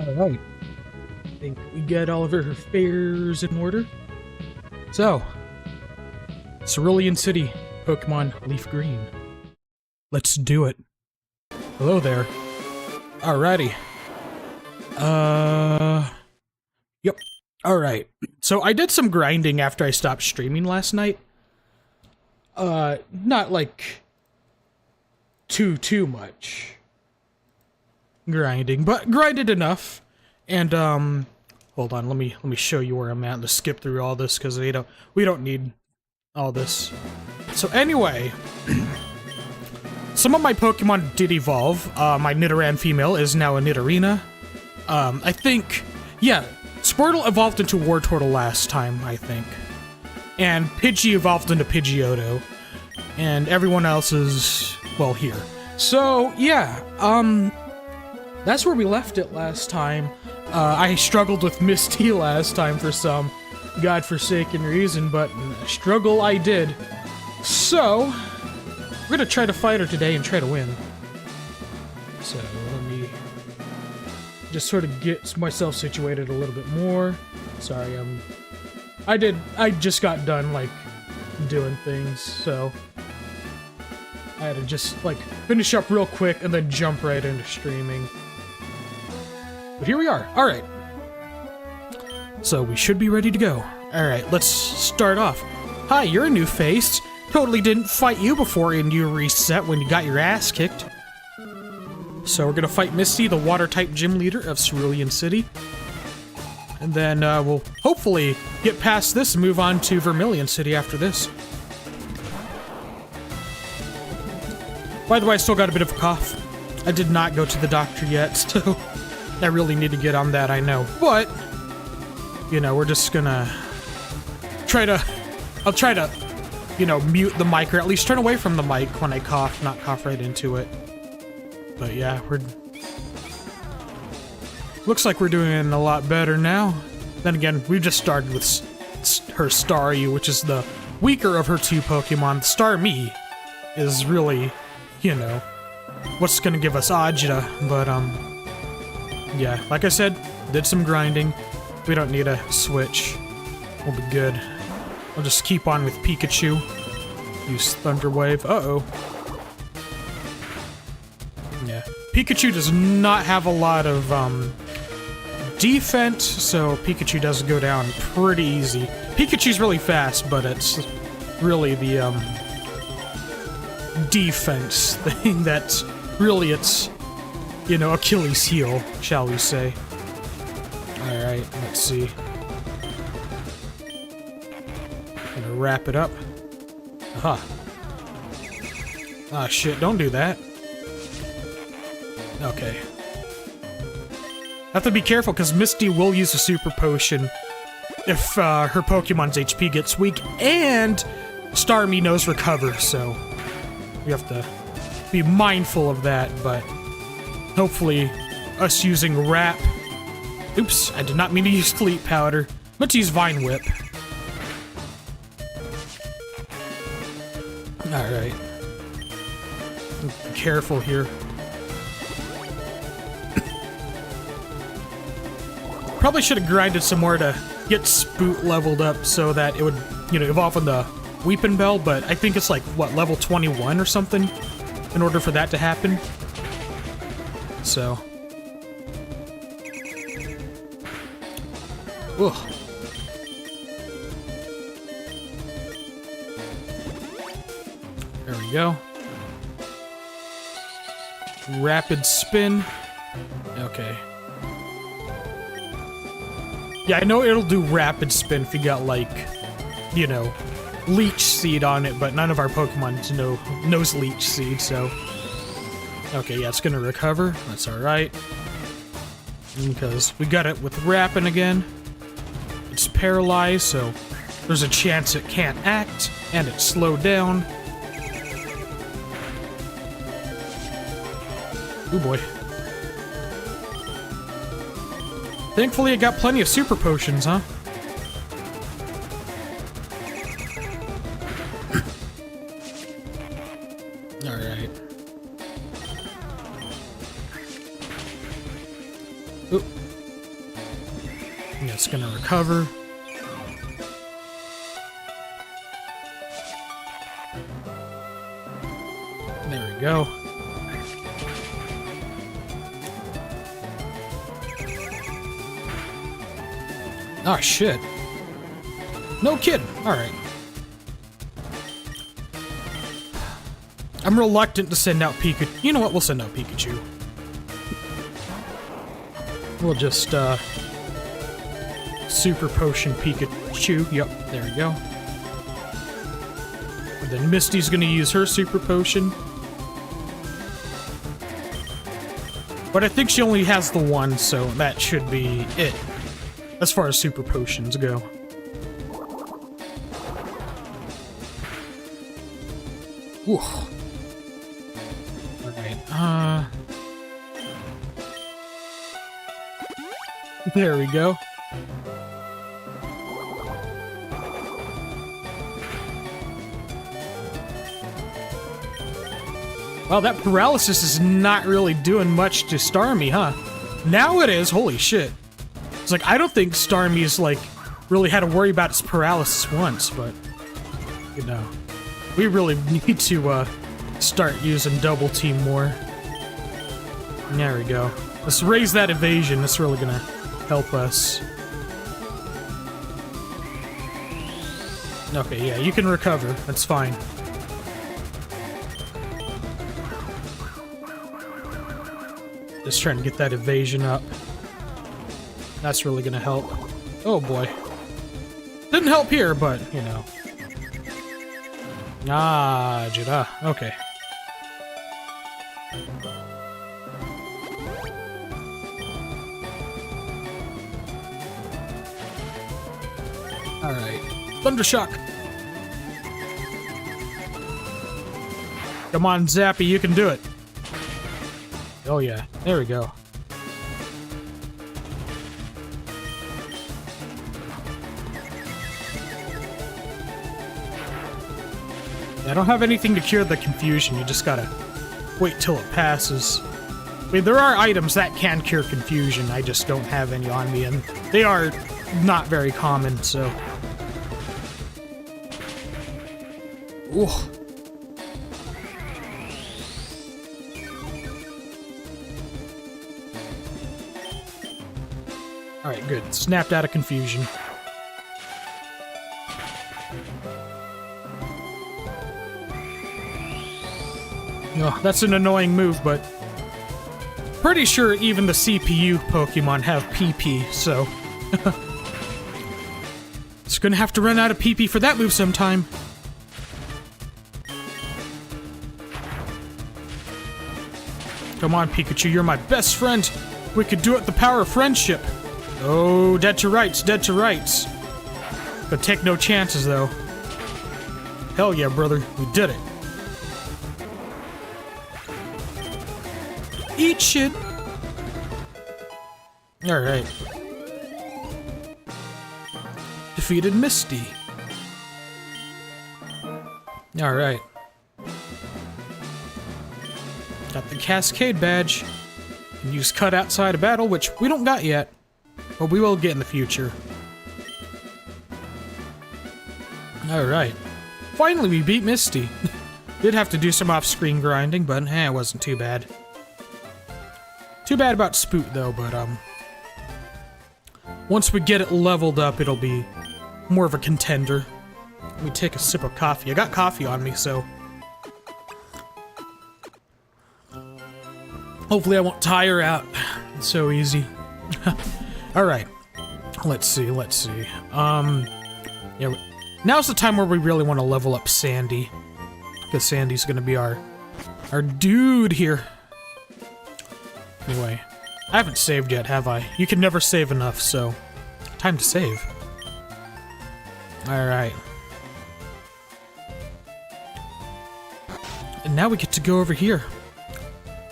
Alright. I think we got all of our affairs in order. So, Cerulean City, Pokemon LeafGreen. Let's do it. Hello there. Alrighty. Yep. Alright. So I did some grinding after I stopped streaming last night. Not like too much grinding, but grinded enough. And hold on, let me show you where I'm at. Let's skip through all this because we don't need all this. So anyway, some of my Pokemon did evolve. My Nidoran female is now a Nidorina. I think, yeah, Squirtle evolved into Wartortle last time, I think. And Pidgey evolved into Pidgeotto. And everyone else is, well, here. So, yeah, that's where we left it last time. I struggled with Misty last time for some godforsaken reason, but struggle I did. So, we're gonna try to fight her today and try to win. So, let me just sort of get myself situated a little bit more. Sorry, I just got done, like, doing things, so I had to just, like, finish up real quick and then jump right into streaming. But here we are. Alright. So we should be ready to go. Alright, let's start off. Hi, you're a new face. Totally didn't fight you before and you reset when you got your ass kicked. So we're gonna fight Misty, the water-type gym leader of Cerulean City. And then we'll hopefully get past this and move on to Vermillion City after this. By the way, I still got a bit of a cough. I did not go to the doctor yet, so I really need to get on that, I know. But, you know, we're just gonna I'll try to, you know, mute the mic, or at least turn away from the mic when I cough, not cough right into it. But yeah, looks like we're doing a lot better now. Then again, we just started with her Staryu, which is the weaker of her two Pokemon. Starmie is really, you know, what's gonna give us Ajita, but yeah, like I said, did some grinding. We don't need a switch. We'll be good. I'll just keep on with Pikachu. Use Thunder Wave. Uh-oh. Yeah. Pikachu does not have a lot of, defense, so Pikachu does go down pretty easy. Pikachu's really fast, but it's really the, defense thing that's really its, you know, Achilles heel, shall we say. Alright, let's see. Gonna wrap it up. Aha. Ah, shit, don't do that. Okay. Have to be careful, because Misty will use a super potion if her Pokemon's HP gets weak, and Starmie knows recover, so we have to be mindful of that, but hopefully us using Wrap... Oops, I did not mean to use Sleep Powder. Let's use Vine Whip. Alright. Be careful here. Probably should have grinded some more to get Spoot leveled up so that it would, you know, evolve on the Weepin' Bell, but I think it's like, what, level 21 or something in order for that to happen. So. Ugh. There we go. Rapid spin. Okay. Yeah, I know it'll do rapid spin if you got, like, you know, Leech Seed on it, but none of our Pokemon knows Leech Seed, so... Okay, yeah, it's gonna recover. That's alright. Because we got it with Rappin' again. It's paralyzed, so there's a chance it can't act, and it's slowed down. Ooh boy. Thankfully, I got plenty of super potions, huh? Alright. Oop. It's gonna recover. There we go. Oh shit. No kidding. Alright. I'm reluctant to send out Pikachu. You know what? We'll send out Pikachu. We'll just, Super Potion Pikachu. Yep, there we go. And then Misty's gonna use her Super Potion. But I think she only has the one, so that should be it. As far as Super Potions go. Ooh. Alright, there we go. Well, that paralysis is not really doing much to Starmie, huh? Now it is, holy shit. It's like, I don't think Starmie's, like, really had to worry about its paralysis once, but, you know. We really need to, start using Double Team more. There we go. Let's raise that evasion, that's really gonna help us. Okay, yeah, you can recover, that's fine. Just trying to get that evasion up. That's really gonna help. Oh boy. Didn't help here, but, you know. Ah, Jida. Okay. Alright. Thundershock! Come on, Zappy, you can do it. Oh yeah, there we go. I don't have anything to cure the confusion, you just gotta wait till it passes. I mean, there are items that can cure confusion, I just don't have any on me, and they are not very common, so... Ooh. Alright, good. Snapped out of confusion. Oh, that's an annoying move, but... Pretty sure even the CPU Pokemon have PP, so... It's gonna have to run out of PP for that move sometime. Come on, Pikachu, you're my best friend! We could do it with the power of friendship! Oh, dead to rights, dead to rights. But take no chances, though. Hell yeah, brother, we did it. Eat shit! Alright. Defeated Misty. Alright. Got the Cascade badge. Can use Cut outside of battle, which we don't got yet. But we will get in the future. Alright. Finally, we beat Misty. Did have to do some off-screen grinding, but it wasn't too bad. Too bad about Spoot, though, but, once we get it leveled up, it'll be more of a contender. Let me take a sip of coffee. I got coffee on me, so... Hopefully I won't tire out. It's so easy. Alright. Let's see, let's see. Yeah, now's the time where we really want to level up Sandy. Because Sandy's gonna be our dude here. Anyway, I haven't saved yet, have I? You can never save enough, so... Time to save. Alright. And now we get to go over here.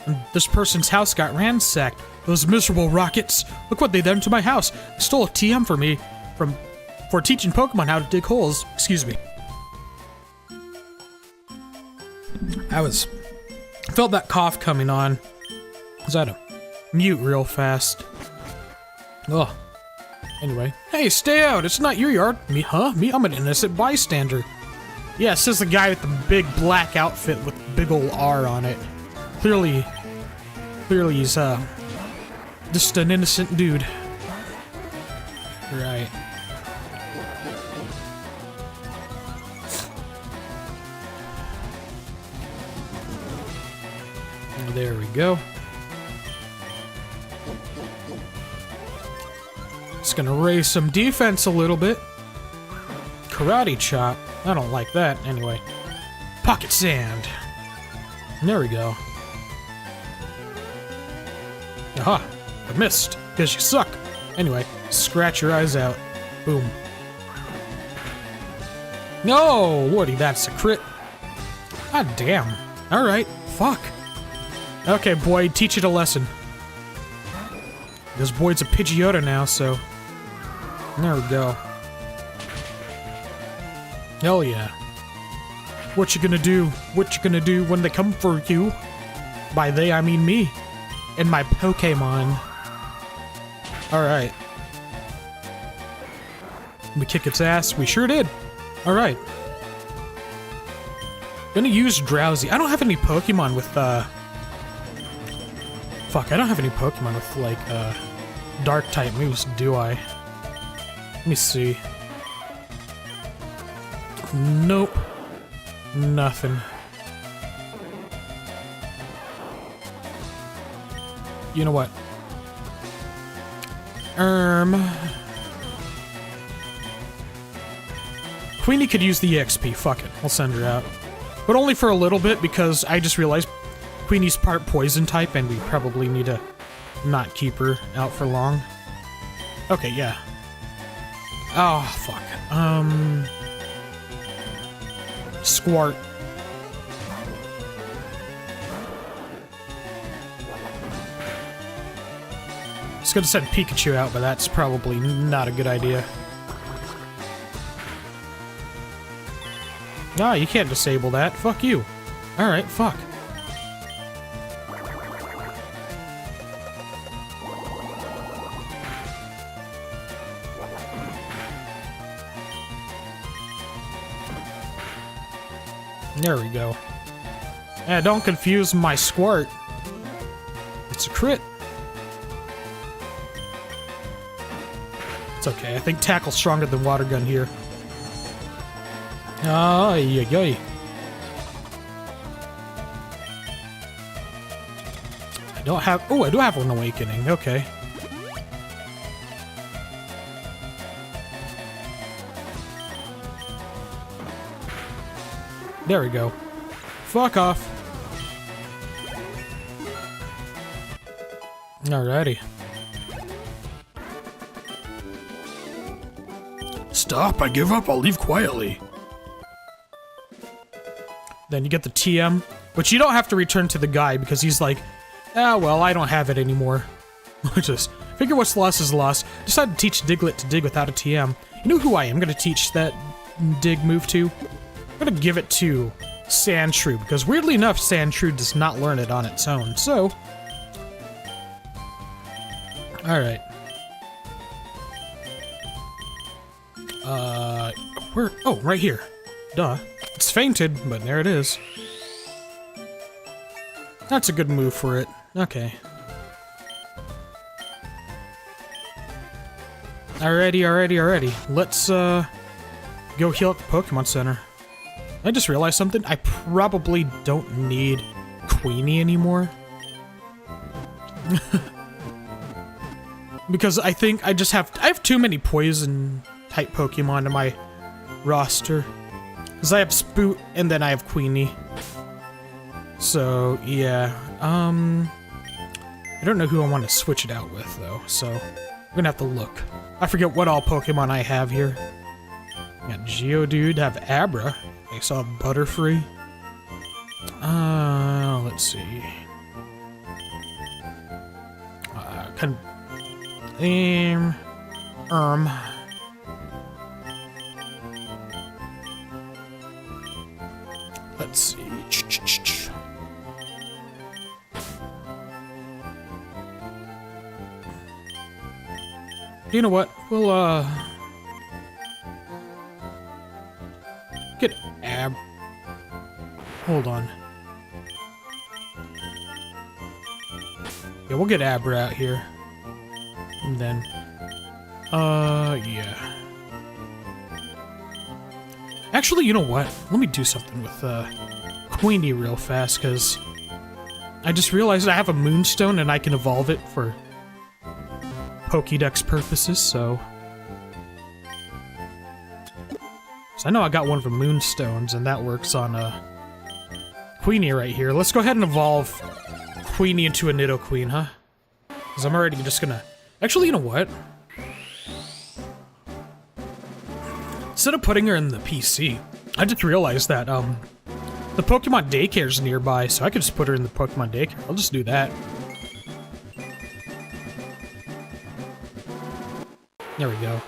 And this person's house got ransacked. Those miserable rockets! Look what they done to my house! They stole a TM for me for teaching Pokemon how to dig holes. Excuse me. Felt that cough coming on. Was that a mute real fast? Ugh. Anyway. Hey, stay out! It's not your yard! Me, huh? Me? I'm an innocent bystander. Yeah, says the guy with the big black outfit with big ol' R on it. Clearly he's, just an innocent dude. Right. There we go. Just gonna raise some defense a little bit. Karate chop. I don't like that. Anyway. Pocket sand. There we go. Aha! I missed. Because you suck. Anyway, scratch your eyes out. Boom. No! Lordy, that's a crit. God damn. Alright. Fuck. Okay, Boyd, teach it a lesson. Because Boyd's a Pidgeotto now, so... There we go. Hell yeah. What you gonna do? What you gonna do when they come for you? By they, I mean me. And my Pokemon. Alright. We kick its ass. We sure did. Alright. Gonna use Drowsy. I don't have any Pokemon with, Fuck, I don't have any Pokemon with, like, Dark-type moves, do I? Let me see. Nope. Nothing. You know what? Queenie could use the EXP, fuck it. I'll send her out. But only for a little bit, because I just realized Queenie's part poison type, and we probably need to not keep her out for long. Okay, yeah. Oh, fuck. Squart. I was gonna send Pikachu out, but that's probably not a good idea. Ah, you can't disable that. Fuck you. Alright, fuck. There we go. Yeah, don't confuse my Squirt. It's a crit. It's okay. I think Tackle's stronger than Water Gun here. Oh, yeah. I don't have... Oh, I do have an Awakening. Okay. There we go. Fuck off. Alrighty. Stop, I give up, I'll leave quietly. Then you get the TM, which you don't have to return to the guy because he's like, ah, well, I don't have it anymore. Just figure what's lost is lost. Decided to teach Diglett to dig without a TM. You know who I am gonna teach that dig move to? I'm gonna give it to Sandshrew, because weirdly enough, Sandshrew does not learn it on its own, so... Alright. Where? Oh, right here. Duh. It's fainted, but there it is. That's a good move for it. Okay. Alrighty. Let's, go heal at the Pokemon Center. I just realized something. I probably don't need Queenie anymore. Because I think I have too many poison-type Pokemon in my roster. Because I have Spoot, and then I have Queenie. So, yeah. I don't know who I want to switch it out with, though, so I'm gonna have to look. I forget what all Pokemon I have here. I got Geodude, I have Abra. I saw Butterfree. Let's see. Let's see. You know what? We'll, get Hold on. Yeah, we'll get Abra out here. And then... yeah. Actually, you know what? Let me do something with, Queenie real fast, because... I just realized I have a Moonstone and I can evolve it for... Pokédex purposes, so... So I know I got one of the Moonstones, and that works on, Queenie right here. Let's go ahead and evolve Queenie into a Nidoqueen, huh? Because I'm already just gonna... Actually, you know what? Instead of putting her in the PC, I just realized that, the Pokemon Daycare's nearby, so I could just put her in the Pokemon Daycare. I'll just do that. There we go.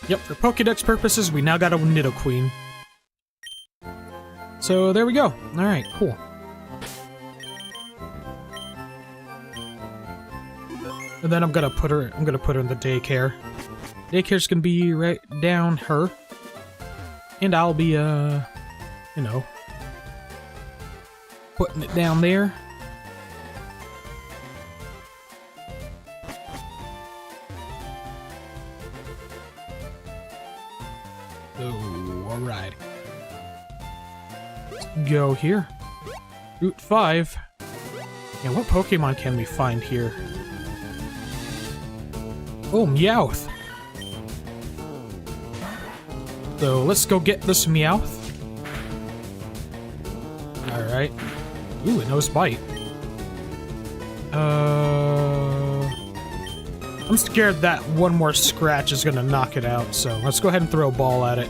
Yep, for Pokédex purposes, we now got a Nidoqueen. So, there we go. Alright, cool. And then I'm gonna put her in the daycare. Daycare's gonna be right down her. And I'll be, you know, putting it down there. Oh, alright. Let's go here. Route 5. Yeah, what Pokemon can we find here? Oh, Meowth. So, let's go get this Meowth. Alright. Ooh, a nose bite. I'm scared that one more scratch is gonna knock it out, so let's go ahead and throw a ball at it.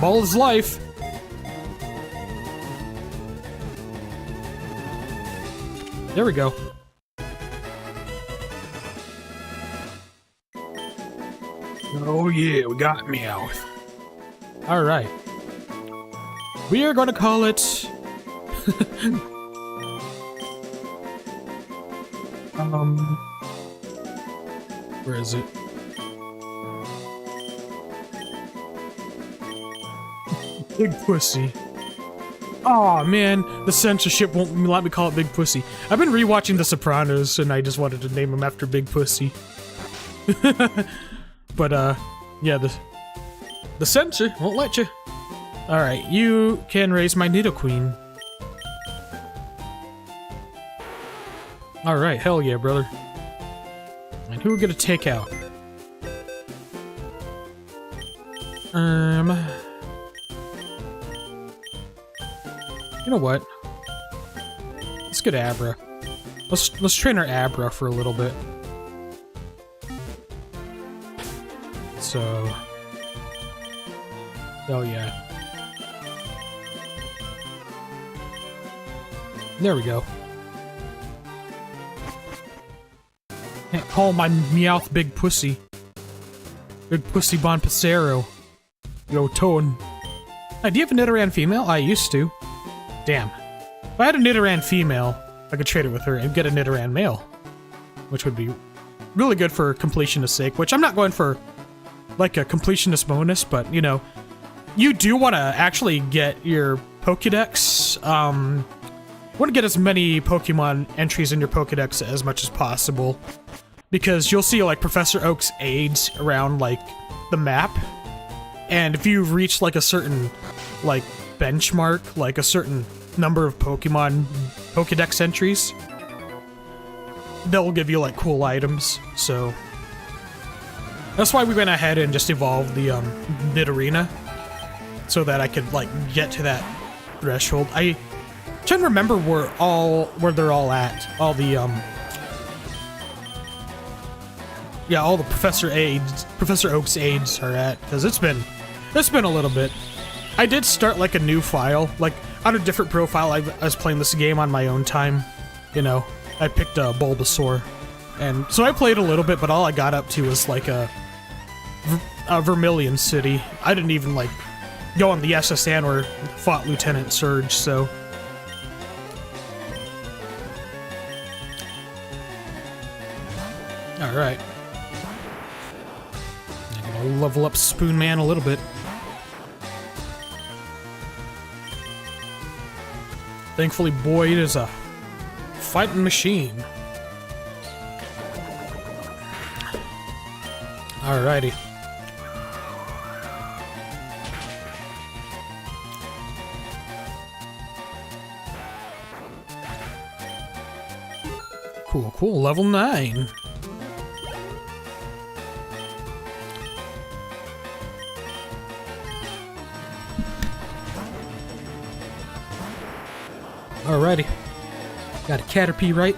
Ball is life! There we go. Oh yeah, we got Meowth. Alright. We are gonna call it... Where is it? Big Pussy. Aw, man, the censorship won't let me call it Big Pussy. I've been rewatching The Sopranos, and I just wanted to name him after Big Pussy. But, yeah, the censor won't let you. Alright, you can raise my Nidoqueen. Alright, hell yeah, brother. And who are we gonna take out? You know what? Let's get Abra. Let's train our Abra for a little bit. So... Hell yeah. There we go. Can't call my Meowth Big Pussy. Big Pussy Bon Passero. Yo, Tone. Hey, do you have a Nidoran female? I used to. Damn. If I had a Nidoran female, I could trade it with her and get a Nidoran male. Which would be really good for completionist sake, which I'm not going for, like, a completionist bonus, but, you know, you do want to actually get your Pokédex, want to get as many Pokemon entries in your Pokédex as much as possible. Because you'll see, like, Professor Oak's aids around, like, the map. And if you've reached, like, a certain, like, benchmark, like a certain number of Pokemon Pokédex entries, they'll give you, like, cool items, so... That's why we went ahead and just evolved the, Nidorina. So that I could, like, get to that threshold. I'm trying to remember where they're all at. All the, yeah, all the Professor Oak's aids are at, because it's been a little bit. I did start, like, a new file, like, on a different profile. I was playing this game on my own time, you know. I picked a Bulbasaur, and so I played a little bit, but all I got up to was, like, a Vermillion City. I didn't even, like, go on the SSN or fought Lieutenant Surge, so... Alright. level up Spoon Man a little bit. Thankfully, Boyd is a fighting machine. Alrighty. Cool, cool. Level 9. Alrighty. Got a Caterpie, right?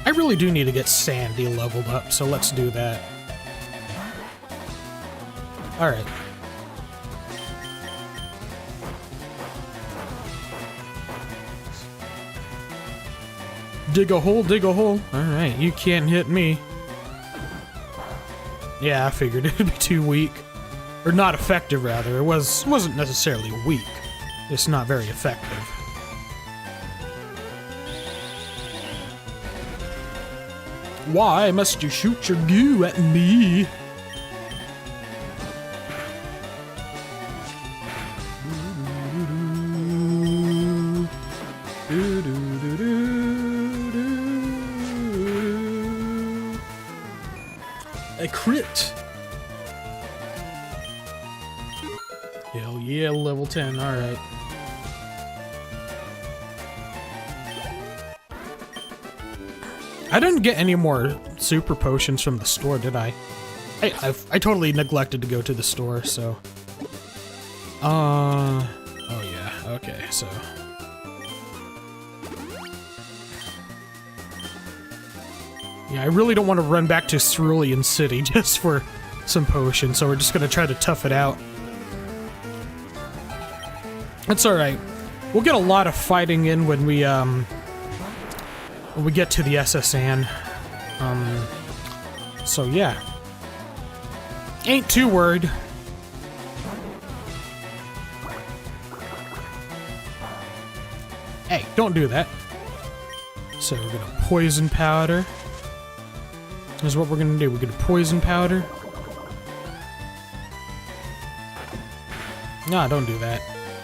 I really do need to get Sandy leveled up, so let's do that. Alright. Dig a hole, dig a hole. Alright, you can't hit me. Yeah, I figured it would be too weak. Or not effective, rather. It wasn't necessarily weak. It's not very effective. Why must you shoot your goo at me? A crit! Hell yeah, level 10, alright. I didn't get any more super potions from the store, did I? I totally neglected to go to the store, so... oh yeah, okay, so... Yeah, I really don't want to run back to Cerulean City just for some potions, so we're just gonna try to tough it out. That's alright. We'll get a lot of fighting in when we get to the SSN. So yeah. Ain't too worried. Hey, don't do that. So we're gonna poison powder. This is what we're gonna do. We're gonna poison powder. Nah, don't do that.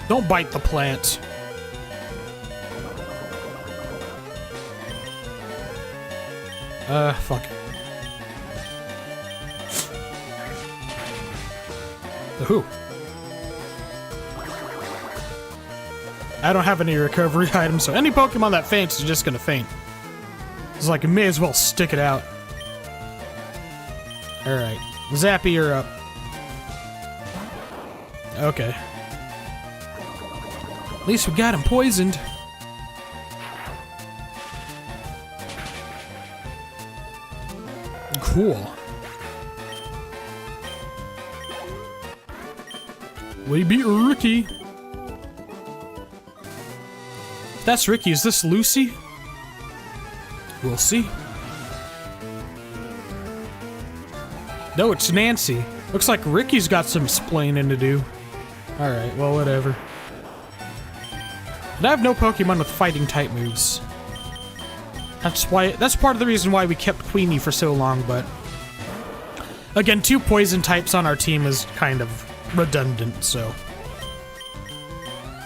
Don't bite the plant. Fuck. The who? I don't have any recovery items, so any Pokemon that faints is just gonna faint. It's like, I may as well stick it out. Alright. Zappy, you're up. Okay. At least we got him poisoned. Cool. We beat Ricky. If that's Ricky, is this Lucy? We'll see. No, it's Nancy. Looks like Ricky's got some splaining to do. Alright, well, whatever. But I have no Pokemon with fighting type moves. That's part of the reason why we kept Queenie for so long, but... Again, 2 poison types on our team is kind of redundant, so...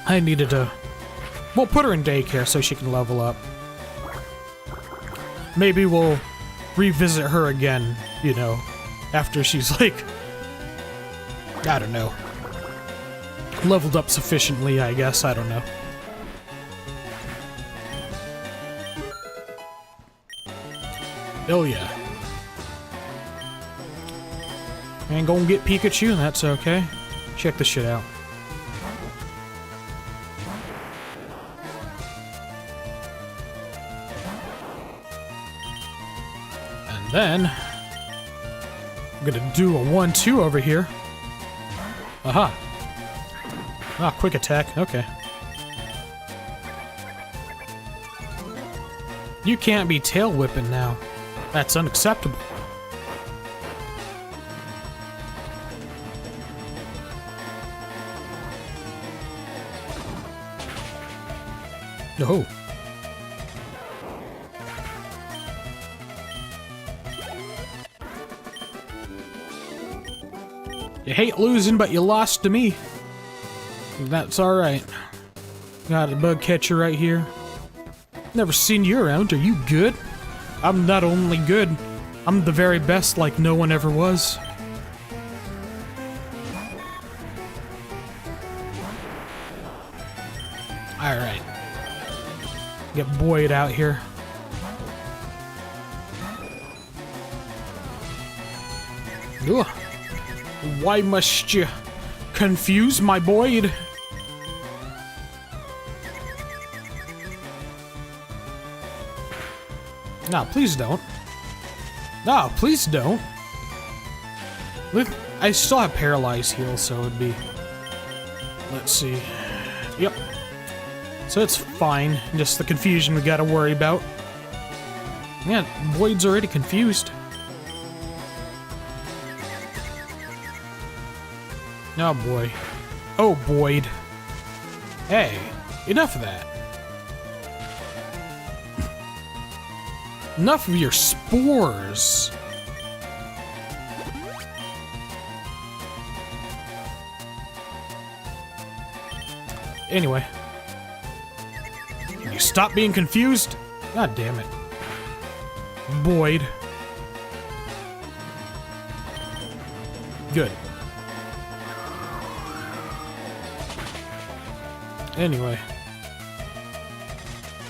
I needed to... We'll put her in daycare so she can level up. Maybe we'll revisit her again, you know, after she's like... I don't know. Leveled up sufficiently, I guess, I don't know. Oh yeah. Ain't gonna get Pikachu, that's okay. Check this shit out. And then... I'm gonna do a 1-2 over here. Aha. Ah, quick attack, okay. You can't be tail whipping now. That's unacceptable. No. You hate losing, but you lost to me. That's alright. Got a bug catcher right here. Never seen you around. Are you good? I'm not only good, I'm the very best like no one ever was. Alright. Get Boyd out here. Ugh. Why must you confuse my Boyd? No, please don't. No, please don't. I still have paralyzed heal, so it'd be... Let's see. Yep. So it's fine. Just the confusion we gotta worry about. Man, Boyd's already confused. Oh boy. Oh, Boyd. Hey, enough of that. Enough of your spores. Anyway. Can you stop being confused? God damn it. Boyd. Good. Anyway.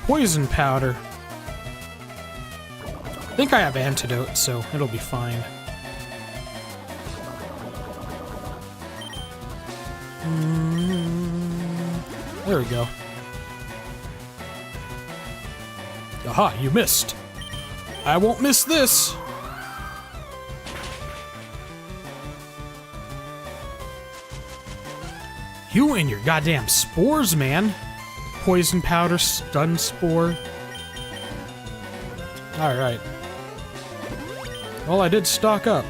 Poison powder. I think I have antidote, so it'll be fine. There we go. Aha, you missed. I won't miss this. You and your goddamn spores, man. Poison powder, stun spore. Alright. Well, I did stock up.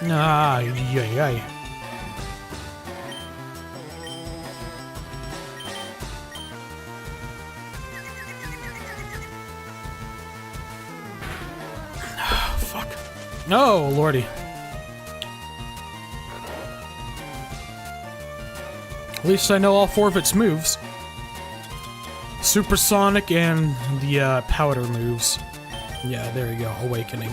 Ah, yay. Fuck. No, lordy. At least I know all 4 of its moves. Supersonic and the powder moves. Yeah, there you go. Awakening.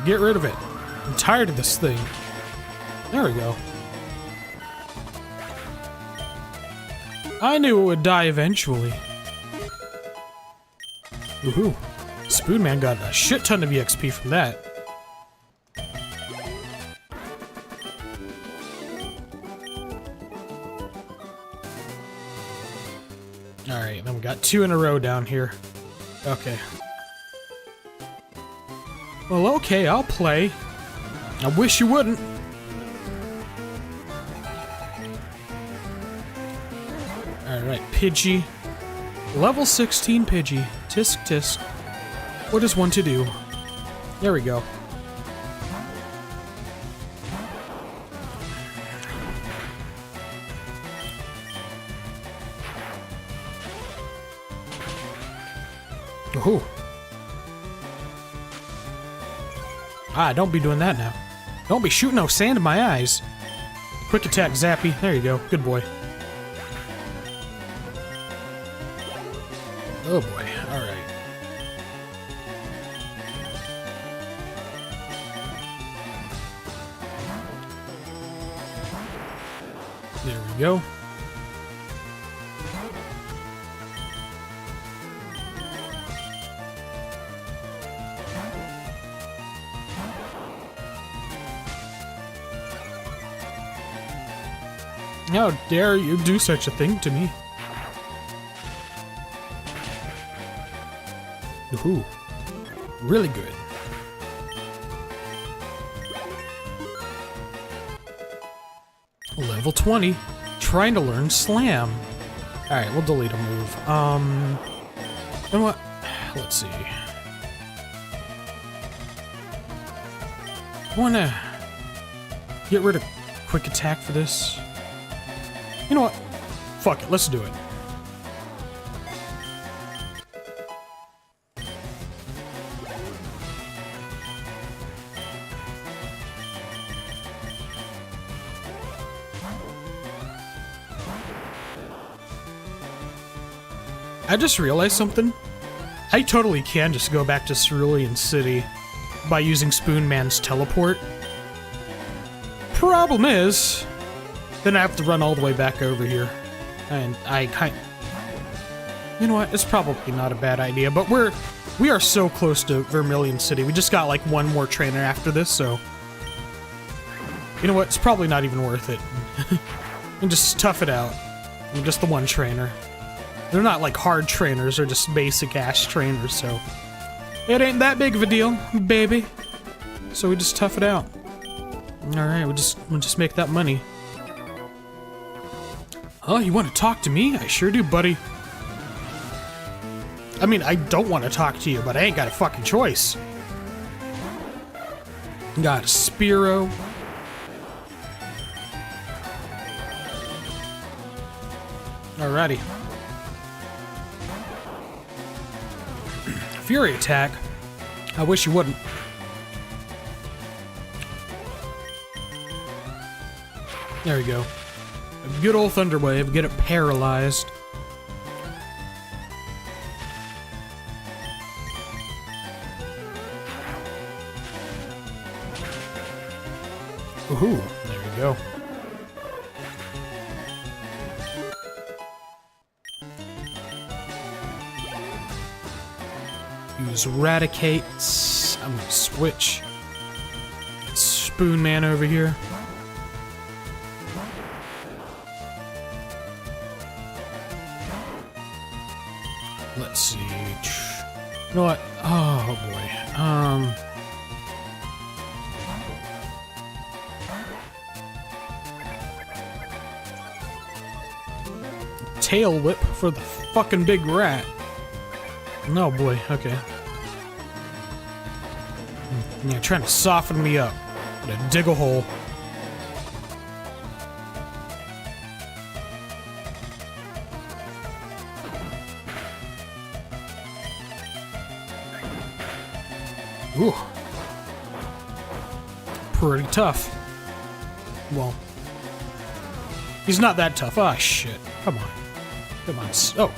Get rid of it. I'm tired of this thing. There we go. I knew it would die eventually. Woohoo. Spoonman got a shit ton of EXP from that. Alright, then we got 2 in a row down here. Okay. Well, okay, I'll play. I wish you wouldn't. Alright, Pidgey. Level 16 Pidgey. Tisk tisk. What is one to do? There we go. Oh. Ah, don't be doing that now. Don't be shooting no sand in my eyes. Quick attack, Zappy. There you go. Good boy. Oh boy. Alright. There we go. How dare you do such a thing to me? Ooh, really good. Level 20, trying to learn Slam. Alright, we'll delete a move. You know what? Let's see. I wanna get rid of quick attack for this. You know what? Fuck it, let's do it. I just realized something. I totally can just go back to Cerulean City by using Spoon Man's teleport. Problem is, then I have to run all the way back over here. And you know what? It's probably not a bad idea, but we are so close to Vermillion City. We just got like one more trainer after this, so you know what? It's probably not even worth it. And just tough it out. I'm just the one trainer. They're not like hard trainers, they're just basic ass trainers, so it ain't that big of a deal, baby. So we just tough it out. Alright, we'll just make that money. Oh, you want to talk to me? I sure do, buddy. I mean, I don't want to talk to you, but I ain't got a fucking choice. Got a Spearow. Alrighty. Fury attack. I wish you wouldn't. There we go. A good old Thunder Wave. Get it paralyzed. Ooh, there we go. Use Eradicate. I'm gonna switch. Spoon Man over here. Let's see. You know what? Oh boy. Tail Whip for the fucking big rat. No boy, okay. Yeah, trying to soften me up. Gonna dig a hole. Ooh. Pretty tough. Well, he's not that tough. Ah, shit. Come on. Come on. Oh.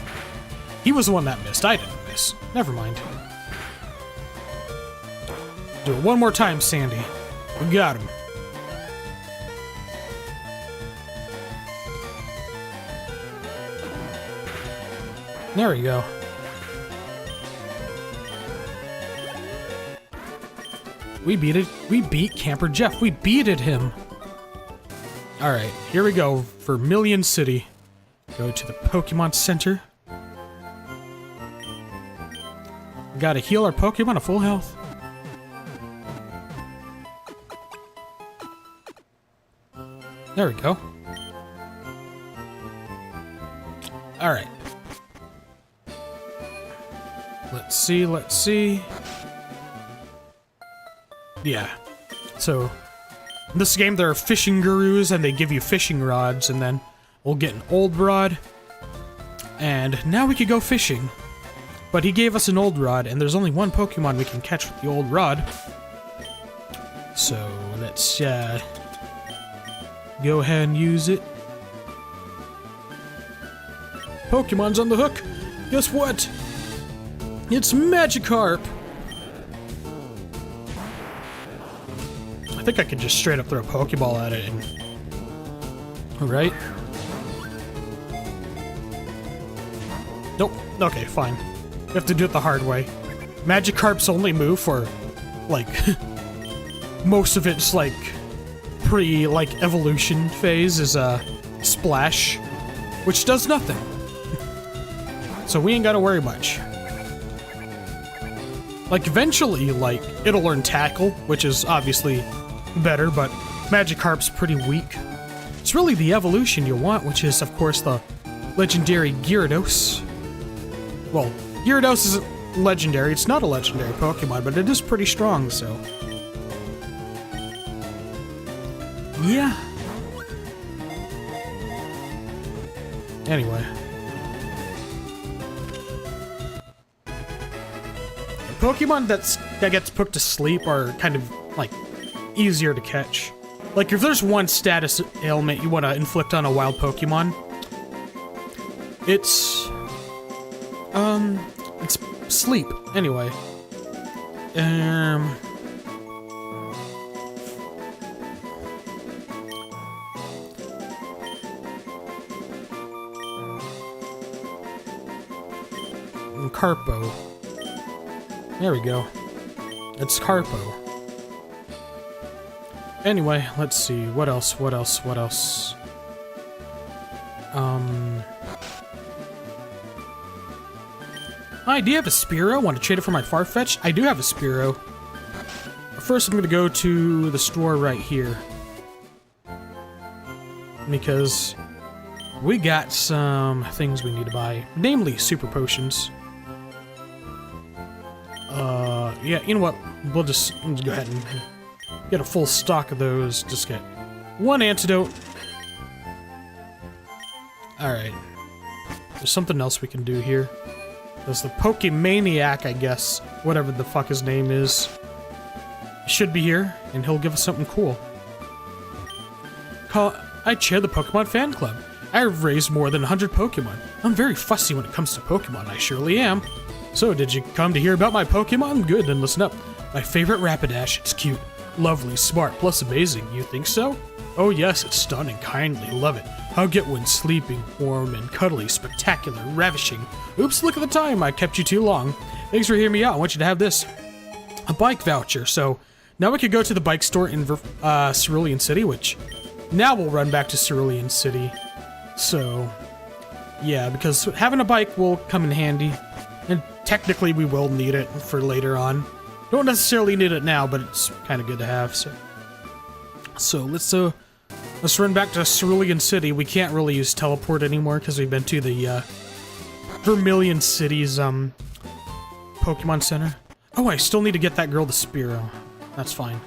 He was the one that missed. I didn't miss. Never mind. Do it one more time, Sandy. We got him. There we go. We beat it. We beat Camper Jeff. We beated him. Alright, here we go. Vermillion City. Go to the Pokemon Center. We gotta heal our Pokemon to full health. There we go. Alright. Let's see, let's see. Yeah. So, in this game there are fishing gurus and they give you fishing rods, and then we'll get an old rod. And now we could go fishing. But he gave us an old rod, and there's only one Pokemon we can catch with the old rod. So, let's go ahead and use it. Pokemon's on the hook! Guess what? It's Magikarp! I think I could just straight up throw a Pokeball at it and... Right? Nope. Okay, fine. You have to do it the hard way. Magikarp's only move for, like... most of its, like... evolution phase is a Splash, which does nothing. So we ain't gotta worry much. Like, eventually, like, it'll learn Tackle, which is obviously better, but Magikarp's pretty weak. It's really the evolution you want, which is, of course, the legendary Gyarados. Well, Gyarados isn't legendary, it's not a legendary Pokemon, but it is pretty strong, so... yeah. Anyway. Pokemon that gets put to sleep are kind of, like, easier to catch. Like, if there's one status ailment you want to inflict on a wild Pokemon, it's It's sleep, anyway. Carpo. There we go. It's Carpo. Anyway, let's see. What else? Hi, do you have a Spearow? Want to trade it for my Farfetch'd? I do have a Spearow. First, I'm going to go to the store right here. Because we got some things we need to buy. Namely, super potions. Yeah, you know what? We'll just go ahead and get a full stock of those. Just get one antidote. Alright. There's something else we can do here. There's the Pokemaniac, I guess. Whatever the fuck his name is. Should be here, and he'll give us something cool. I chair the Pokemon fan club. I've raised more than 100 Pokemon. I'm very fussy when it comes to Pokemon, I surely am. So, did you come to hear about my Pokemon? Good, then listen up. My favorite Rapidash. It's cute, lovely, smart, plus amazing. You think so? Oh yes, it's stunning, kindly, love it. Hug it when sleeping, warm and cuddly, spectacular, ravishing. Oops, look at the time, I kept you too long. Thanks for hearing me out, I want you to have this. A bike voucher, so now we could go to the bike store in Cerulean City, which now we'll run back to Cerulean City. So, yeah, because having a bike will come in handy, and technically we will need it for later on. Don't necessarily need it now, but it's kind of good to have, so let's run back to Cerulean City. We can't really use teleport anymore because we've been to the Vermillion City's Pokemon Center. Oh, I still need to get that girl the Spearow. That's fine.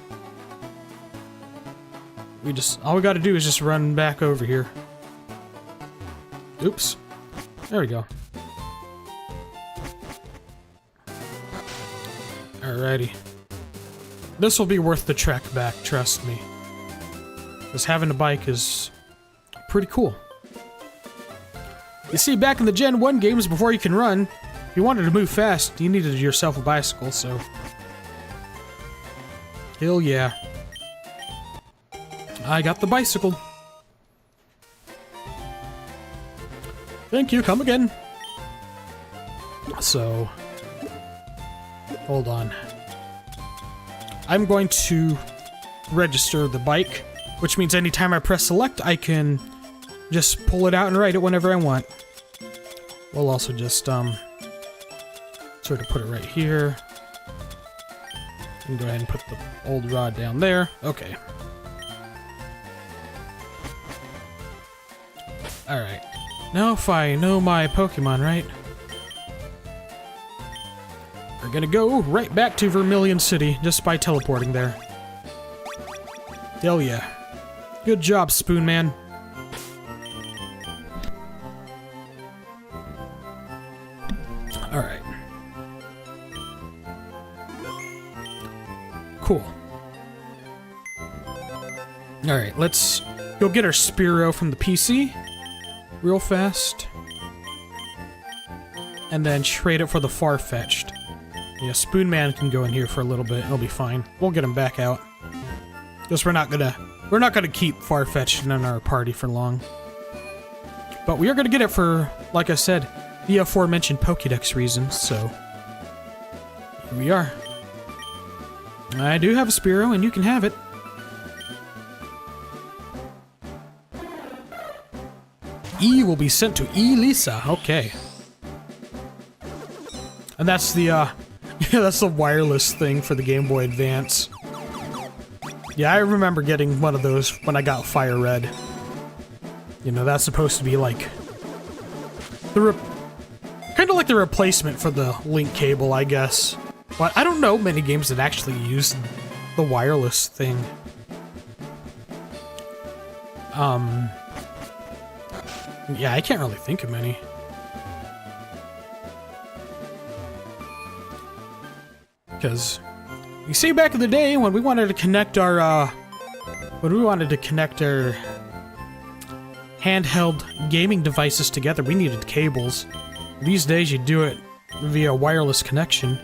All we gotta do is just run back over here. Oops. There we go. Alrighty. This will be worth the trek back, trust me. Because having a bike is pretty cool. You see, back in the Gen 1 games, before you can run, if you wanted to move fast, you needed yourself a bicycle, so... Hell yeah. I got the bicycle. Thank you, come again. So... Hold on. I'm going to register the bike, which means anytime I press select, I can just pull it out and ride it whenever I want. We'll also just, sort of put it right here. And go ahead and put the old rod down there. Okay. Alright. Now if I know my Pokemon, right? We're gonna go right back to Vermillion City just by teleporting there. Hell yeah. Good job, Spoon Man. Alright. Cool. Alright, let's go get our Spearow from the PC real fast. And then trade it for the Farfetch'd. Yeah, Spoon Man can go in here for a little bit. It'll be fine. We'll get him back out. Just we're not gonna keep Farfetch'd in our party for long. But we are gonna get it for, like I said, the aforementioned Pokédex reasons, so... Here we are. I do have a Spearow, and you can have it. E will be sent to Elisa. Okay. And that's the, yeah, that's the wireless thing for the Game Boy Advance. Yeah, I remember getting one of those when I got Fire Red. You know, that's supposed to be like... kind of like the replacement for the link cable, I guess. But I don't know many games that actually use the wireless thing. Yeah, I can't really think of many. Because, you see, back in the day when we wanted to connect our, handheld gaming devices together, we needed cables. These days you do it via wireless connection.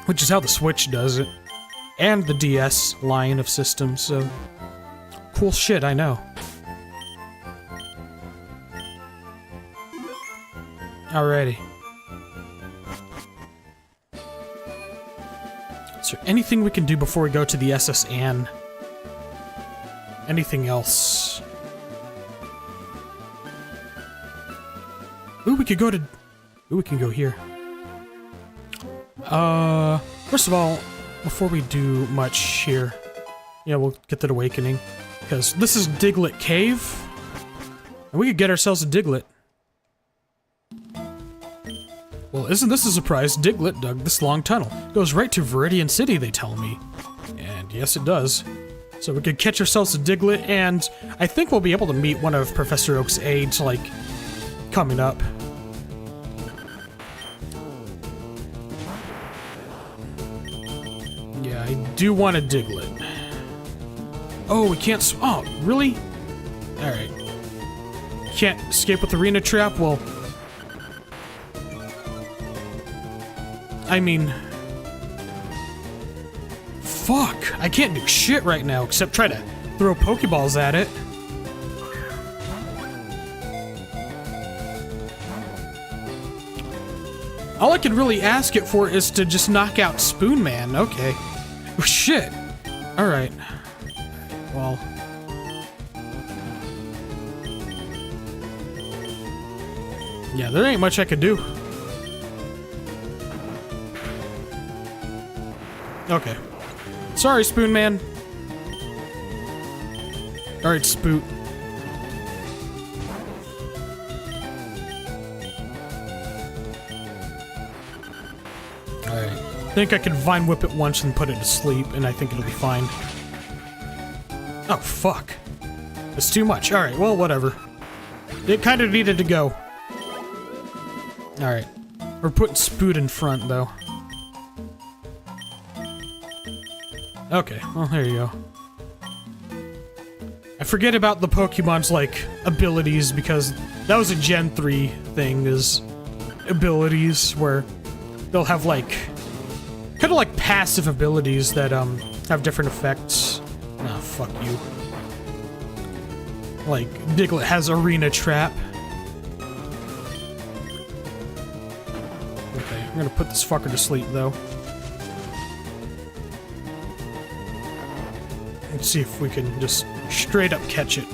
Which is how the Switch does it. And the DS line of systems, so... Cool shit, I know. Alrighty. Is there anything we can do before we go to the SS Anne? Anything else? Ooh, we could go to... Ooh, we can go here. First of all, before we do much here... Yeah, we'll get that awakening. Because this is Diglett Cave. And we could get ourselves a Diglett. Well, isn't this a surprise? Diglett dug this long tunnel. It goes right to Vermillion City, they tell me. And yes, it does. So we could catch ourselves a Diglett, and I think we'll be able to meet one of Professor Oak's aides, like, coming up. Yeah, I do want a Diglett. Oh, we can't oh, really? Alright. Can't escape with Arena Trap? Well... I mean... Fuck! I can't do shit right now except try to throw Pokeballs at it. All I could really ask it for is to just knock out Spoon Man. Okay. Oh, shit. Alright. Well... Yeah, there ain't much I could do. Okay. Sorry, Spoon Man. Alright, Spoot. Alright. I think I could Vine Whip it once and put it to sleep, and I think it'll be fine. Oh, fuck. It's too much. Alright, well, whatever. It kind of needed to go. Alright. We're putting Spoot in front, though. Okay, well, there you go. I forget about the Pokemon's, like, abilities, because that was a Gen 3 thing, is abilities, where they'll have, like, kind of like passive abilities that, have different effects. Ah, fuck you. Like, Diglett has Arena Trap. Okay, I'm gonna put this fucker to sleep, though. Let's see if we can just straight up catch it.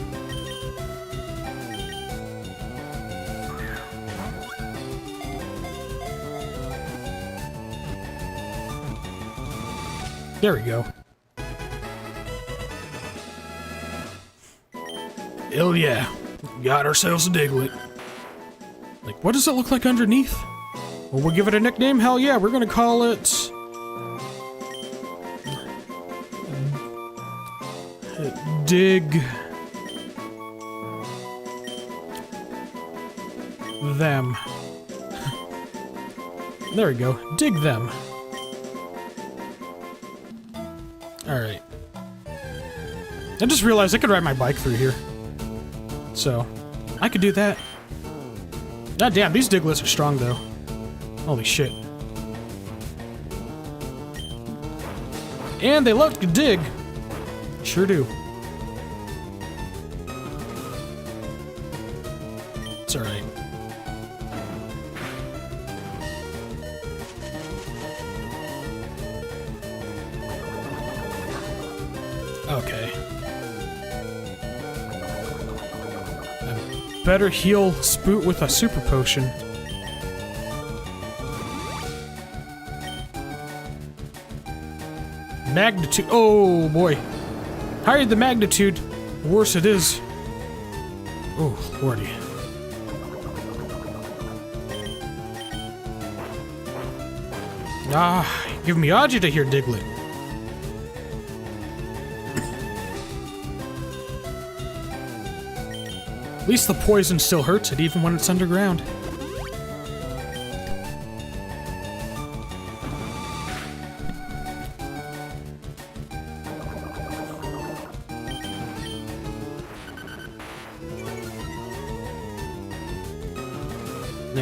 There we go. Hell yeah. Got ourselves a Diglett. Like, what does it look like underneath? Well, we'll give it a nickname? Hell yeah, we're gonna call it... Dig... them. There we go. Dig them. Alright. I just realized I could ride my bike through here. So, I could do that. God damn, these Digletts are strong though. Holy shit. And they love to dig. Sure do. It's alright. Okay. I better heal Spoot with a super potion. Magnitude. Oh boy. Higher the magnitude, the worse it is. Oh, lordy. Ah, give me agita here, Diglett. At least the poison still hurts it, even when it's underground.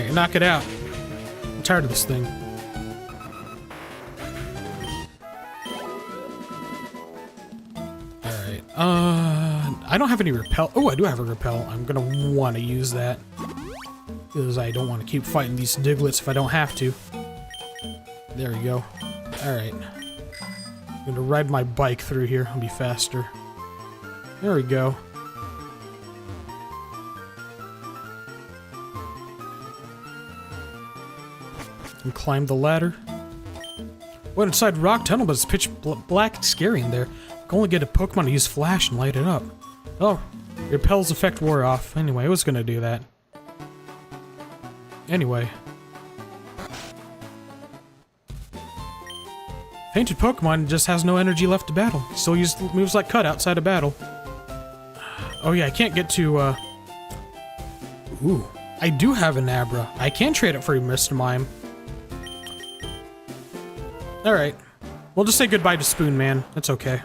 Alright, knock it out. I'm tired of this thing. Alright, I don't have any repel. Oh, I do have a repel. I'm gonna want to use that. Because I don't want to keep fighting these Digletts if I don't have to. There we go. Alright. I'm gonna ride my bike through here. I'll be faster. There we go. And climb the ladder. Went inside Rock Tunnel, but it's pitch black and scary in there. I can only get a Pokemon to use Flash and light it up. Oh, Repel's effect wore off. Anyway, I was gonna do that. Anyway. Painted Pokemon just has no energy left to battle. Still use moves like Cut outside of battle. Oh yeah, I can't get to, Ooh, I do have an Abra. I can trade it for a Mr. Mime. Alright. We'll just say goodbye to Spoon Man. It's okay.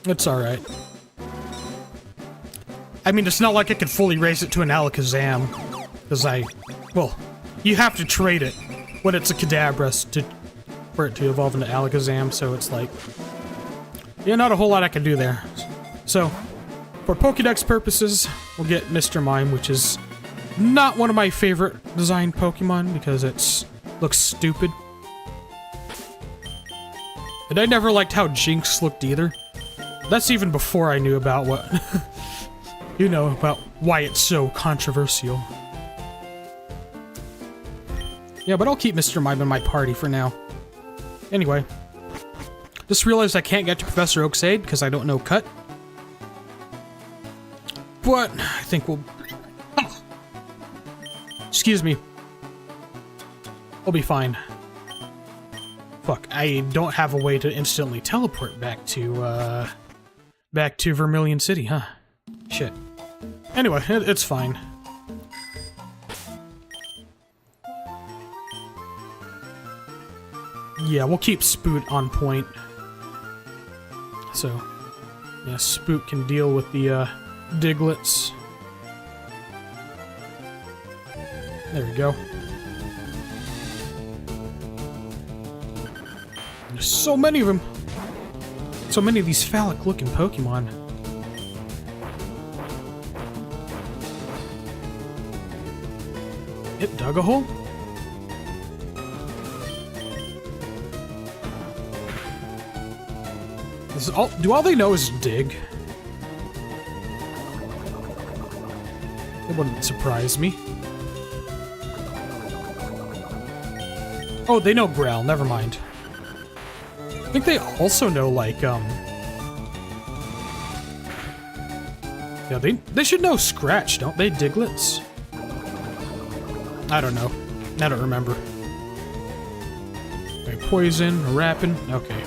It's alright. I mean, it's not like I could fully raise it to an Alakazam. Because well, you have to trade it when it's a Kadabra for it to evolve into Alakazam, so it's like... Yeah, not a whole lot I can do there. So, for Pokédex purposes, we'll get Mr. Mime, which is not one of my favorite designed Pokemon because it looks stupid. And I never liked how Jinx looked either. That's even before I knew about what... you know, about why it's so controversial. Yeah, but I'll keep Mr. Mime in my party for now. Anyway. Just realized I can't get to Professor Oak's aid because I don't know Cut. But I think we'll... Excuse me. I'll be fine. Fuck, I don't have a way to instantly teleport back to Vermillion City, huh? Shit. Anyway, it's fine. Yeah, we'll keep Spoot on point. So, yeah, Spoot can deal with the, Digletts. There we go. There's so many of them! So many of these phallic-looking Pokemon. It dug a hole? Do all they know is dig? It wouldn't surprise me. Oh, they know Growl, never mind. I think they also know, like, yeah, they should know Scratch, don't they, Digletts? I don't know. I don't remember. Okay, Poison, Rappin', okay.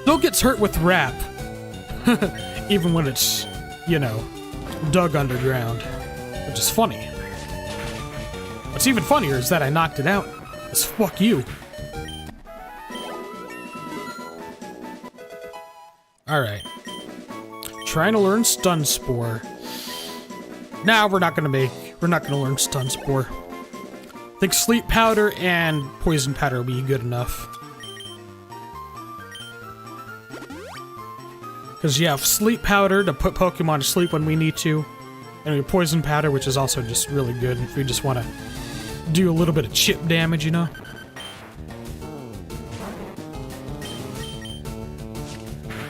Still gets hurt with Rap. Even when it's, you know, dug underground. Which is funny. What's even funnier is that I knocked it out. It's fuck you. Alright. Trying to learn Stun Spore. Nah, we're not gonna learn Stun Spore. I think Sleep Powder and Poison Powder will be good enough. Because you have Sleep Powder to put Pokemon to sleep when we need to. And we have Poison Powder, which is also just really good if we just want to do a little bit of chip damage, you know?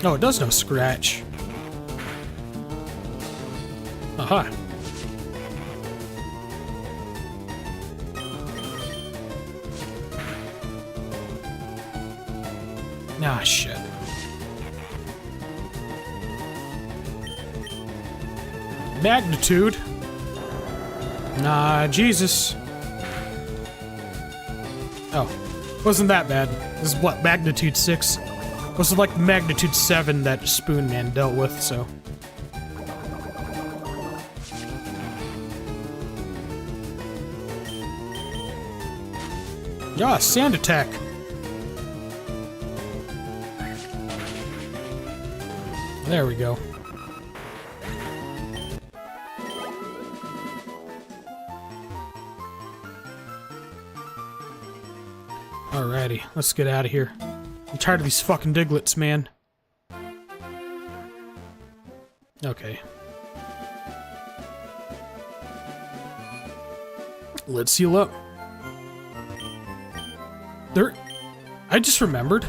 Oh, it does know Scratch. Aha. Ah, shit. Magnitude? Nah, Jesus. Oh, wasn't that bad. This is what, Magnitude 6? Was like Magnitude 7 that Spoon Man dealt with, so... Ah, sand attack. There we go. Alrighty, let's get out of here. I'm tired of these fucking Diglets, man. Okay. Let's heal up. I just remembered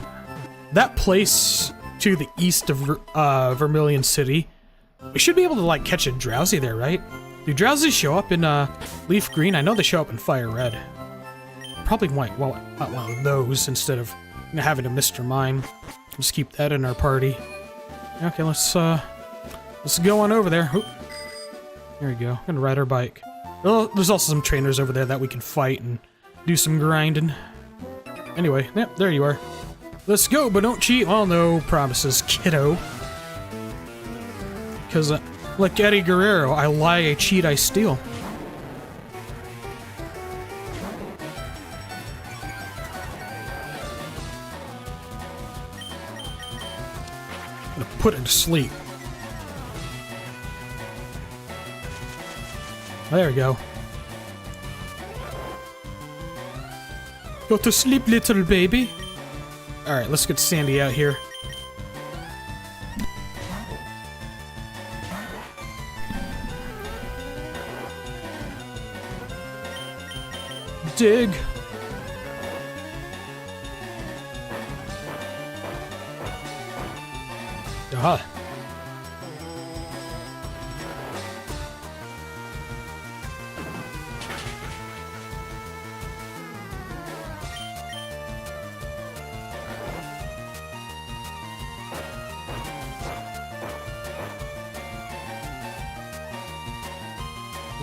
that place to the east of Vermillion City. We should be able to like catch a Drowsy there, right? Do Drowsies show up in LeafGreen? I know they show up in Fire Red. Probably want one of those instead of having a Mr. Mime. Just keep that in our party. Okay, let's go on over there. Oop. There we go. I'm gonna ride our bike. Oh, there's also some trainers over there that we can fight and do some grinding. Anyway, yep, there you are. Let's go, but don't cheat. Well, no promises, kiddo. Because, like Eddie Guerrero, I lie, I cheat, I steal. I'm gonna put it to sleep. There we go. Go to sleep, little baby. Alright, let's get Sandy out here. Dig. Aha.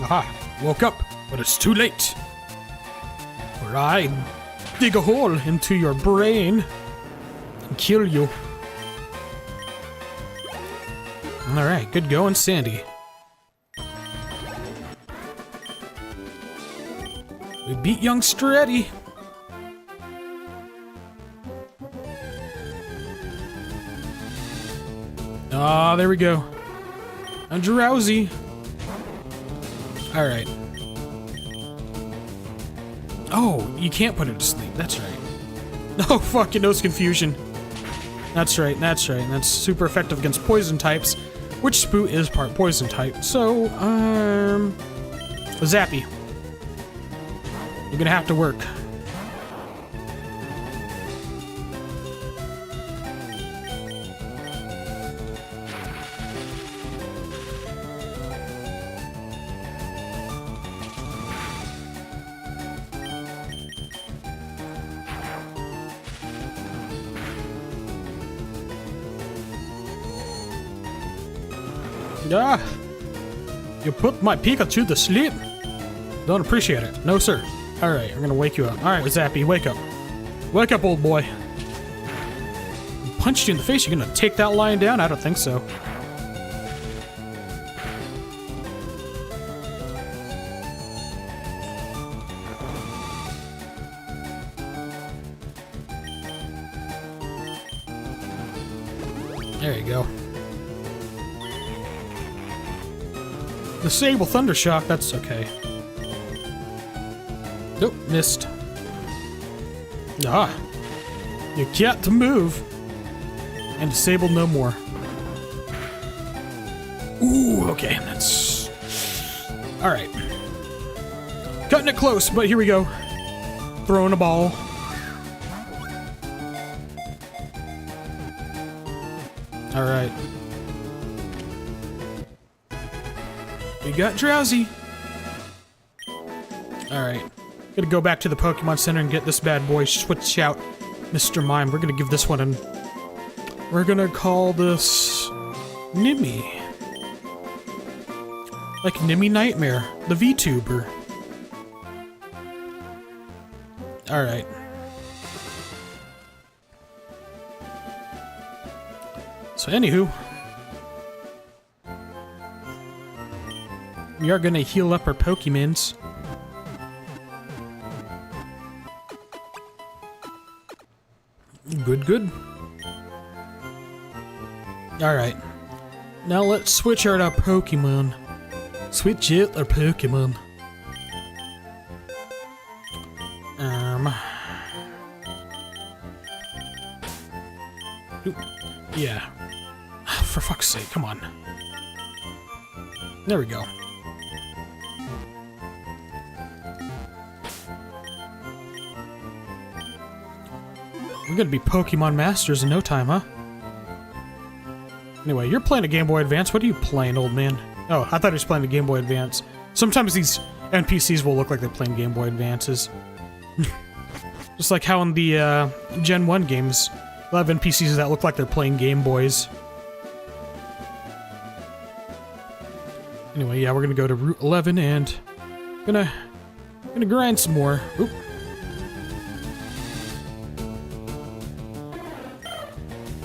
Aha, woke up, but it's too late. Or I dig a hole into your brain and kill you. Alright, good going, Sandy. We beat youngster Eddie. Ah, there we go. I'm drowsy. Alright. Oh, you can't put it to sleep. That's right. Oh, fucking nose confusion. That's right, that's right. That's super effective against poison types, which Spoot is part poison type. So, Zappy. You're gonna have to work. Ah! You put my Pikachu to sleep? Don't appreciate it. No, sir. Alright, I'm gonna wake you up. Alright, Zappy, wake up. Wake up, old boy. Punched you in the face, you're gonna take that lying down? I don't think so. There you go. Disable Thundershock, that's okay. Nope, missed. Ah. You got to move. And disable no more. Ooh, okay, that's... Alright. Cutting it close, but here we go. Throwing a ball. Alright. We got Drowsy. Alright. Gonna go back to the Pokemon Center and get this bad boy switch out. Mr. Mime. We're gonna give this one an... We're gonna call this... Nimmy. Like Nimmy Nightmare. The VTuber. Alright. So anywho... We are gonna heal up our Pokemons. Good, good. Alright. Now let's switch out our Pokemon. Switch out our Pokemon. Yeah. For fuck's sake, come on. There we go. We're gonna be Pokemon Masters in no time, huh? Anyway, you're playing a Game Boy Advance. What are you playing, old man? Oh, I thought he was playing the Game Boy Advance. Sometimes these NPCs will look like they're playing Game Boy Advances. Just like how in the Gen 1 games, they'll have NPCs that look like they're playing Game Boys. Anyway, yeah, we're gonna go to Route 11 and gonna grind some more. Oop.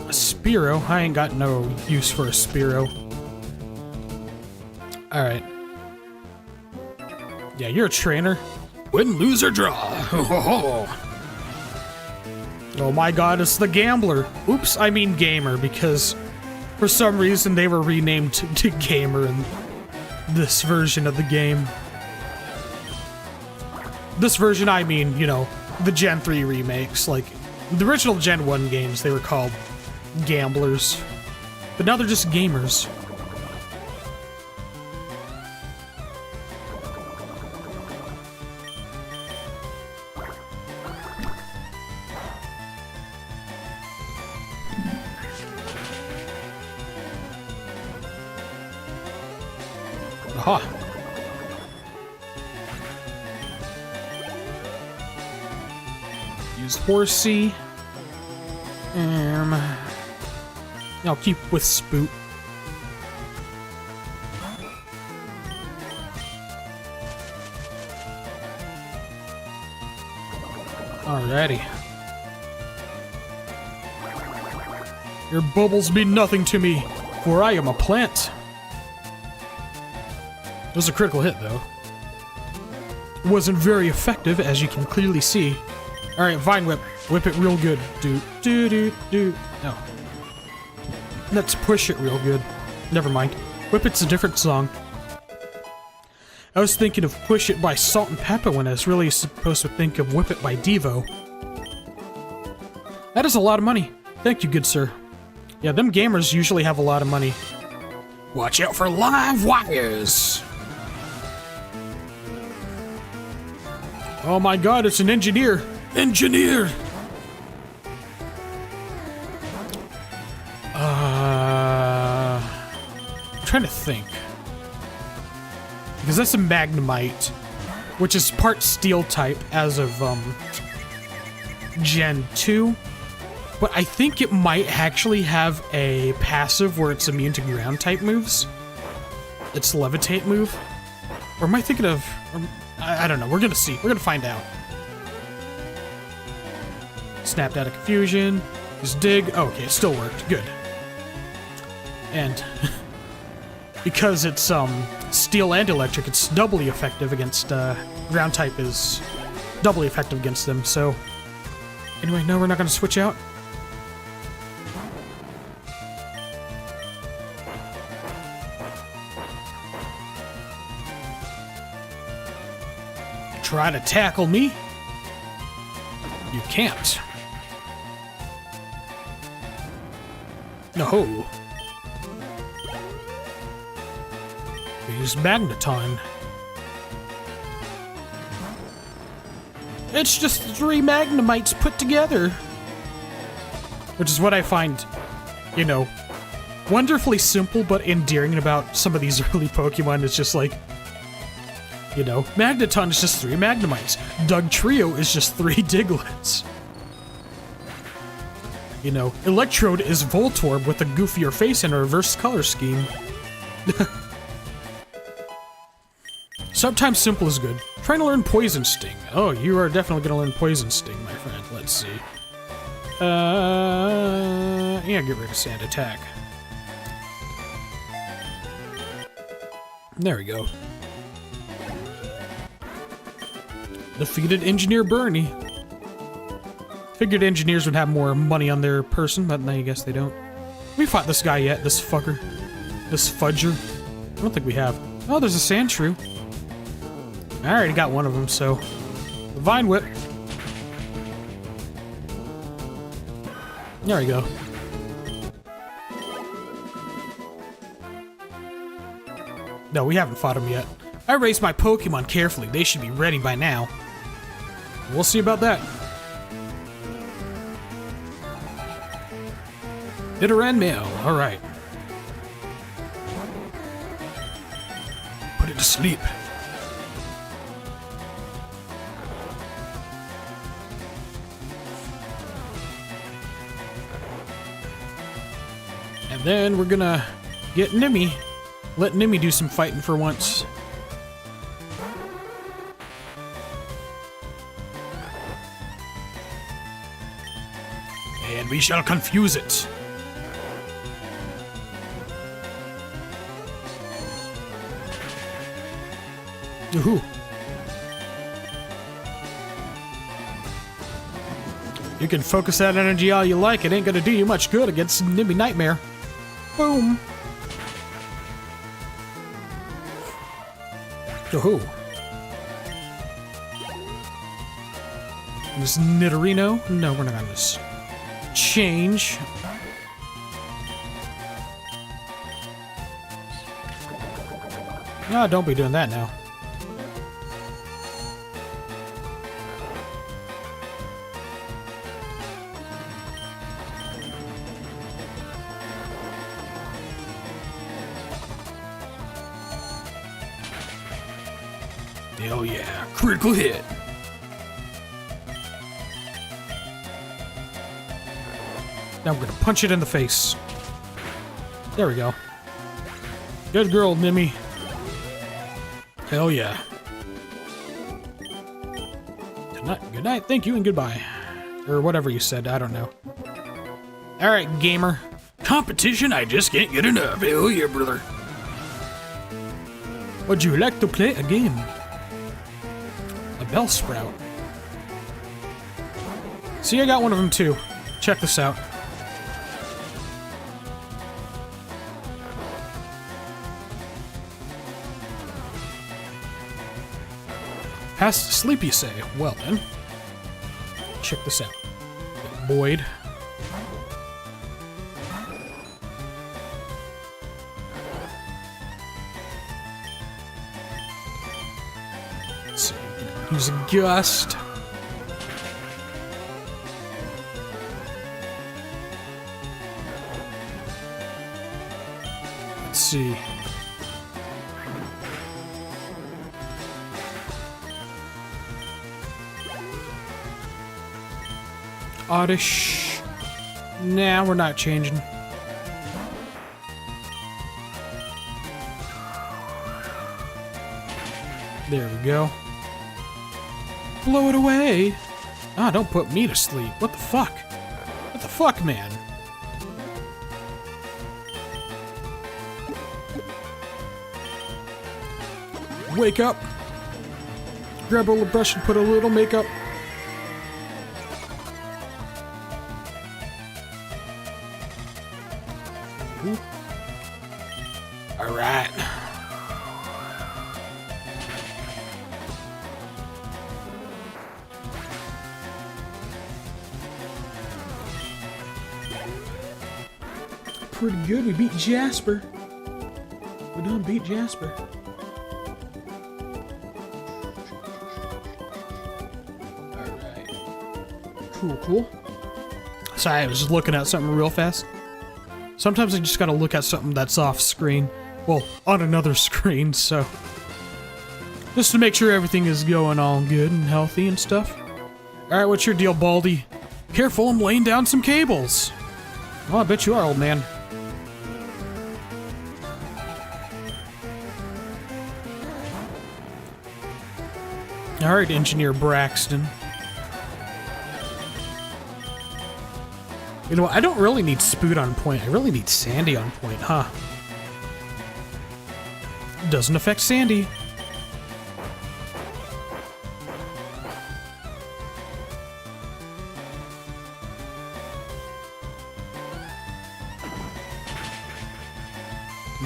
A Spearow? I ain't got no use for a Spearow. Alright. Yeah, you're a trainer. Win, lose, or draw. Oh my god, it's the Gambler. Oops, I mean Gamer, because for some reason they were renamed to Gamer in this version of the game. This version, I mean, you know, the Gen 3 remakes. Like, the original Gen 1 games, they were called Gamblers. But now they're just Gamers. Aha. Use Horsey. I'll keep with Spoot. Alrighty. Your bubbles mean nothing to me, for I am a plant. It was a critical hit, though. It wasn't very effective, as you can clearly see. Alright, Vine Whip. Whip it real good. Do. No. Let's push it real good. Never mind. Whip It's a different song. I was thinking of Push It by Salt and Pepper when I was really supposed to think of Whip It by Devo. That is a lot of money. Thank you, good sir. Yeah, them gamers usually have a lot of money. Watch out for live wires! Oh my god, it's an engineer! Engineer! I'm trying to think. Because that's a Magnemite, which is part Steel type as of, Gen 2. But I think it might actually have a passive where it's immune to ground type moves. It's Levitate move. Or am I thinking of... I don't know. We're gonna see. We're gonna find out. Snapped out of confusion. Just dig. Oh, okay, it still worked. Good. And because it's steel and electric, it's doubly effective against ground type is doubly effective against them. So anyway, no, we're not gonna switch out. Try to tackle me? You can't. No. Use Magneton. It's just 3 Magnemites put together. Which is what I find, you know, wonderfully simple but endearing about some of these early Pokemon. It's just like, you know, Magneton is just 3 Magnemites. Doug Trio is just 3 Diglets. You know, Electrode is Voltorb with a goofier face and a reverse color scheme. Sometimes simple is good. Trying to learn Poison Sting. Oh, you are definitely gonna learn Poison Sting, my friend. Let's see. Yeah, get rid of Sand Attack. There we go. Defeated Engineer Bernie. Figured engineers would have more money on their person, but I guess they don't. We fought this guy yet, this fucker. This fudger. I don't think we have. Oh, there's a sand shrew. I already got one of them, so... The Vine Whip. There we go. No, we haven't fought him yet. I raised my Pokemon carefully. They should be ready by now. We'll see about that. Nidoran Mail. Alright. Put it to sleep. And then we're gonna get Nimmy. Let Nimmy do some fighting for once. And we shall confuse it. Woohoo. You can focus that energy all you like, it ain't gonna do you much good against Nimby Nightmare. Boom. Woohoo. This Nidorino? No, we're not gonna just change. No, don't be doing that now. Hell yeah, critical hit. Now we're gonna punch it in the face. There we go. Good girl, Nimmy. Hell yeah. Good night, thank you, and goodbye. Or whatever you said, I don't know. Alright, gamer. Competition, I just can't get enough. Hell yeah, brother. Would you like to play a game? A Bellsprout. See, I got one of them too. Check this out. Has to sleep, you say? Well then. Check this out. Boyd. Let's see. Use a gust. Let's see. Oddish. Nah, we're not changing. There we go. Blow it away. Ah, don't put me to sleep. What the fuck? What the fuck, man? Wake up. Grab a little brush and put a little makeup. Alright. Pretty good, we beat Jasper. We done beat Jasper. Alright. Cool, cool. Sorry, I was just looking at something real fast. Sometimes I just gotta look at something that's off screen. Well, on another screen, so... just to make sure everything is going all good and healthy and stuff. Alright, what's your deal, Baldy? Careful, I'm laying down some cables. Oh, I bet you are, old man. Alright, Engineer Braxton. You know what, I don't really need Spoot on point, I really need Sandy on point, huh? Doesn't affect Sandy.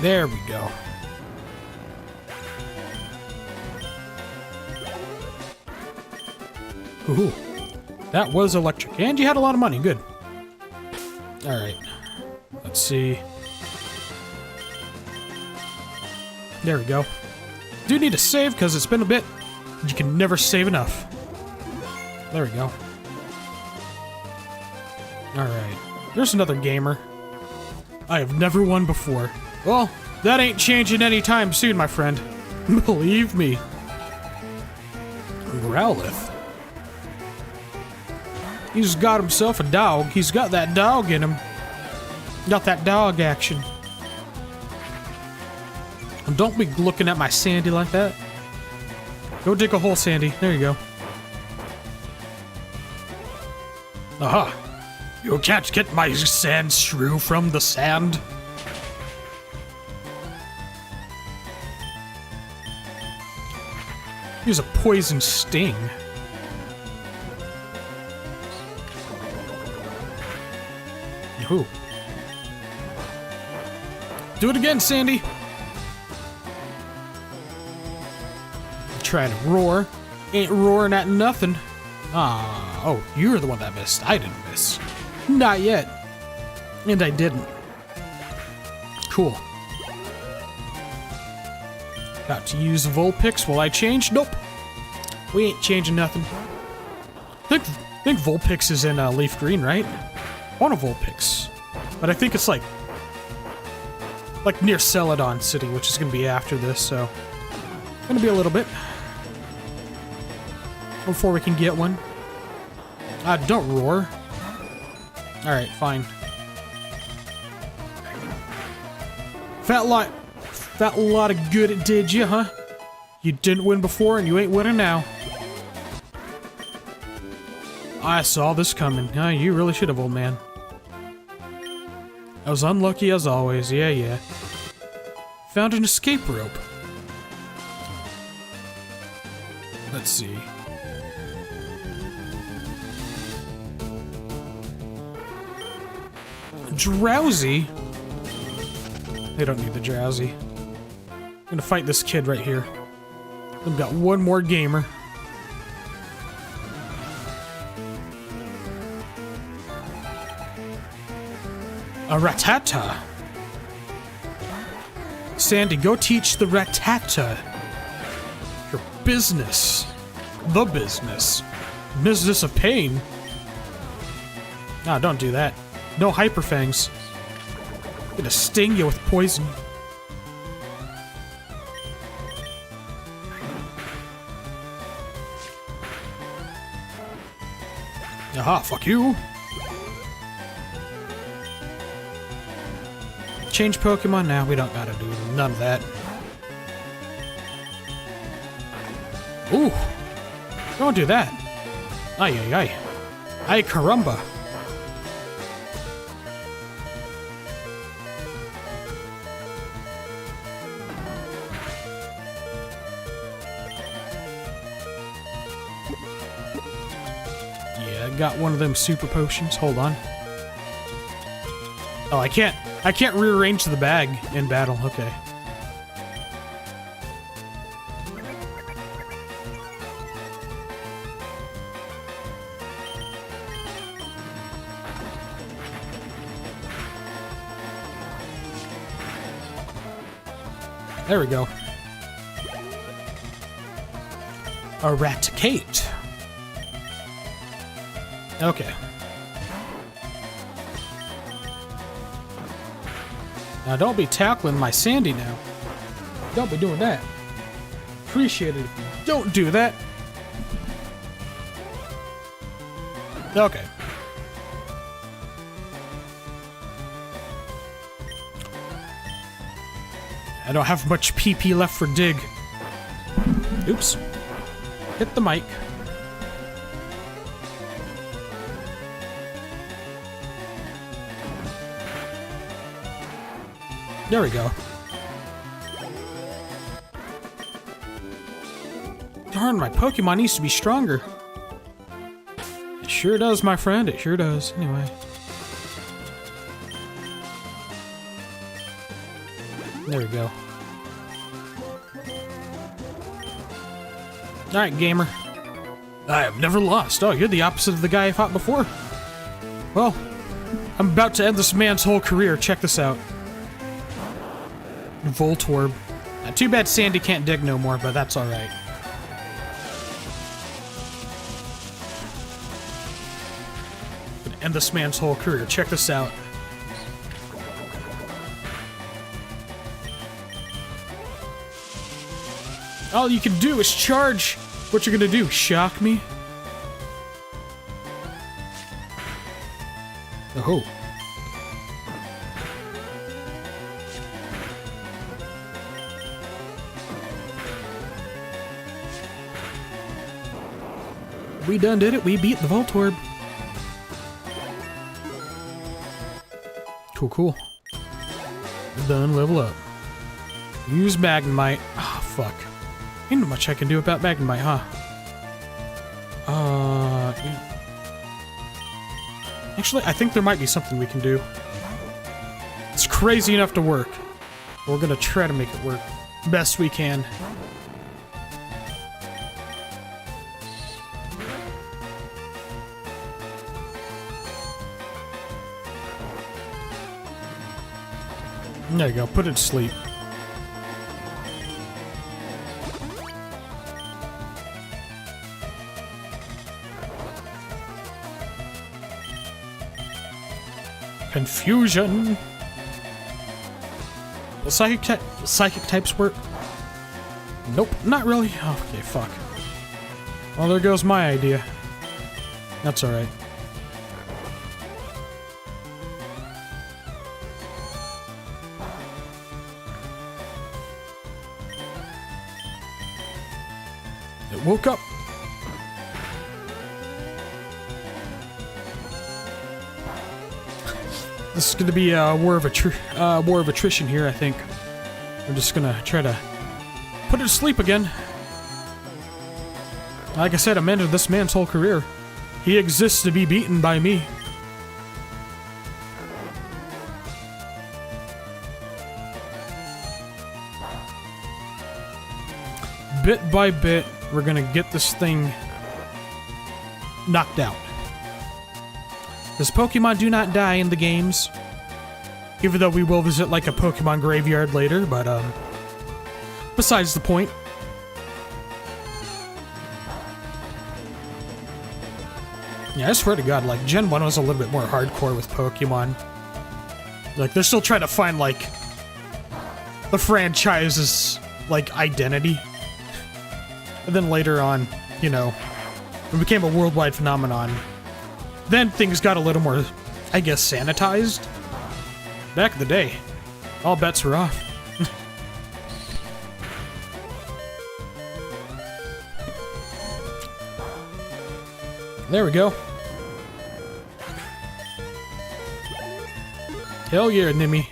There we go. Ooh, that was electric. And you had a lot of money. Good. Alright. Let's see. There we go. Do need to save because it's been a bit. You can never save enough. There we go. Alright. There's another gamer. I have never won before. Well, that ain't changing anytime soon, my friend. Believe me. Growlithe. He's got himself a dog. He's got that dog in him. Got that dog action. Don't be looking at my Sandy like that. Go dig a hole, Sandy. There you go. Aha! You can't get my sand shrew from the sand. Use a poison sting. Yahoo! Do it again, Sandy. Try to roar. Ain't roaring at nothing. Ah, oh, you're the one that missed. I didn't miss. Not yet. And I didn't. Cool. Got to use Vulpix. Will I change? Nope. We ain't changing nothing. I think Vulpix is in LeafGreen, right? I want a Vulpix. But I think it's like near Cerulean City, which is going to be after this, so... Gonna be a little bit. Before we can get one. Don't roar. Alright, fine. Fat lot of good it did you, huh? You didn't win before and you ain't winning now. I saw this coming. You really should have, old man. I was unlucky as always, yeah. Found an escape rope. Let's see. Drowsy? They don't need the drowsy. I'm gonna fight this kid right here. We've got one more gamer. A Rattata. Sandy, go teach the Rattata your business. The business. Business of pain. No, don't do that. No hyper fangs. Gonna sting you with poison. Aha, fuck you. Change Pokemon now. We don't gotta do none of that. Ooh. Don't do that. Ay. Ay, caramba. Yeah, I got one of them super potions. Hold on. Oh, I can't rearrange the bag in battle. Okay. There we go. Eradicate. Okay. Now don't be tackling my Sandy now. Don't be doing that. Appreciate it if you don't do that. Okay. I don't have much PP left for dig. Oops. Hit the mic. There we go. Darn, my Pokemon needs to be stronger. It sure does, my friend. It sure does. Anyway. There we go. Alright, gamer. I have never lost. Oh, you're the opposite of the guy I fought before. Well, I'm about to end this man's whole career. Check this out. Voltorb. Too bad Sandy can't dig no more, but that's alright. End this man's whole career. Check this out. All you can do is charge. What you gonna do? Shock me? Oh. We done did it. We beat the Voltorb. Cool, cool. Done, level up. Use Magnemite. Ah, fuck. Ain't not much I can do about Magnemite, huh? Actually, I think there might be something we can do. It's crazy enough to work. We're gonna try to make it work best we can. There you go, put it to sleep. Confusion! Will psychic types work? Nope, not really. Oh, okay, fuck. Well, there goes my idea. That's alright. It woke up. This is going to be a war of attrition here, I think. We're just going to try to put it to sleep again. Like I said, I'm ending this man's whole career. He exists to be beaten by me. Bit by bit, we're going to get this thing knocked out. Because Pokemon do not die in the games. Even though we will visit like a Pokemon graveyard later, but besides the point. Yeah, I swear to God, like Gen 1 was a little bit more hardcore with Pokemon. Like they're still trying to find like the franchise's like identity. And then later on, you know, it became a worldwide phenomenon. Then things got a little more, I guess, sanitized. Back in the day, all bets were off. There we go. Hell yeah, Nimmy.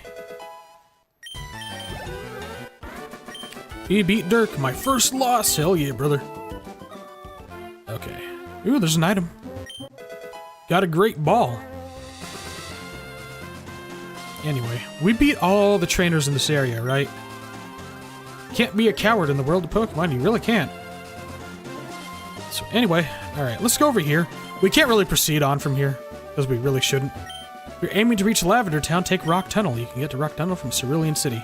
He beat Dirk, my first loss. Hell yeah, brother. Okay. Ooh, there's an item. Got a great ball. Anyway, we beat all the trainers in this area, right? Can't be a coward in the world of Pokemon, you really can't. So anyway, alright, let's go over here. We can't really proceed on from here, because we really shouldn't. If you're aiming to reach Lavender Town, take Rock Tunnel. You can get to Rock Tunnel from Cerulean City.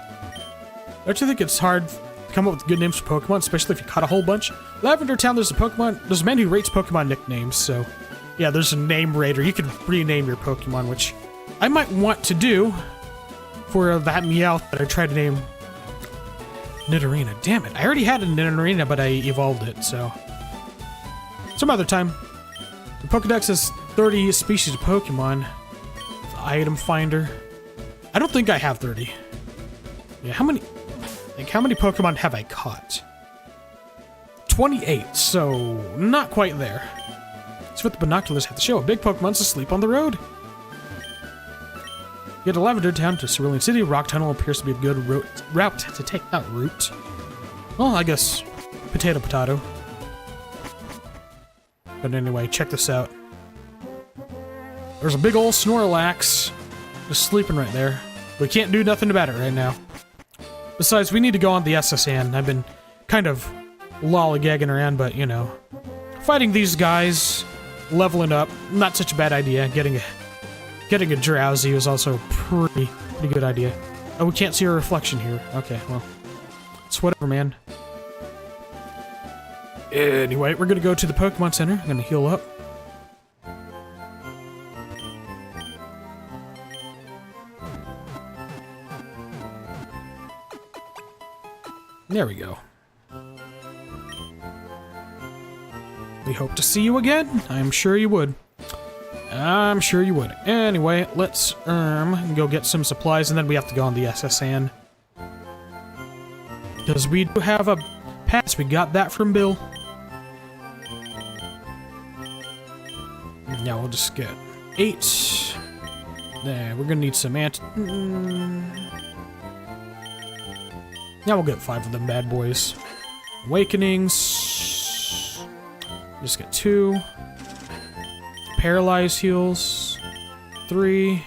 Don't you think it's hard to come up with good names for Pokemon, especially if you caught a whole bunch? Lavender Town, there's a man who rates Pokemon nicknames, so... yeah, there's a name rater. You can rename your Pokemon, which I might want to do for that Meowth that I tried to name Nidorina. Damn it, I already had a Nidorina, but I evolved it, so... some other time. The Pokedex has 30 species of Pokemon. The item finder. I don't think I have 30. Yeah, how many Pokemon have I caught? 28, so not quite there. So with the binoculars have to show a big Pokemon's asleep on the road. Get to Lavender Town to Cerulean City. Rock Tunnel appears to be a good route to take. Not route. Well, I guess potato potato. But anyway, check this out. There's a big old Snorlax just sleeping right there. We can't do nothing about it right now. Besides, we need to go on the SSN. I've been kind of lollygagging around, but, you know, fighting these guys, leveling up, not such a bad idea. Getting a drowsy was also pretty good idea. Oh, we can't see our reflection here. Okay, well, it's whatever, man. Anyway, we're gonna go to the Pokemon Center. I'm gonna heal up. There we go. We hope to see you again. I'm sure you would. I'm sure you would. Anyway, let's go get some supplies, and then we have to go on the SSN. Because we do have a pass. We got that from Bill. Now we'll just get 8. There, we're gonna need some Now we'll get 5 of them bad boys. Awakenings. Just get 2. Paralyze heals. 3.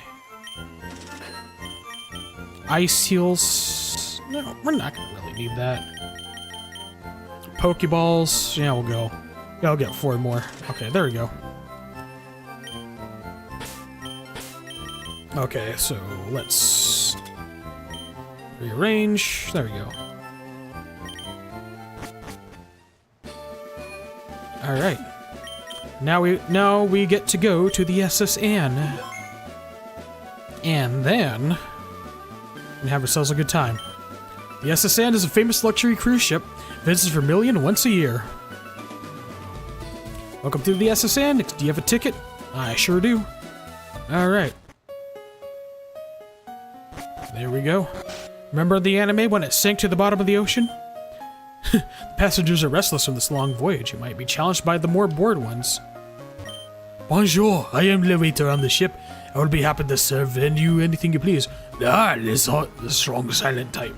Ice heals. No, we're not gonna really need that. Pokeballs. Yeah, we'll go. Yeah, I'll get 4 more. Okay, there we go. Okay, so let's rearrange. There we go. Alright. Now we get to go to the SSN. And then we can have ourselves a good time. The SSN is a famous luxury cruise ship. Visits Vermillion once a year. Welcome to the SSN. Do you have a ticket? I sure do. Alright. There we go. Remember the anime when it sank to the bottom of the ocean? The passengers are restless from this long voyage. You might be challenged by the more bored ones. Bonjour, I am the waiter on the ship. I will be happy to serve you anything you please. This hot, the strong silent type.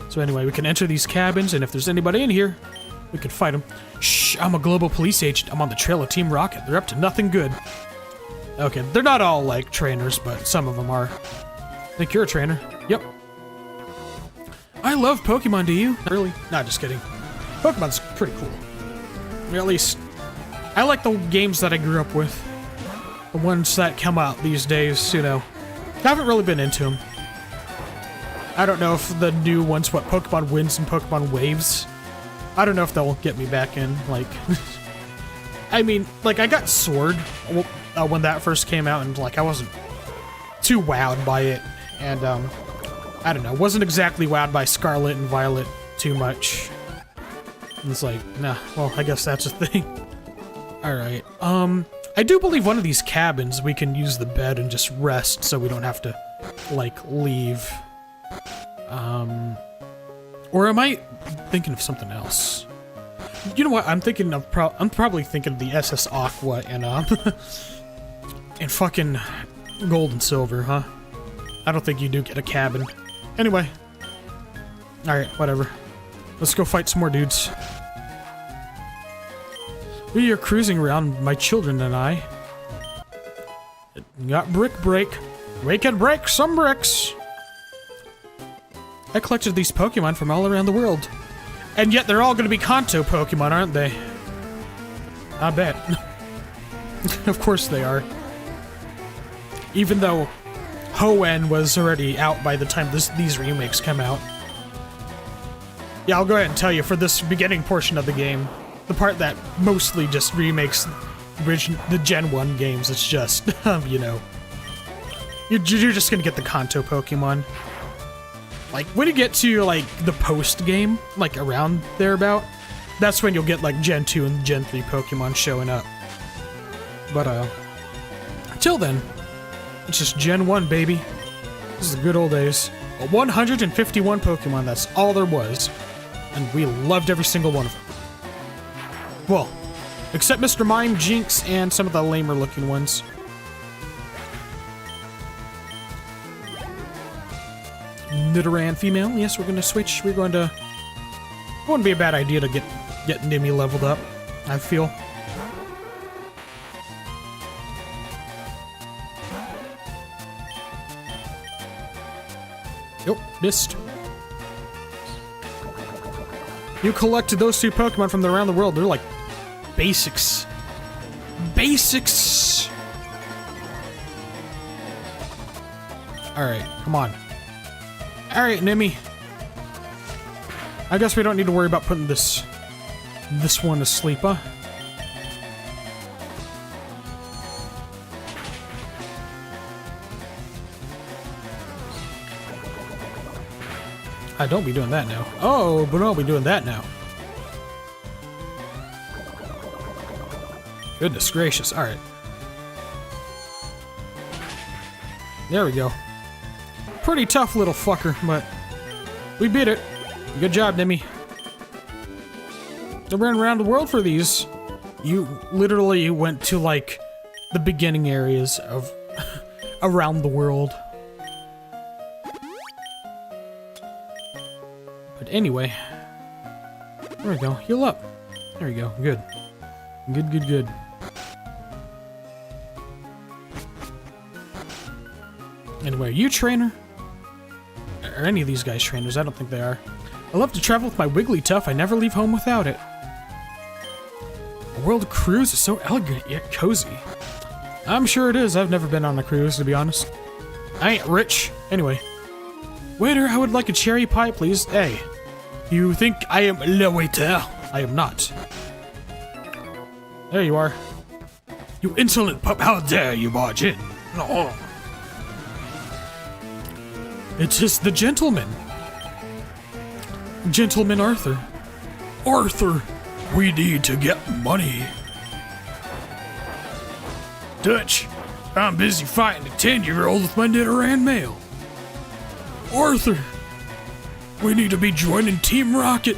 So anyway, we can enter these cabins, and if there's anybody in here, we can fight them. Shh, I'm a global police agent. I'm on the trail of Team Rocket. They're up to nothing good. Okay, they're not all, like, trainers, but some of them are. I think you're a trainer. Yep. I love Pokemon, do you? Not really? Nah, just kidding. Pokemon's pretty cool. Or at least, I like the games that I grew up with. The ones that come out these days, you know. I haven't really been into them. I don't know if the new ones, what, Pokemon Winds and Pokemon Waves, I don't know if they'll get me back in, like... I mean, like, I got Sword when that first came out, and, like, I wasn't too wowed by it. And, I don't know, wasn't exactly wowed by Scarlet and Violet too much. And it's like, nah, well, I guess that's a thing. Alright, I do believe one of these cabins we can use the bed and just rest so we don't have to, like, leave. Or am I thinking of something else? You know what, I'm thinking of, I'm probably thinking of the SS Aqua and, and fucking Gold and Silver, huh? I don't think you do get a cabin. Anyway. Alright, whatever. Let's go fight some more dudes. We are cruising around, my children and I. Got brick break. We can break some bricks. I collected these Pokemon from all around the world. And yet they're all going to be Kanto Pokemon, aren't they? I bet. Of course they are. Even though Hoenn was already out by the time these remakes come out. Yeah, I'll go ahead and tell you, for this beginning portion of the game, the part that mostly just remakes the Gen 1 games, it's just, you know, you're just gonna get the Kanto Pokemon. Like, when you get to, like, the post-game, like, around thereabout, that's when you'll get, like, Gen 2 and Gen 3 Pokemon showing up. But, until then, it's just Gen 1, baby. This is the good old days. 151 Pokemon, that's all there was. And we loved every single one of them. Well, except Mr. Mime, Jinx, and some of the lamer-looking ones. Nidoran female. Yes, we're going to switch. We're going to... It wouldn't be a bad idea to get Nimi leveled up, I feel. Nope, missed. You collected those 2 Pokemon from around the world. They're like basics. Basics! Alright, come on. Alright, Nimmy. I guess we don't need to worry about putting this one to sleep, huh? Don't be doing that now. Oh, but don't be doing that now. Goodness gracious. Alright. There we go. Pretty tough little fucker, but we beat it. Good job, Nimmy. I ran around the world for these. You literally went to, like, the beginning areas of around the world. But anyway, there we go. Heal up. There we go. Good. Good, good, good. Anyway, are you trainer? Are any of these guys trainers? I don't think they are. I love to travel with my Wigglytuff. I never leave home without it. A world cruise is so elegant yet cozy. I'm sure it is. I've never been on a cruise, to be honest. I ain't rich. Anyway. Waiter, I would like a cherry pie, please. Hey, you think I am le waiter? I am not. There you are. You insolent pup, how dare you barge in? No. It is the gentleman. Gentleman Arthur. Arthur, we need to get money. Dutch, I'm busy fighting a 10-year-old with my Nidoran mail. Arthur, we need to be joining Team Rocket.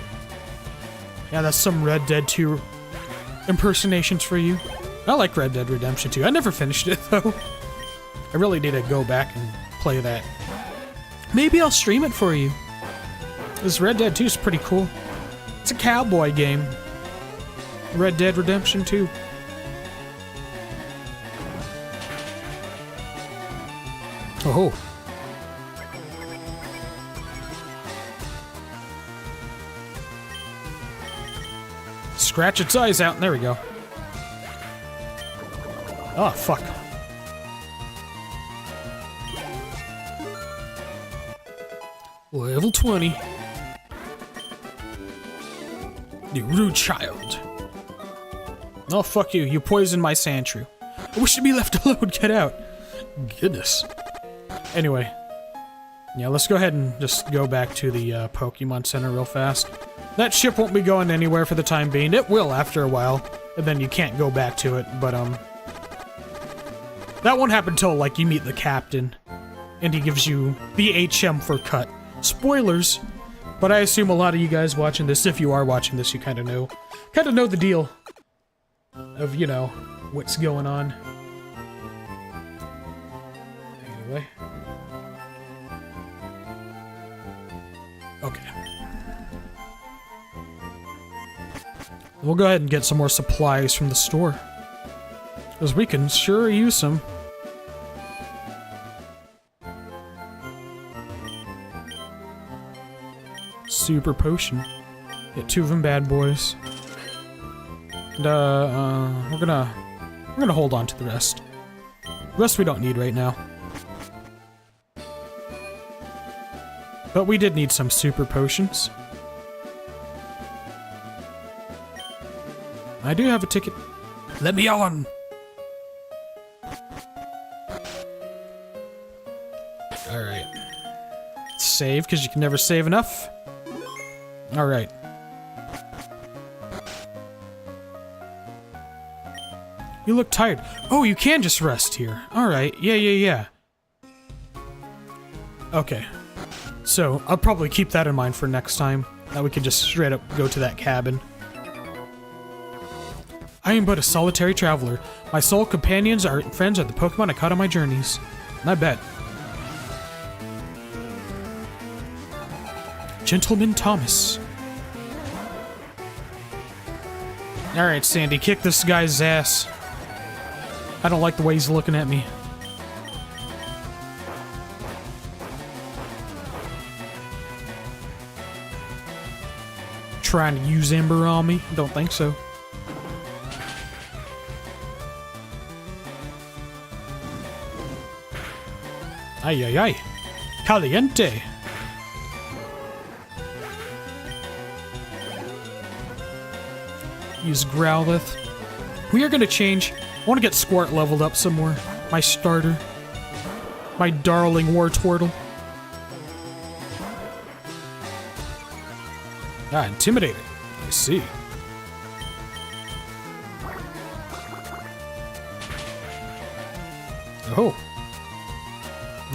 Yeah, that's some Red Dead 2 impersonations for you. I like Red Dead Redemption 2. I never finished it, though. I really need to go back and play that. Maybe I'll stream it for you. This Red Dead 2 is pretty cool. It's a cowboy game. Red Dead Redemption 2. Oh. Scratch its eyes out. There we go. Oh, fuck. Level 20. You rude child. Oh, fuck you. You poisoned my Sandshrew. I wish to be left alone. Get out. Goodness. Anyway. Yeah, let's go ahead and just go back to the Pokemon Center real fast. That ship won't be going anywhere for the time being. It will after a while, and then you can't go back to it, but, that won't happen until, like, you meet the captain, and he gives you the HM for cut. Spoilers, but I assume a lot of you guys watching this, if you are watching this, you kind of know the deal of, you know, what's going on. Anyway. Okay. We'll go ahead and get some more supplies from the store. Because we can sure use some. Super potion. Get 2 of them bad boys. And, we're gonna hold on to the rest. The rest we don't need right now. But we did need some super potions. I do have a ticket. Let me on! Alright. Save, because you can never save enough. Alright. You look tired. Oh, you can just rest here. Alright, yeah. Okay. So, I'll probably keep that in mind for next time. That we can just straight up go to that cabin. I am but a solitary traveler. My sole companions are friends are the Pokemon I caught on my journeys. And I bet. Gentleman Thomas. Alright, Sandy, kick this guy's ass. I don't like the way he's looking at me. trying to use Ember on me. Don't think so. Ay, ay, ay. Caliente. Use Growlithe. We are going to change. I want to get Squart leveled up some more. My starter. My darling Wartortle. Ah, intimidating. I see. Oh.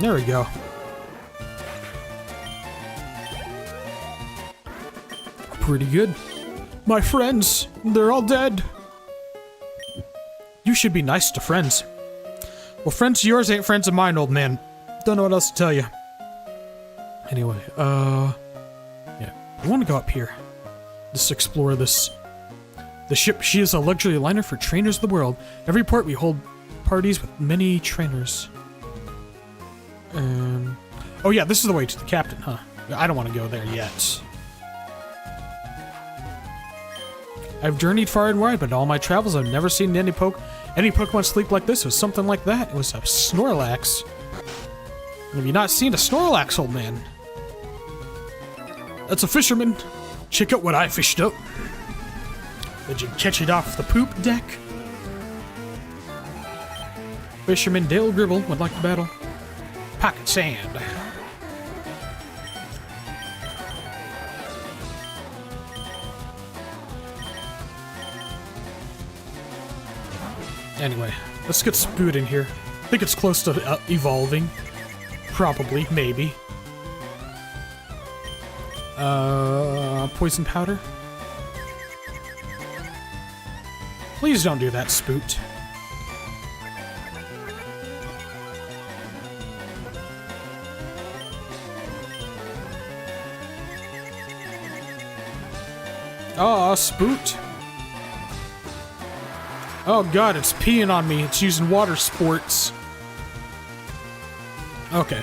There we go. Pretty good. My friends, they're all dead. You should be nice to friends. Well, friends of yours ain't friends of mine, old man. Don't know what else to tell you. Anyway, yeah. I want to go up here. Just explore this. The ship, she is a luxury liner for trainers of the world. Every port we hold parties with many trainers. Oh yeah, this is the way to the captain, huh? I don't want to go there yet. I've journeyed far and wide, but in all my travels I've never seen any Pokemon sleep like this. It was something like that. It was a Snorlax. Have you not seen a Snorlax, old man? That's a fisherman. Check out what I fished up. Did you catch it off the poop deck? Fisherman Dale Gribble would like to battle. Pocket sand. Anyway, let's get Spoot in here. I think it's close to evolving. Probably, maybe. Poison powder? Please don't do that, Spoot. Oh, Spoot. Oh god, it's peeing on me. It's using water sports. Okay.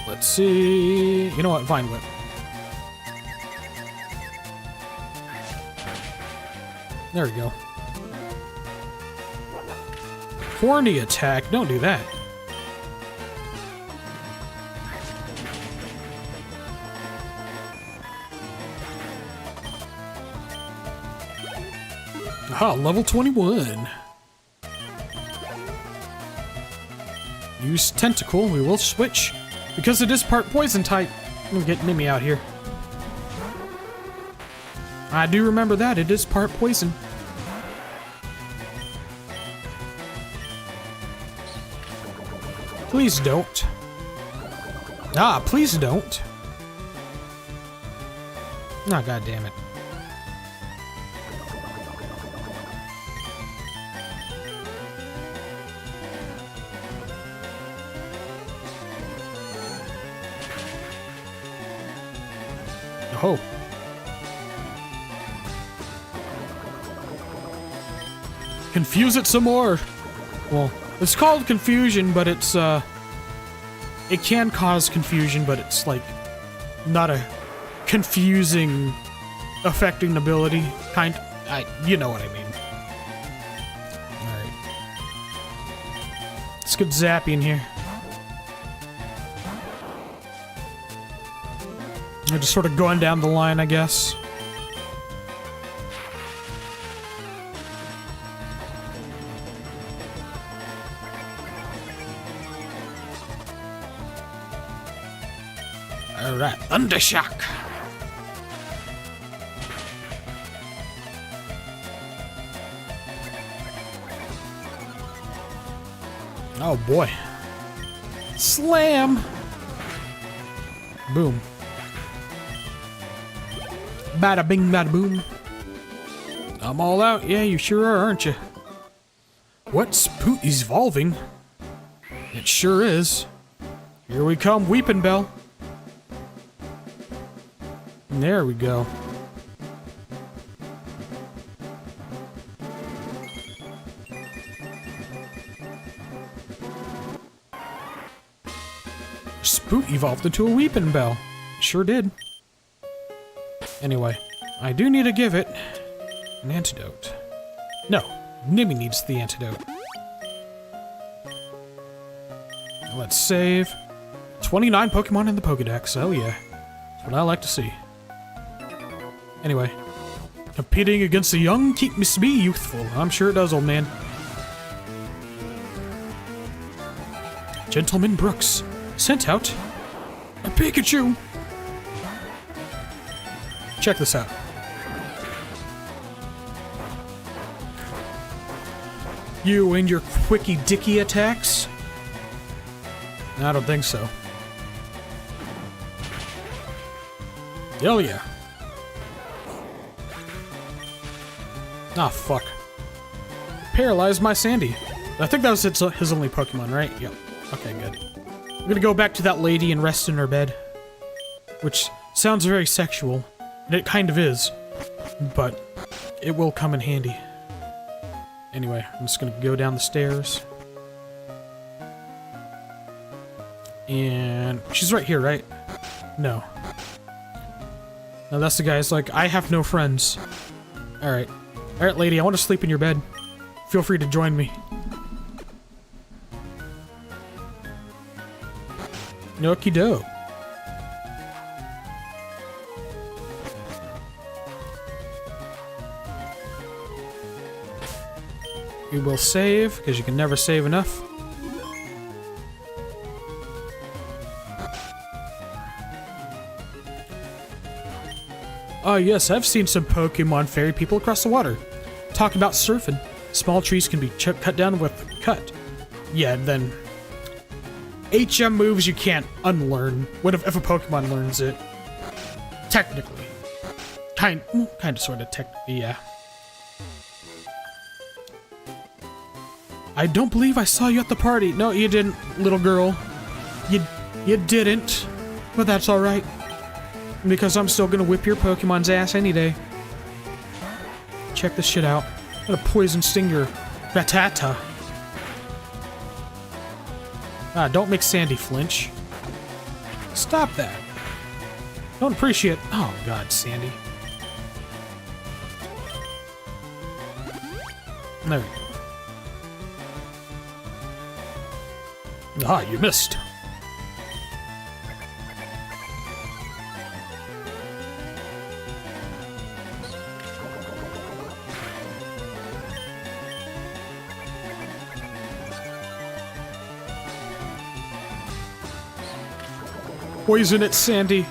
Let's see. You know what? Vine Whip. There we go. Horny attack. Don't do that. Aha, level 21. Use Tentacle. We will switch. Because it is part poison type. We'll get Mimi out here. I do remember that. It is part poison. Please don't. Ah, please don't. Ah, god damn it. Oh. Confuse it some more. Well, it's called confusion, but it's, it can cause confusion, but it's, like, not a confusing affecting ability. You know what I mean. Alright. Let's get Zappy in here. I'm just sort of going down the line, I guess. Alright, Undershock. Oh boy. Slam! Boom. Bada bing, bada boom. I'm all out. Yeah, you sure are, aren't you? What? Spoot evolving? It sure is. Here we come, Weeping Bell. There we go. boot evolved into a weeping bell. Sure did. Anyway, I do need to give it an antidote. No, Nimmy needs the antidote. Let's save. 29 Pokemon in the Pokedex. Oh yeah. That's what I like to see. Anyway. Competing against the young keeps me youthful. I'm sure it does, old man. Gentleman Brooks sent out a Pikachu. Check this out. You and your Quickie Dicky attacks? I don't think so. Hell yeah. Ah, fuck. Paralyzed my Sandy. I think that was his only Pokemon, right? Yep. Okay, good. I'm gonna go back to that lady and rest in her bed. Which sounds very sexual. And it kind of is. But it will come in handy. Anyway, I'm just gonna go down the stairs. And she's right here, right? No. No, that's the guy. It's like, I have no friends. Alright. Alright, lady, I want to sleep in your bed. Feel free to join me. Okie doke. We will save, because you can never save enough. Oh yes, I've seen some Pokemon fairy people across the water. Talk about surfing. Small trees can be cut down with a cut. Yeah, then... HM moves you can't unlearn. What if a Pokemon learns it? Technically. Kinda, sorta, technically, yeah. I don't believe I saw you at the party. No, you didn't, little girl. You didn't. But that's alright. Because I'm still gonna whip your Pokemon's ass any day. Check this shit out. I'm gonna poison sting your Rattata. Ah, don't make Sandy flinch. Stop that. Don't appreciate... Oh god, Sandy. There we go. Ah, you missed. Poison it, Sandy.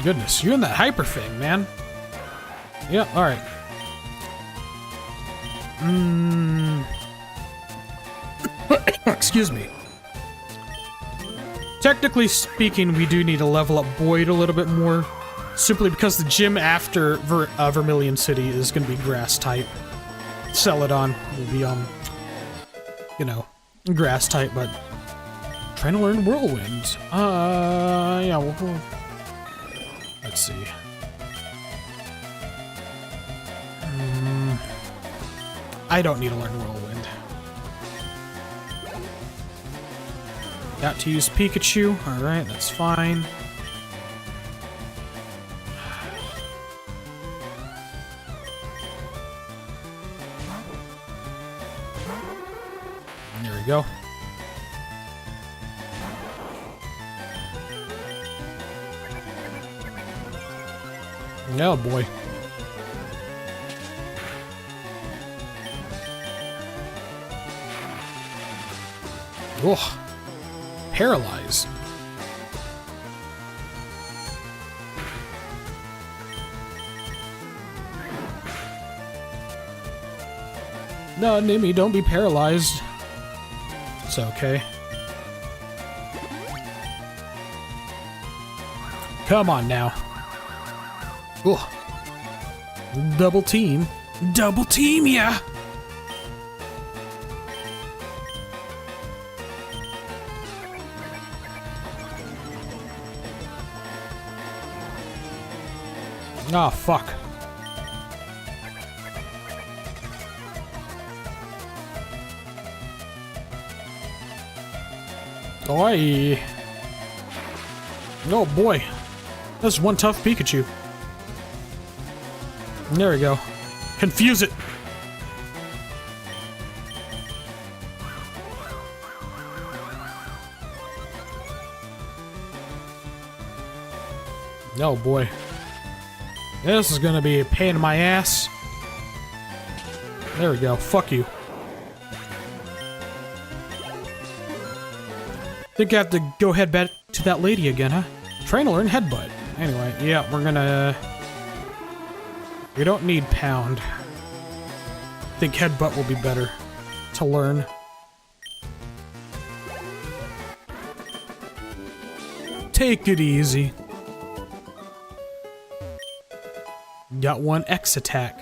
Goodness, you're in that hyper thing, man. Yeah, alright. Excuse me. Technically speaking, we do need to level up Boyd a little bit more. Simply because the gym after Vermillion City is going to be grass type. Celadon will be, you know, grass type, but trying to learn Whirlwind. Yeah, let's see. I don't need to learn Whirlwind. Got to use Pikachu. Alright, that's fine. There we go. Oh boy. Ugh. Paralyzed. No, Nimmy, don't be paralyzed. It's okay. Come on now. Ugh. Double team. Double team, yeah! Ah, fuck. Oi. Oh boy. That's one tough Pikachu. There we go. Confuse it. Oh boy. This is gonna be a pain in my ass. There we go. Fuck you. Think I have to go head back to that lady again, huh? Trying to learn headbutt. Anyway, yeah, we're gonna... We don't need pound. I think headbutt will be better to learn. Take it easy. Got one X attack.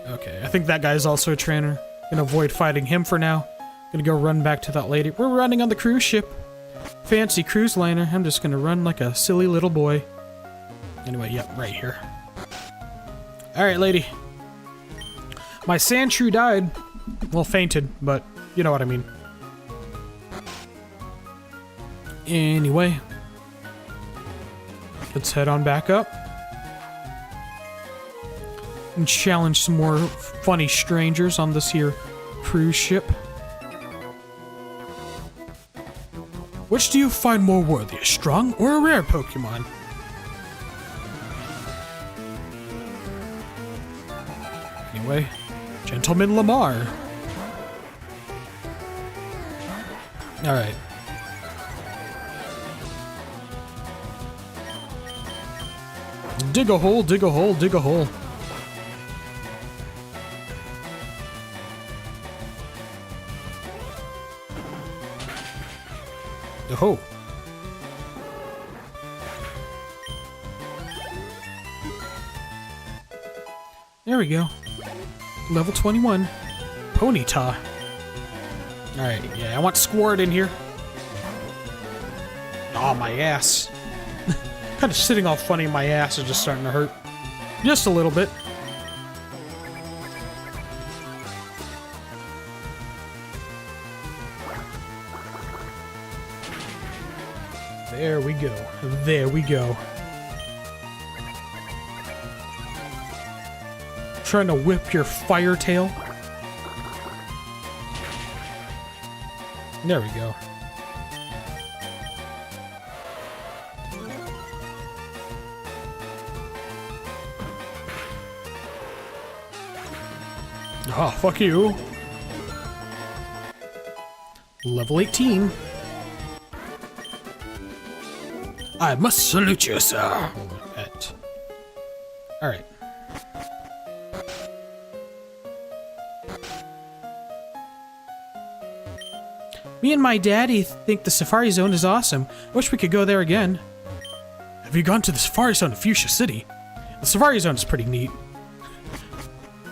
Okay, I think that guy's also a trainer. Gonna avoid fighting him for now. Gonna go run back to that lady. We're running on the cruise ship. Fancy cruise liner. I'm just gonna run like a silly little boy. Anyway, yep, right here. Alright, lady. My Sandshrew died. Well, fainted, but you know what I mean. Anyway. Let's head on back up. And challenge some more funny strangers on this here cruise ship. Which do you find more worthy, a strong or a rare Pokemon? Anyway, Gentleman Lamar. Alright. Dig a hole, dig a hole, dig a hole. Oh. There we go. Level 21. Ponyta. Alright, yeah, I want Squirrel in here. Aw, my ass. Kind of sitting all funny, my ass is just starting to hurt. Just a little bit. There we go. There we go. Trying to whip your fire tail. There we go. Oh, fuck you. Level 18. I must salute you, sir. Pet. Alright. Me and my daddy think the Safari Zone is awesome. I wish we could go there again. Have you gone to the Safari Zone in Fuchsia City? The Safari Zone is pretty neat.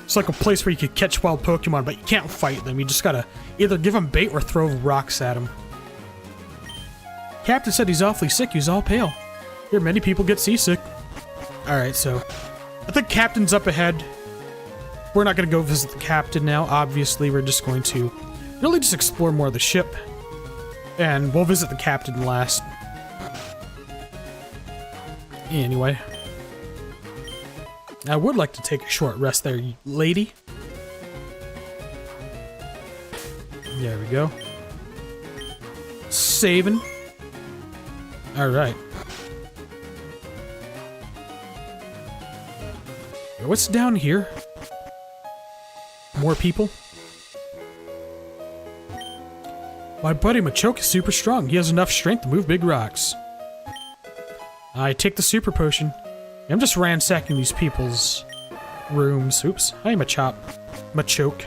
It's like a place where you could catch wild Pokemon, but you can't fight them. You just gotta either give them bait or throw rocks at them. Captain said he's awfully sick. He's all pale. Here, many people get seasick. Alright, so I think Captain's up ahead. We're not gonna go visit the Captain now. Obviously, we're just going to really just explore more of the ship. And we'll visit the Captain last. Anyway. I would like to take a short rest there, lady. There we go. Saving. Alright. What's down here? More people? My buddy Machoke is super strong. He has enough strength to move big rocks. I take the super potion. I'm just ransacking these people's rooms. Oops. Hi, Machoke.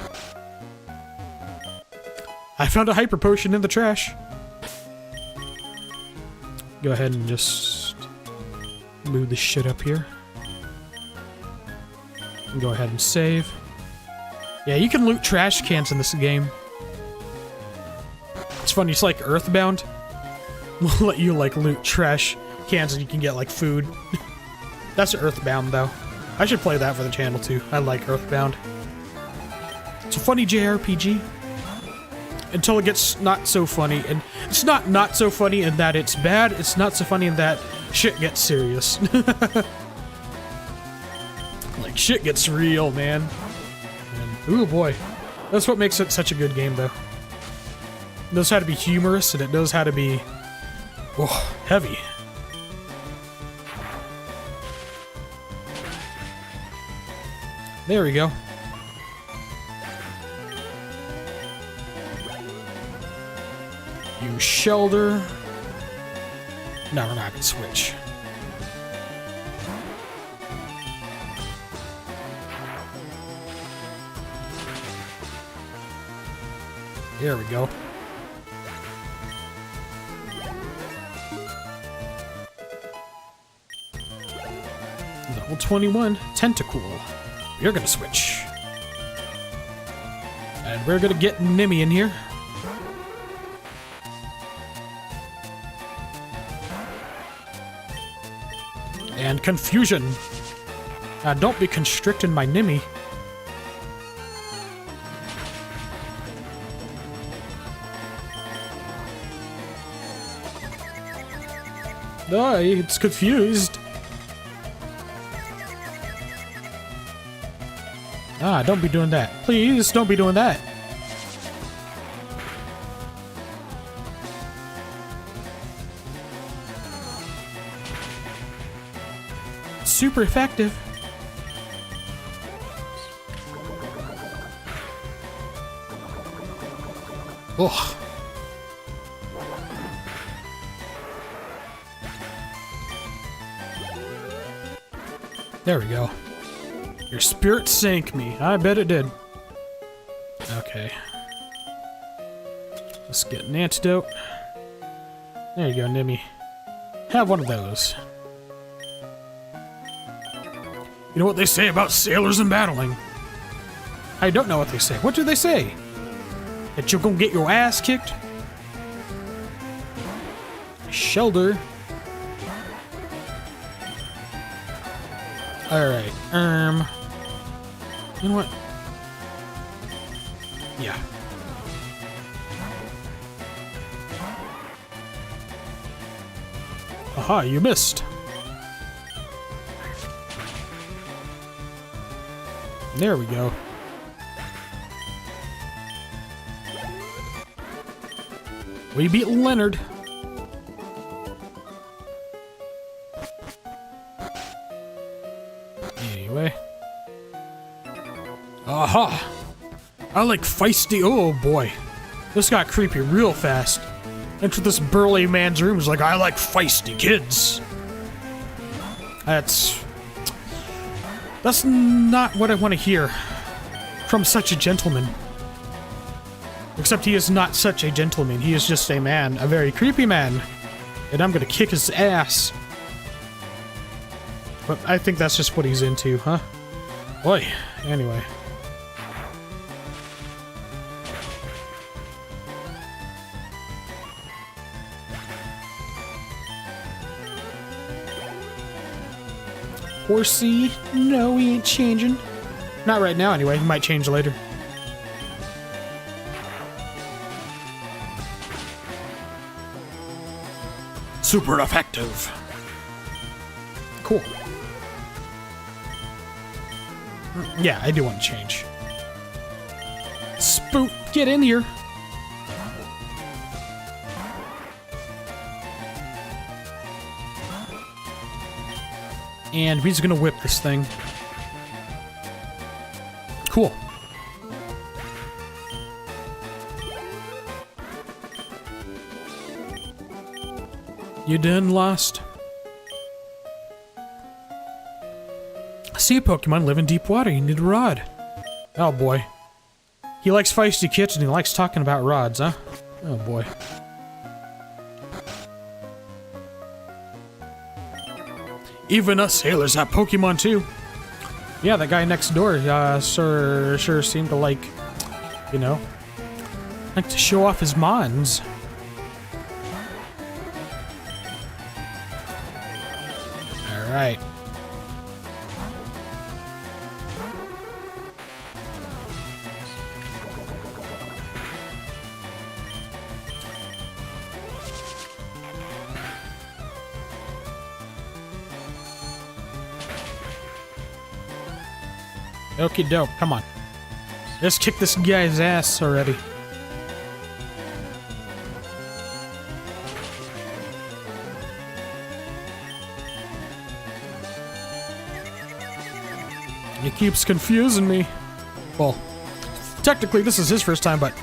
I found a hyper potion in the trash. Go ahead and just move this shit up here. And go ahead and save. Yeah, you can loot trash cans in this game. It's funny, it's like Earthbound. We'll let you, like, loot trash cans and you can get, like, food. That's Earthbound, though. I should play that for the channel, too. I like Earthbound. It's a funny JRPG. Until it gets not so funny. And it's not so funny in that it's bad. It's not so funny in that shit gets serious. Like, shit gets real, man. And, ooh, boy. That's what makes it such a good game, though. It knows how to be humorous, and it knows how to be... oh, heavy. There we go. Use Shelter. No, we're not gonna switch. There we go. Level 21, Tentacool. You're gonna switch. And we're gonna get Nimmy in here. And Confusion. Don't be constricting my Nimmy. Oh, it's confused. Ah, don't be doing that. Please, don't be doing that. Super effective. Ugh. There we go. Your spirit sank me. I bet it did. Okay. Let's get an antidote. There you go, Nimmy. Have one of those. You know what they say about sailors and battling? I don't know what they say. What do they say? That you're gonna get your ass kicked? Shelter. Alright, you know what? Yeah. Aha, you missed. There we go. We beat Leonard. Anyway. Aha! I like feisty. Oh boy. This got creepy real fast. Enter this burly man's room. He's like, I like feisty kids. That's not what I want to hear from such a gentleman. Except he is not such a gentleman. He is just a man. A very creepy man. And I'm gonna kick his ass. But I think that's just what he's into, huh? Boy, anyway. Horsey? No, he ain't changing. Not right now, anyway. He might change later. Super effective. Cool. Yeah, I do want to change. Spook, get in here. And we're just gonna whip this thing. Cool. You done lost? See a Pokemon live in deep water, you need a rod. Oh boy. He likes feisty kids and he likes talking about rods, huh? Oh boy. Even us sailors have Pokemon too. Yeah, that guy next door, sure seemed to like, you know, like to show off his mons. Alright. Okie doke, come on. Let's kick this guy's ass already. He keeps confusing me. Well, technically this is his first time, but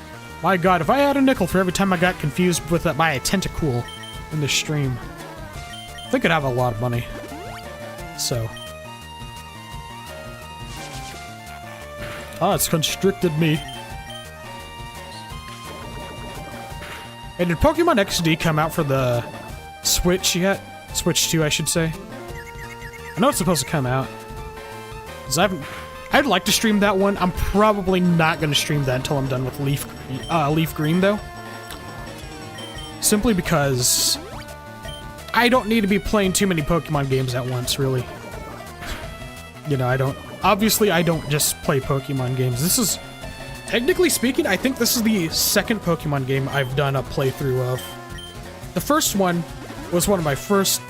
my god, if I had a nickel for every time I got confused with by a tentacool in this stream, I think I'd have a lot of money. So. Ah, it's constricted me. Hey, did Pokemon XD come out for the Switch yet? Switch 2, I should say. I know it's supposed to come out. 'Cause I'd like to stream that one. I'm probably not going to stream that until I'm done with LeafGreen, though. Simply because I don't need to be playing too many Pokemon games at once, really. You know, obviously, I don't just play Pokemon games. This is, technically speaking, I think this is the second Pokemon game I've done a playthrough of. The first one was one of my first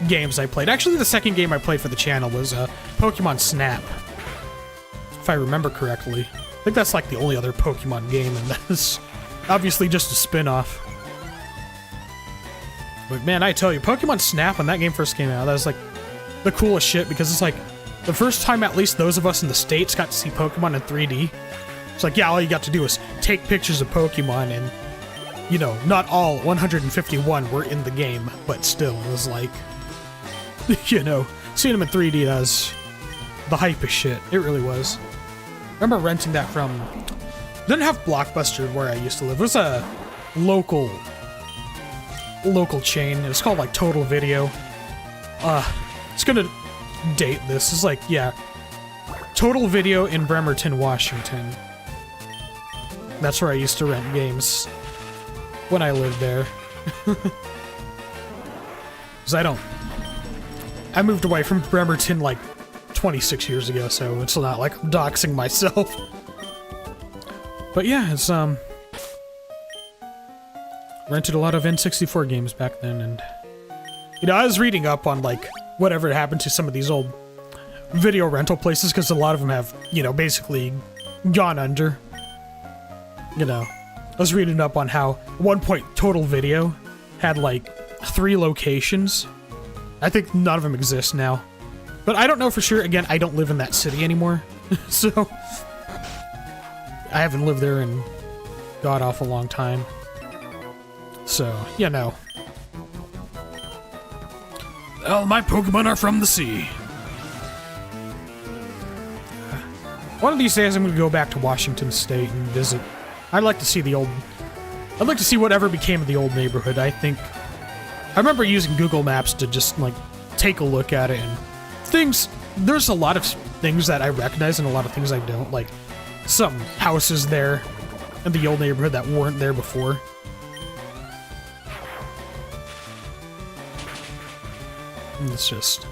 games I played. Actually, the second game I played for the channel was Pokemon Snap, if I remember correctly. I think that's like the only other Pokemon game, and that's obviously just a spin-off. But man, I tell you, Pokemon Snap, when that game first came out, that was like the coolest shit, because it's like the first time at least those of us in the States got to see Pokemon in 3D. It's like, yeah, all you got to do was take pictures of Pokemon, and, you know, not all 151 were in the game, but still, it was like, you know, seeing them in 3D, that was the hype of shit. It really was. I remember renting that from... Didn't have Blockbuster where I used to live. It was a local chain. It was called, like, Total Video. It's gonna date this. It's like, yeah, Total Video in Bremerton, Washington. That's where I used to rent games when I lived there. Because I moved away from Bremerton like 26 years ago, so it's not like I'm doxing myself. But yeah, it's rented a lot of N64 games back then, and you know, I was reading up on like whatever happened to some of these old video rental places, because a lot of them have, you know, basically gone under. You know, I was reading up on how at one point Total Video had like 3 locations. I think none of them exist now. But I don't know for sure. Again, I don't live in that city anymore. So I haven't lived there in god awful long time. So, you know. Well, my Pokemon are from the sea. One of these days I'm gonna go back to Washington State and visit. I'd like to see I'd like to see whatever became of the old neighborhood. I remember using Google Maps to just, like, take a look at it, and there's a lot of things that I recognize and a lot of things I don't, like some houses there in the old neighborhood that weren't there before. And it's just...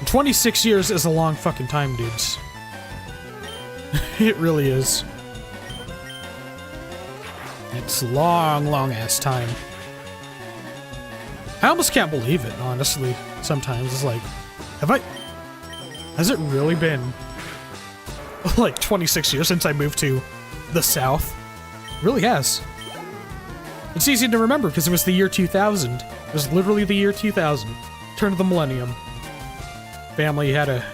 26 years is a long fucking time, dudes. It really is. It's long, long-ass time. I almost can't believe it, honestly, sometimes. It's like, has it really been, like, 26 years since I moved to the South? It really has. It's easy to remember, because it was the year 2000. It was literally the year 2000. Turn of the millennium. Family had a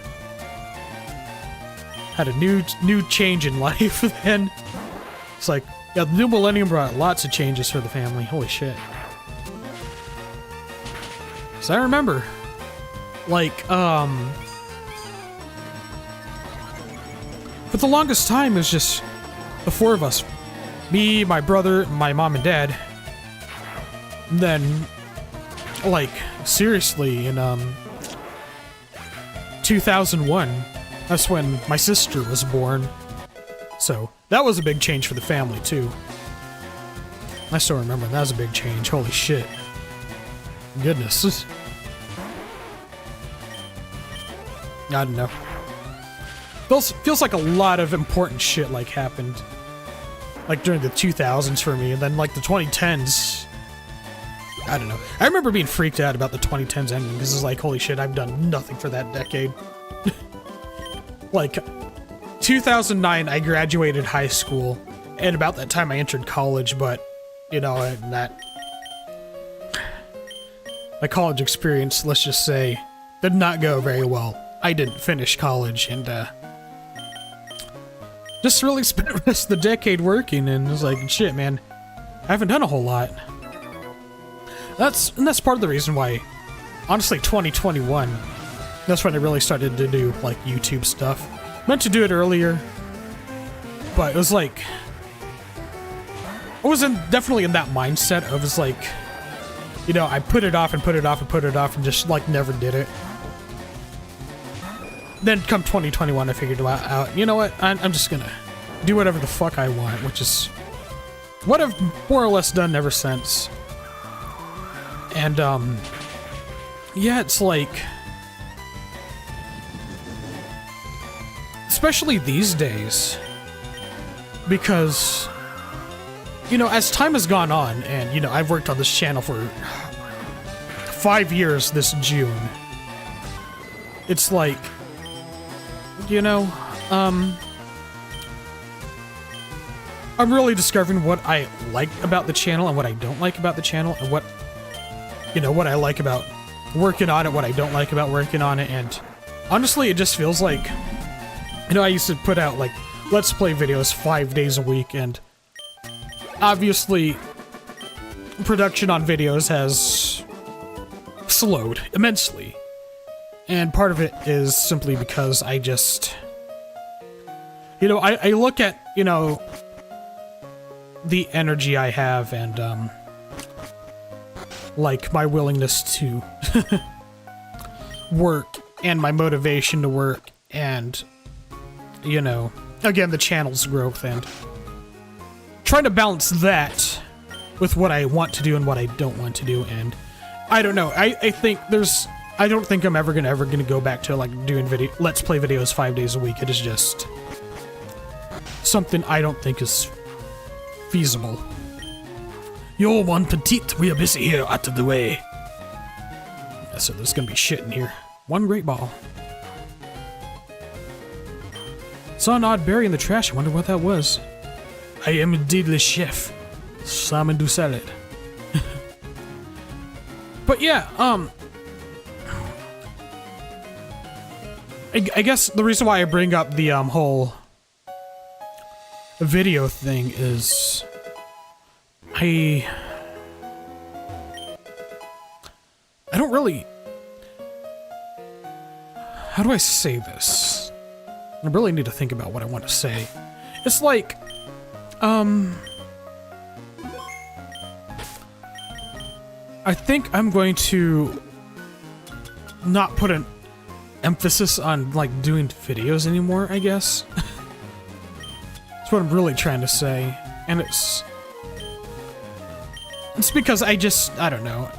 new change in life then. It's like, yeah, the new millennium brought lots of changes for the family. Holy shit. So I remember, like, for the longest time, it was just the 4 of us. Me, my brother, my mom and dad. And then, like, seriously, in, 2001, that's when my sister was born. So, that was a big change for the family, too. I still remember, that was a big change. Holy shit. Goodness. I don't know. Feels like a lot of important shit, like, happened. Like, during the 2000s for me, and then, like, the 2010s... I don't know. I remember being freaked out about the 2010s ending, because it's like, holy shit, I've done nothing for that decade. like 2009 I graduated high school, and about that time I entered college, but you know, my college experience, let's just say, did not go very well. I didn't finish college, and just really spent the rest of the decade working, and it was like, shit, man, I haven't done a whole lot. That's part of the reason why, honestly, 2021, that's when I really started to do, like, YouTube stuff. Meant to do it earlier, but it was like, I was definitely in that mindset of, it's like, you know, I put it off and put it off and put it off and just, like, never did it. Then come 2021, I figured out, you know what, I'm just gonna do whatever the fuck I want, which is what I've more or less done ever since. And, yeah, it's like, especially these days, because, you know, as time has gone on, and, you know, I've worked on this channel for 5 years this June, it's like, you know, I'm really discovering what I like about the channel and what I don't like about the channel, and what, you know, what I like about working on it, what I don't like about working on it, and honestly, it just feels like, you know, I used to put out, like, Let's Play videos 5 days a week, and obviously, production on videos has slowed immensely. And part of it is simply because I just, you know, I look at, you know, the energy I have and, like, my willingness to work and my motivation to work and, you know, again, the channel's growth, and trying to balance that with what I want to do and what I don't want to do. And I don't know, I think there's, I don't think I'm ever gonna go back to, like, doing Let's Play videos 5 days a week. It is just something I don't think is feasible. Yo, one petite, we are busy here, out of the way. Yeah, so there's gonna be shit in here. One great ball. Saw an odd berry in the trash, I wonder what that was. I am indeed the chef. Salmon du salad. But yeah, I guess the reason why I bring up the whole video thing is I don't really, how do I say this? I really need to think about what I want to say. It's like, I think I'm going to not put an emphasis on, like, doing videos anymore, I guess. That's what I'm really trying to say. And it's because I don't know.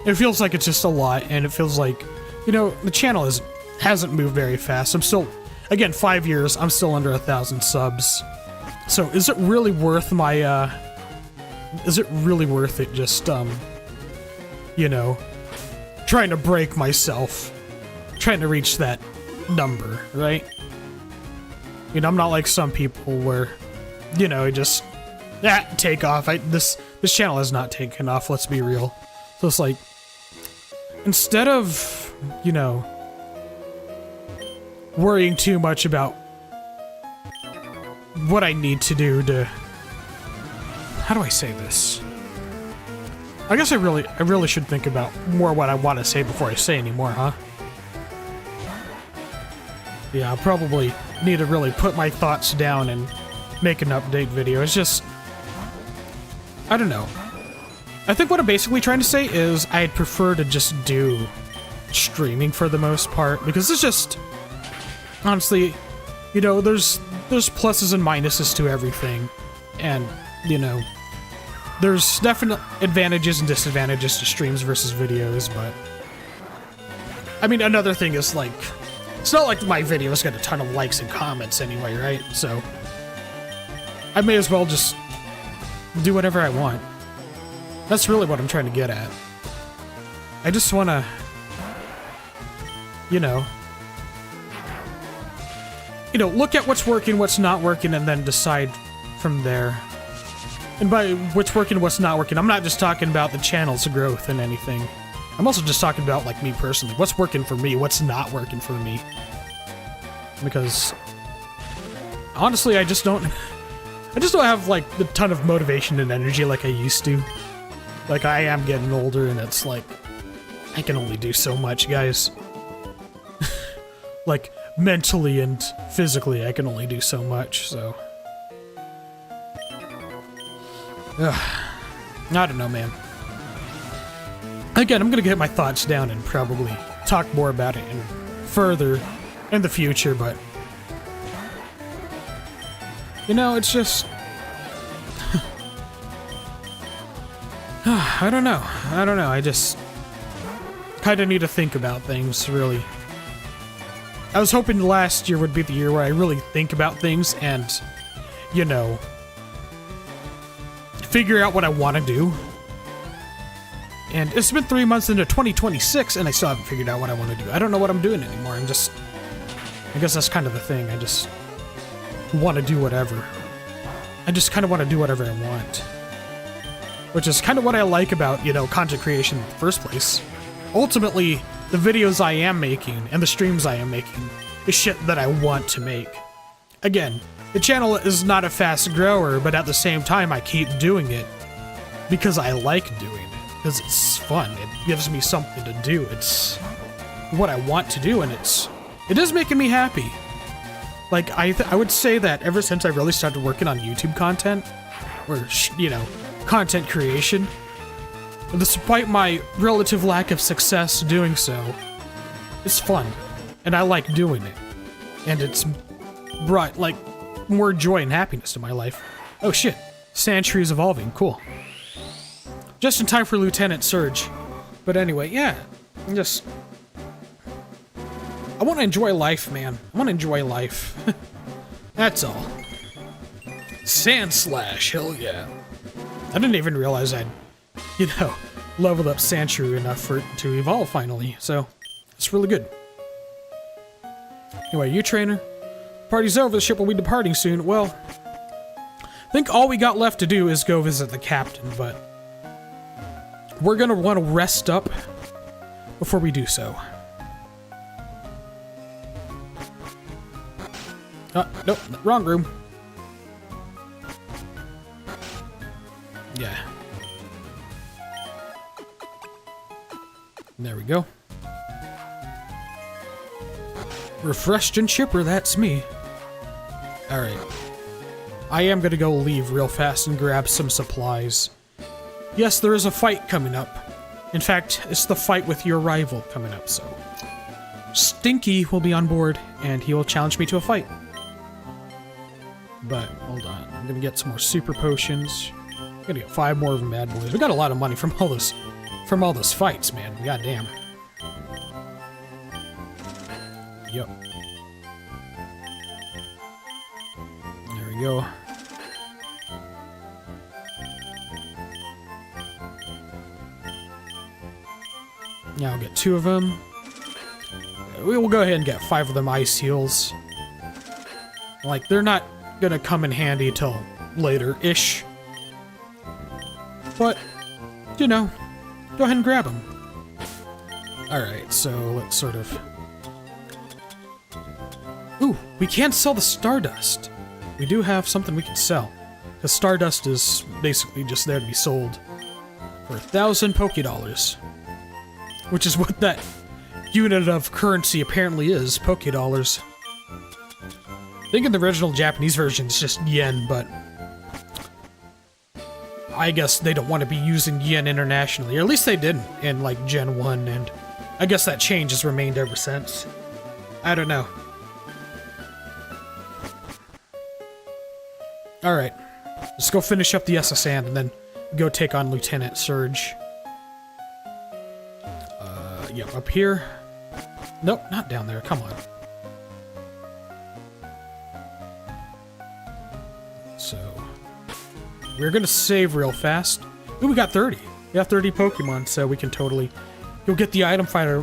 It feels like it's just a lot, and it feels like, you know, the channel hasn't moved very fast. I'm still, again, 5 years, I'm still under 1,000 subs. So is it really worth my, is it really worth it just, you know, trying to break myself, trying to reach that number, right? You know, I'm not like some people where, you know, just, take off. This channel has not taken off, let's be real. So it's like, instead of, you know, worrying too much about what I need to do to, how do I say this? I guess I really should think about more what I want to say before I say any more, huh? Yeah, I'll probably need to really put my thoughts down and make an update video. It's just, I don't know. I think what I'm basically trying to say is I'd prefer to just do streaming for the most part, because it's just, honestly, you know, there's pluses and minuses to everything, and, you know, there's definite advantages and disadvantages to streams versus videos, but I mean, another thing is, like, it's not like my videos got a ton of likes and comments anyway, right? So I may as well just do whatever I want. That's really what I'm trying to get at. I just want to, you know, you know, look at what's working, what's not working, and then decide from there. And by what's working, what's not working, I'm not just talking about the channel's growth and anything. I'm also just talking about, like, me personally. What's working for me, what's not working for me. Because, honestly, I just don't have, like, a ton of motivation and energy like I used to. Like, I am getting older, and it's like, I can only do so much, guys. Like, mentally and physically, I can only do so much, so... I don't know, man. Again, I'm gonna get my thoughts down and probably talk more about it further in the future, but... You know, it's just... I don't know. I just... kinda need to think about things, really. I was hoping last year would be the year where I really think about things and, you know, figure out what I want to do. And it's been 3 months into 2026 and I still haven't figured out what I want to do. I don't know what I'm doing anymore. I guess that's kind of the thing. I just want to do whatever. I just kind of want to do whatever I want. Which is kind of what I like about, you know, content creation in the first place. Ultimately, the videos I am making and the streams I am making is shit that I want to make. Again, the channel is not a fast grower, but at the same time I keep doing it because I like doing it. Because it's fun. It gives me something to do. It's what I want to do, and it is making me happy. Like, I would say that ever since I really started working on YouTube content, or, you know, content creation, despite my relative lack of success doing so, it's fun, and I like doing it, and it's brought, like, more joy and happiness to my life. Oh shit, sand tree is evolving, cool. Just in time for Lieutenant Surge. But anyway, yeah, I want to enjoy life, man. I want to enjoy life. That's all. Sand Slash, hell yeah. I didn't even realize I'd, you know, leveled up Sandshrew enough for it to evolve finally, so it's really good. Anyway, you trainer? Party's over, the ship will be departing soon. Well, I think all we got left to do is go visit the captain, but we're gonna want to rest up before we do so. Nope, wrong room. Yeah. There we go. Refreshed and chipper, that's me. Alright. I am gonna go leave real fast and grab some supplies. Yes, there is a fight coming up. In fact, it's the fight with your rival coming up, so... Stinky will be on board, and he will challenge me to a fight. But, hold on. I'm gonna get some more super potions. I'm gonna get 5 more of them bad boys. We got a lot of money from all those fights, man. Goddamn. Yep. There we go. Now I'll get 2 of them. We will go ahead and get 5 of them ice heals. Like, they're not gonna come in handy till later-ish. But, you know, go ahead and grab them. Alright, so let's sort of... Ooh, we can't sell the Stardust. We do have something we can sell. Because Stardust is basically just there to be sold for 1,000 Pokédollars. Which is what that unit of currency apparently is, Pokédollars. I think in the original Japanese version it's just yen, but I guess they don't want to be using yen internationally, or at least they didn't in, like, Gen 1, and I guess that change has remained ever since. I don't know. Alright, let's go finish up the SS and then go take on Lieutenant Surge. Yep, up here. Nope, not down there, come on. So, we're gonna save real fast. Ooh, we got 30. We have 30 Pokemon, so we can totally... You'll get the item finder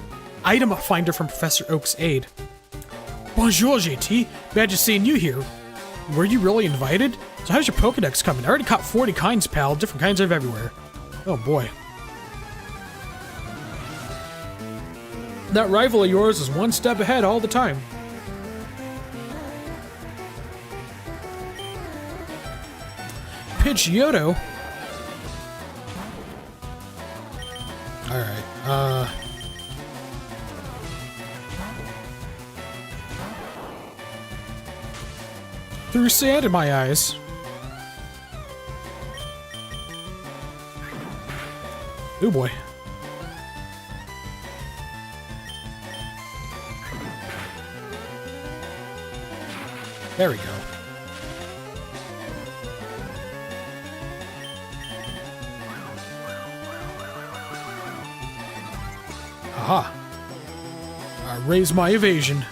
from Professor Oak's aid. Bonjour, JT. Imagine seeing you here. Were you really invited? So how's your Pokedex coming? I already caught 40 kinds, pal. Different kinds of everywhere. Oh boy. That rival of yours is one step ahead all the time. Pidgeotto? Alright, threw sand in my eyes. Oh boy. There we go. Aha. I raise my evasion.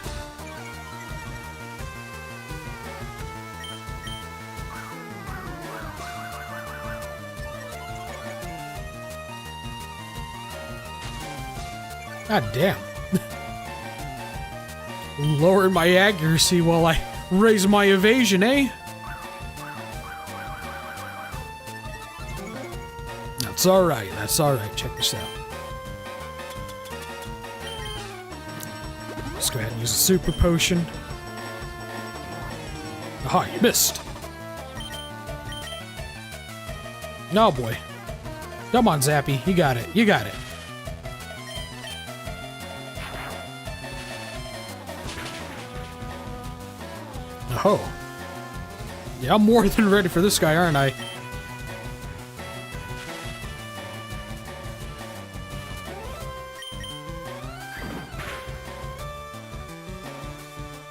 God damn. Lowering my accuracy while I raise my evasion, eh? That's alright, that's alright. Check this out. Let's go ahead and use a super potion. Aha, you missed. No, boy. Come on, Zappy. You got it. You got it. Oh. Yeah, I'm more than ready for this guy, aren't I?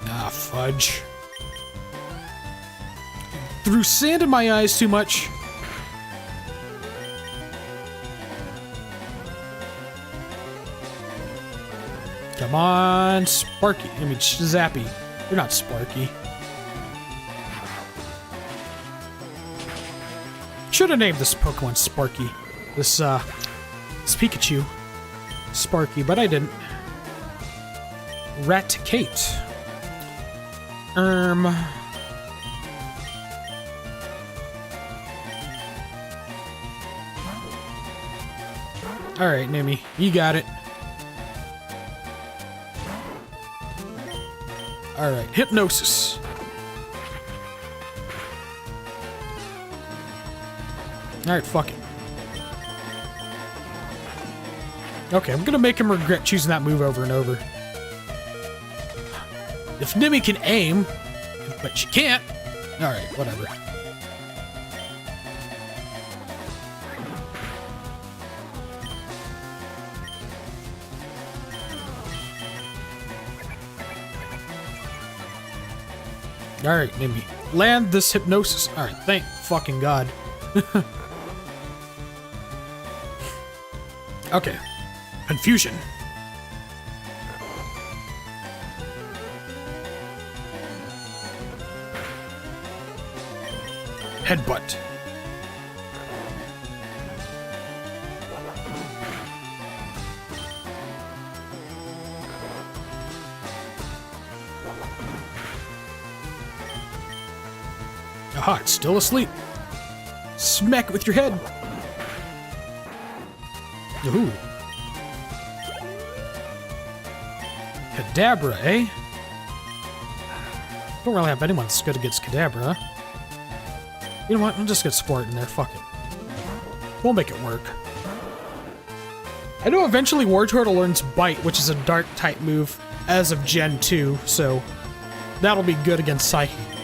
Ah, fudge. Threw sand in my eyes too much. Come on, Sparky. I mean, Zappy. You're not Sparky. Should have named this Pokemon Sparky. This Pikachu. Sparky, but I didn't. Raticate. Alright, Nimi. You got it. Alright, Hypnosis. Alright, fuck it. Okay, I'm gonna make him regret choosing that move over and over. If Nimi can aim, but she can't. Alright, whatever. Alright, Nimi. Land this hypnosis. Alright, thank fucking God. Okay. Confusion. Headbutt. Aha, it's still asleep. Smack it with your head. Ooh. Kadabra, eh? Don't really have anyone that's good against Kadabra. You know what? I'll just get Sport in there. Fuck it. We'll make it work. I know eventually Wartortle learns Bite, which is a dark type move as of Gen 2, so that'll be good against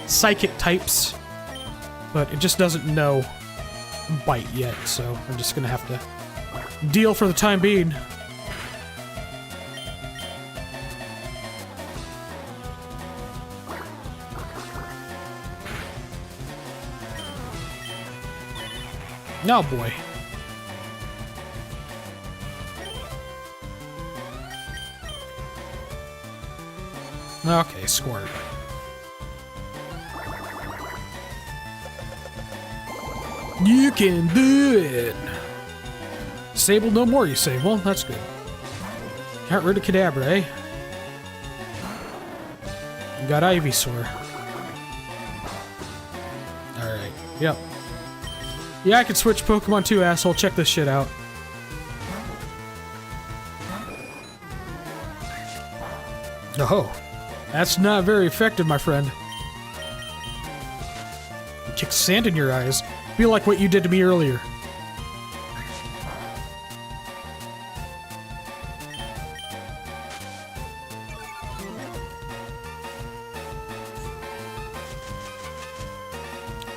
psychic types. But it just doesn't know Bite yet, so I'm just gonna have to deal for the time being. No, boy. Okay, Squirt. You can do it! Sable no more, you say? Well, that's good. Got rid of Kadabra, eh? Got Ivysaur. Alright, yep. Yeah, I can switch Pokemon too, asshole. Check this shit out. Oh, that's not very effective, my friend. You kick sand in your eyes. Feel like what you did to me earlier.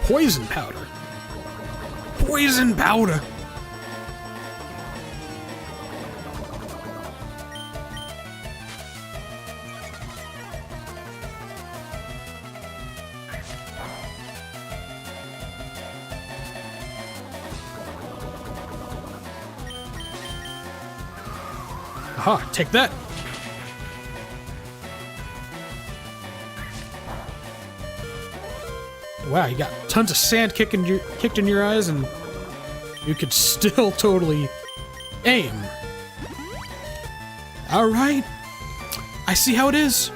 Poison powder. Poison powder. Aha, take that. Wow, you got tons of sand kicked in your eyes, and you could still totally aim. Alright. I see how it is.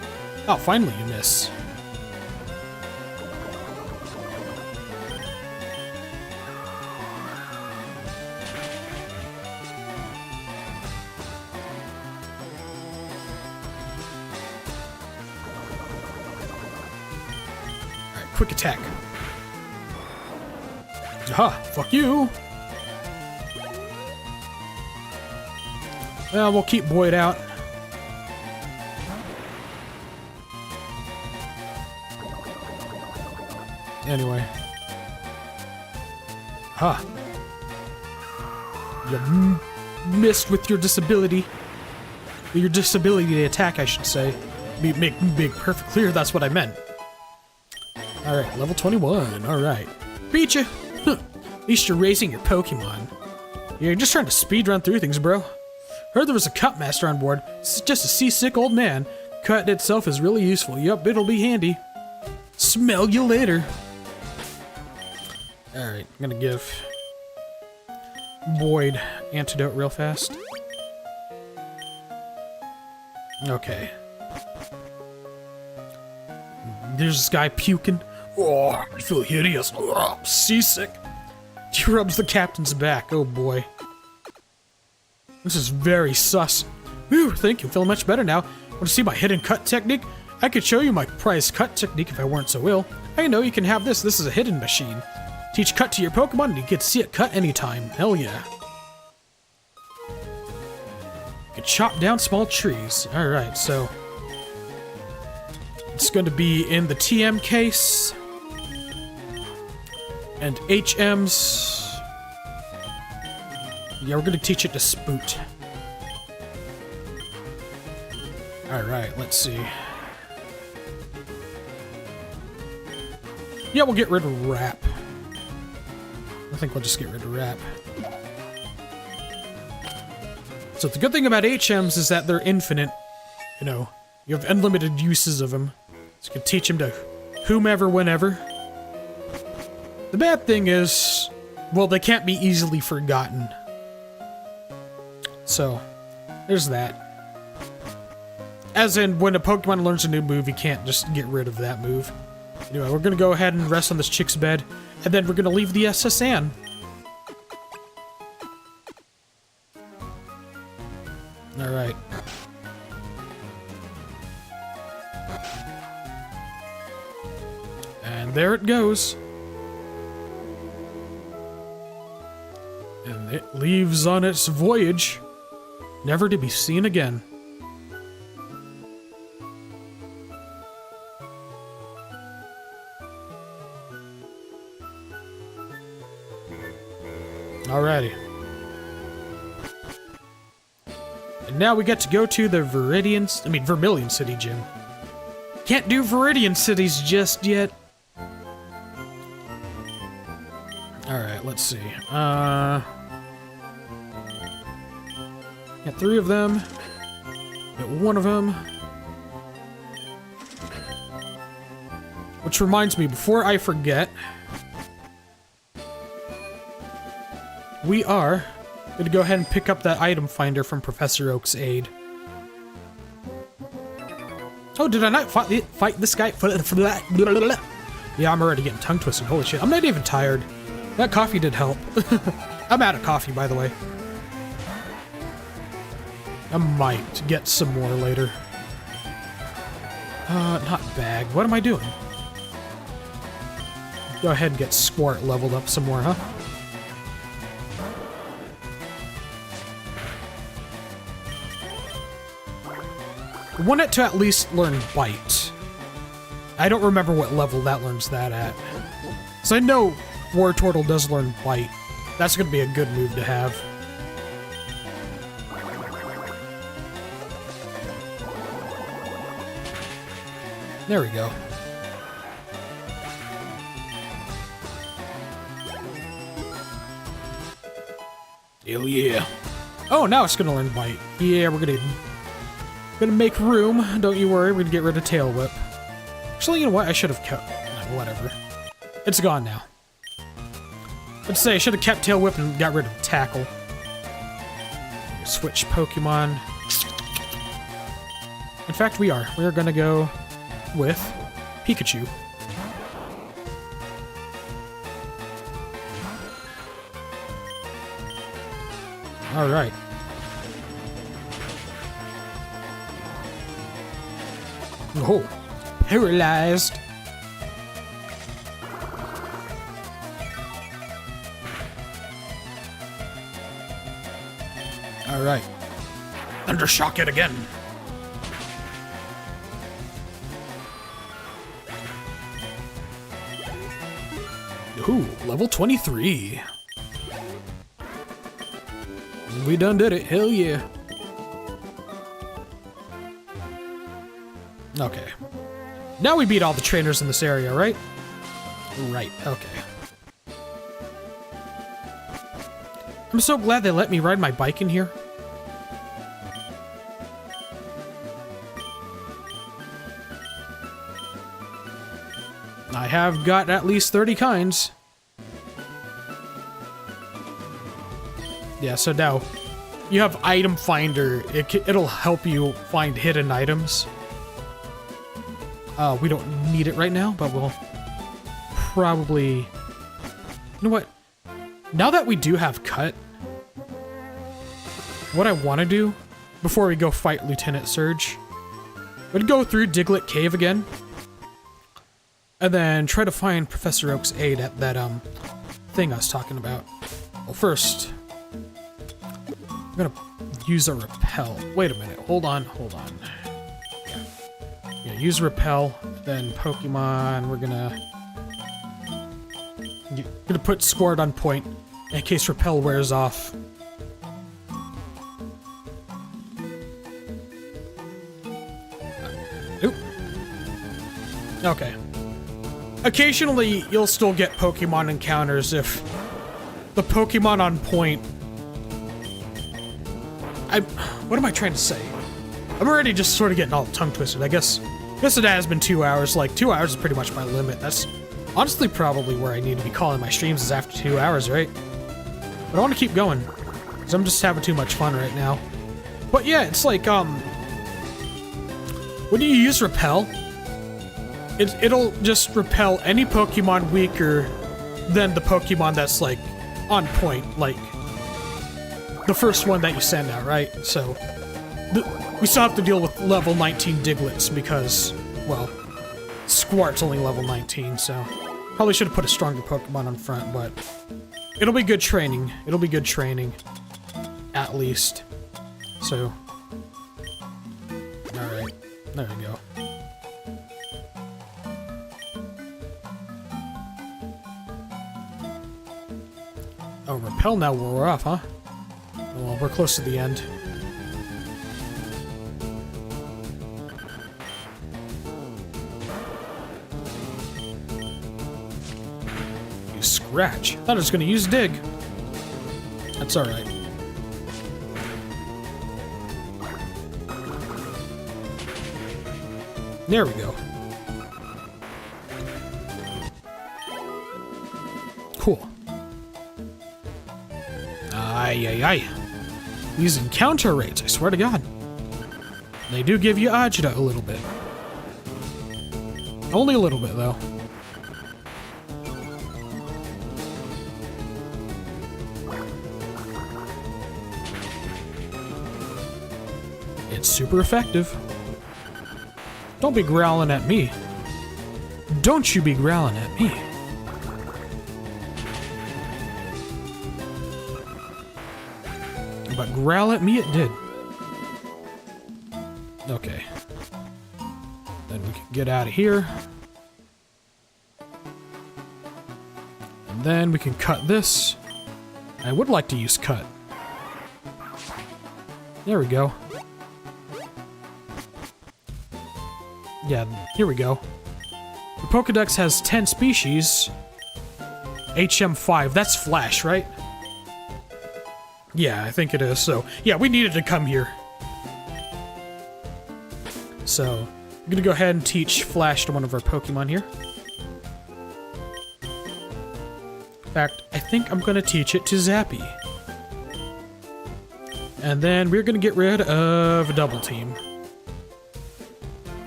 Oh, finally you miss. Alright, quick attack. Aha, fuck you. Well, we'll keep Boyd out. Anyway. Ha. You missed with your disability. Your disability to attack, I should say. Make perfect clear that's what I meant. Alright, level 21. Alright. Beat you. At least you're raising your Pokemon. You're just trying to speedrun through things, bro. Heard there was a cut master on board. This is just a seasick old man. Cut itself is really useful. Yup, it'll be handy. Smell you later. Alright, I'm gonna give Boyd antidote real fast. Okay. There's this guy puking. Oh, I feel hideous. Oh, seasick. He rubs the captain's back. Oh boy. This is very sus. Whew, thank you. Feeling much better now. Want to see my hidden cut technique? I could show you my prized cut technique if I weren't so ill. I know you can have this. This is a hidden machine. Teach cut to your Pokemon and you get to see it cut anytime. Hell yeah. You can chop down small trees. Alright, so it's going to be in the TM case. And HM's... Yeah, we're going to teach it to Spoot. Alright, let's see. Yeah, we'll get rid of Wrap. I think we'll just get rid of Wrap. So the good thing about HMs is that they're infinite. You know, you have unlimited uses of them. So you can teach them to whomever, whenever. The bad thing is, well, they can't be easily forgotten. So, there's that. As in, when a Pokemon learns a new move, you can't just get rid of that move. Anyway, we're gonna go ahead and rest on this chick's bed, and then we're gonna leave the SS Anne. Alright. And there it goes. And it leaves on its voyage, never to be seen again. Alrighty. And now we get to go to the Vermillion City Gym. Can't do Viridian cities just yet. Alright, let's see. Got 3 of them. Got 1 of them. Which reminds me, before I forget, we are going to go ahead and pick up that item finder from Professor Oak's aid. Oh, did I not fight this guy? Yeah, I'm already getting tongue twisted. Holy shit. I'm not even tired. That coffee did help. I'm out of coffee, by the way. I might get some more later. Not bag. What am I doing? Go ahead and get Squirt leveled up some more, huh? I want it to at least learn Bite. I don't remember what level that learns that at. So I know War Turtle does learn Bite. That's going to be a good move to have. There we go. Hell yeah. Oh, now it's gonna learn Bite. Yeah, we're gonna make room. Don't you worry, we're gonna get rid of Tail Whip. Actually, you know what? I should have kept... No, whatever. It's gone now. Let's say I should have kept Tail Whip and got rid of Tackle. Switch Pokemon. In fact, we are. We're gonna go with Pikachu. Alright. Oh, paralyzed. Alright. Undershock it again. Ooh, level 23. We done did it. Hell yeah. Okay. Now we beat all the trainers in this area, right? Right, okay. I'm so glad they let me ride my bike in here. I have got at least 30 kinds. Yeah, so now you have Item Finder. It'll help you find hidden items. We don't need it right now, but we'll probably... You know what? Now that we do have Cut, what I want to do before we go fight Lieutenant Surge, we'd go through Diglett Cave again, and then try to find Professor Oak's aid at that thing I was talking about. Well, first, I'm gonna use a repel. Wait a minute. Hold on. Yeah, use repel. Then Pokemon. We're gonna put Squirt on point in case repel wears off. Oop. Okay. Occasionally, you'll still get Pokemon encounters if the Pokemon on point... What am I trying to say? I'm already just sort of getting all tongue-twisted. I guess it has been 2 hours. Like, 2 hours is pretty much my limit. That's honestly probably where I need to be calling my streams is after 2 hours, right? But I want to keep going, because I'm just having too much fun right now. But yeah, it's like, when you use Repel, it'll just repel any Pokemon weaker than the Pokemon that's, like, on point, like the first one that you send out, right? So, we still have to deal with level 19 Digletts because, well, Squirt's only level 19, so probably should have put a stronger Pokemon on front, but it'll be good training. It'll be good training, at least. So, alright, there we go. Oh, Repel now we're off, huh? Well, we're close to the end. You scratch. Thought I was gonna use Dig. That's alright. There we go. Cool. Ay. These encounter rates, I swear to God. They do give you agita a little bit. Only a little bit, though. It's super effective. Don't be growling at me. Don't you be growling at me. But growl at me it did. Okay. Then we can get out of here. And then we can cut this. I would like to use cut. There we go. Yeah, here we go. The Pokedex has 10 species. HM5, that's Flash, right? Yeah, I think it is. So, yeah, we needed to come here. So, I'm gonna go ahead and teach Flash to one of our Pokemon here. In fact, I think I'm gonna teach it to Zappy. And then we're gonna get rid of Double Team.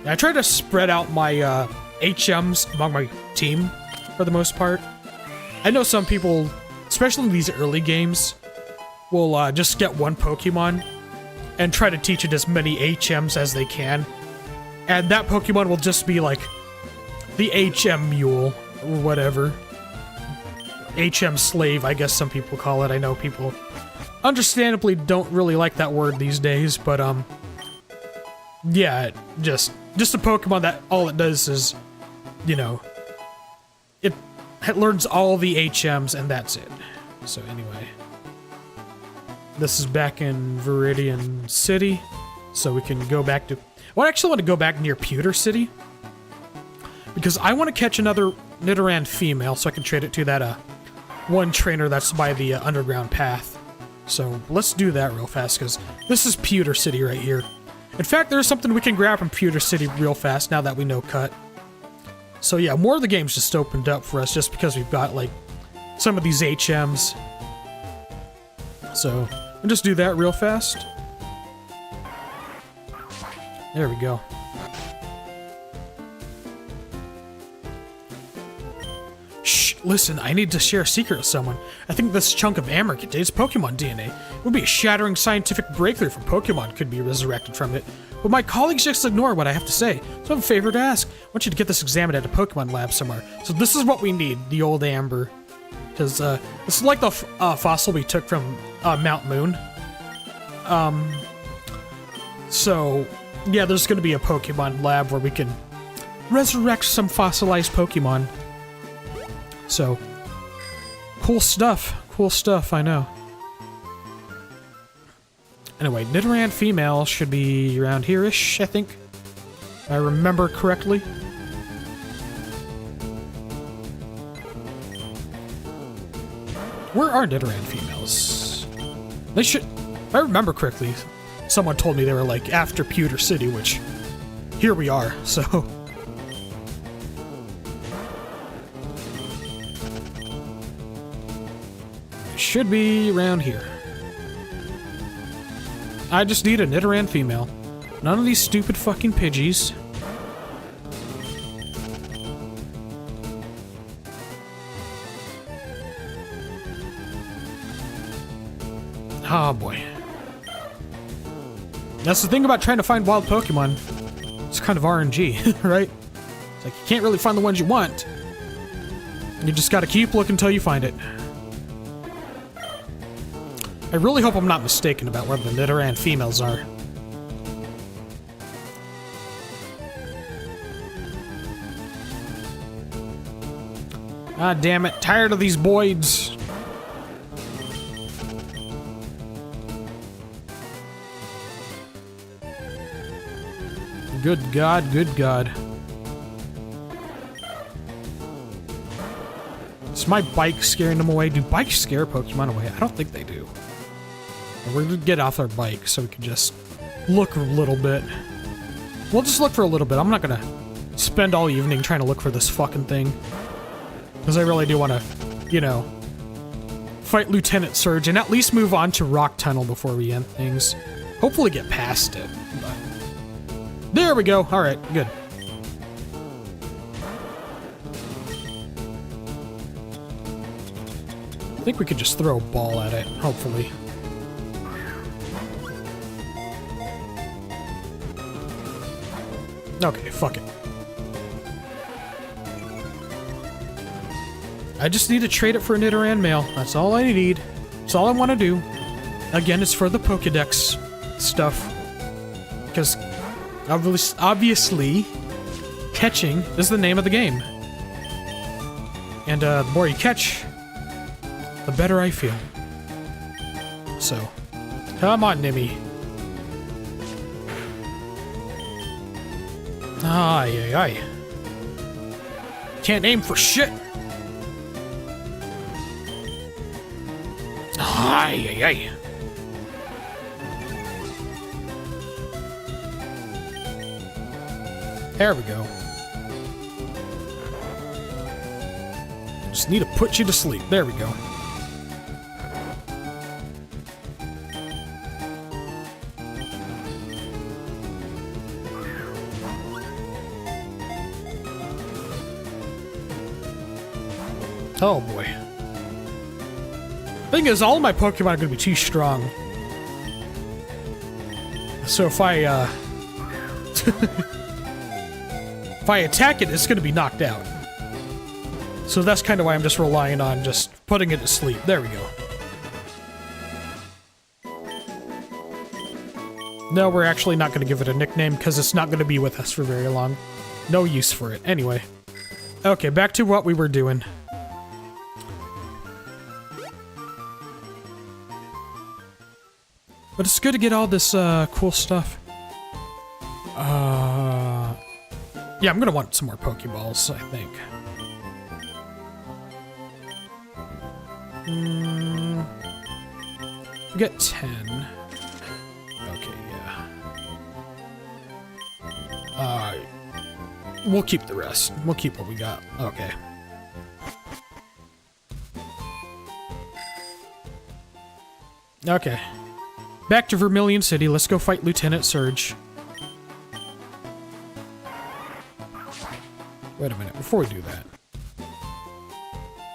I try to spread out my HMs among my team for the most part. I know some people, especially in these early games, will just get one Pokemon and try to teach it as many HMs as they can. And that Pokemon will just be like the HM Mule or whatever. HM Slave, I guess some people call it. I know people understandably don't really like that word these days, but yeah, just a Pokemon that all it does is, you know, it learns all the HMs and that's it. So anyway, this is back in Vermillion City, so we can go back to... Well, I actually want to go back near Pewter City, because I want to catch another Nidoran female so I can trade it to that one trainer that's by the underground path. So let's do that real fast, because this is Pewter City right here. In fact, there's something we can grab from Pewter City real fast now that we know cut. So yeah, more of the game's just opened up for us just because we've got, like, some of these HMs. So, I'll just do that real fast. There we go. Shh, listen, I need to share a secret with someone. I think this chunk of amber contains Pokemon DNA. It would be a shattering scientific breakthrough if a Pokemon could be resurrected from it. But my colleagues just ignore what I have to say, so I have a favor to ask. I want you to get this examined at a Pokemon lab somewhere. So this is what we need, the old amber. Because, this is like the fossil we took from Mount Moon. So, yeah, there's going to be a Pokemon lab where we can resurrect some fossilized Pokemon. So, cool stuff. Cool stuff, I know. Anyway, Nidoran female should be around here-ish, I think. If I remember correctly. Where are Nidoran females? They should... If I remember correctly, someone told me they were, like, after Pewter City, which... Here we are, so... Should be around here. I just need a Nidoran female. None of these stupid fucking Pidgeys. Oh boy. That's the thing about trying to find wild Pokemon. It's kind of RNG, right? It's like you can't really find the ones you want. You just gotta keep looking until you find it. I really hope I'm not mistaken about where the Nidoran females are. Ah, damn it. Tired of these Boyds. Good God, good God. Is my bike scaring them away? Do bikes scare Pokemon away? I don't think they do. We're gonna get off our bike so we can just look a little bit. We'll just look for a little bit. I'm not gonna spend all evening trying to look for this fucking thing. Because I really do want to, you know, fight Lieutenant Surge and at least move on to Rock Tunnel before we end things. Hopefully get past it. But there we go. Alright, good. think we could just throw a ball at it, hopefully. Okay, fuck it. I just need to trade it for a Nidoran male. That's all I need. That's all I want to do. Again, it's for the Pokedex stuff. Because obviously, catching is the name of the game. And the more you catch, the better I feel. So, come on, Nimmy. Ay, ay, ay. Can't aim for shit. Ay, ay, ay. There we go. Just need to put you to sleep. There we go. Oh boy. Thing is, all of my Pokemon are going to be too strong. So if I if I attack it, it's going to be knocked out. So that's kind of why I'm just relying on just putting it to sleep. There we go. No, we're actually not going to give it a nickname because it's not going to be with us for very long. No use for it. Anyway. Okay, back to what we were doing. But it's good to get all this cool stuff. Yeah, I'm gonna want some more Pokeballs, I think. We get 10. Okay, yeah. We'll keep the rest. We'll keep what we got. Okay. Okay. Back to Vermillion City. Let's go fight Lieutenant Surge. Wait a minute. Before we do that.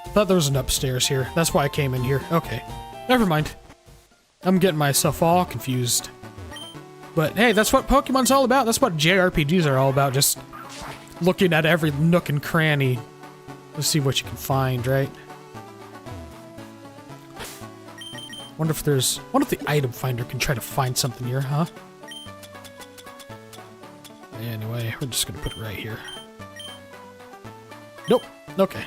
Thought there was an upstairs here. That's why I came in here. Okay. Never mind. I'm getting myself all confused. But hey, that's what Pokemon's all about. That's what JRPGs are all about. Just looking at every nook and cranny to see what you can find, right? Wonder if the item finder can try to find something here, huh? Anyway, we're just gonna put it right here. Nope. Okay.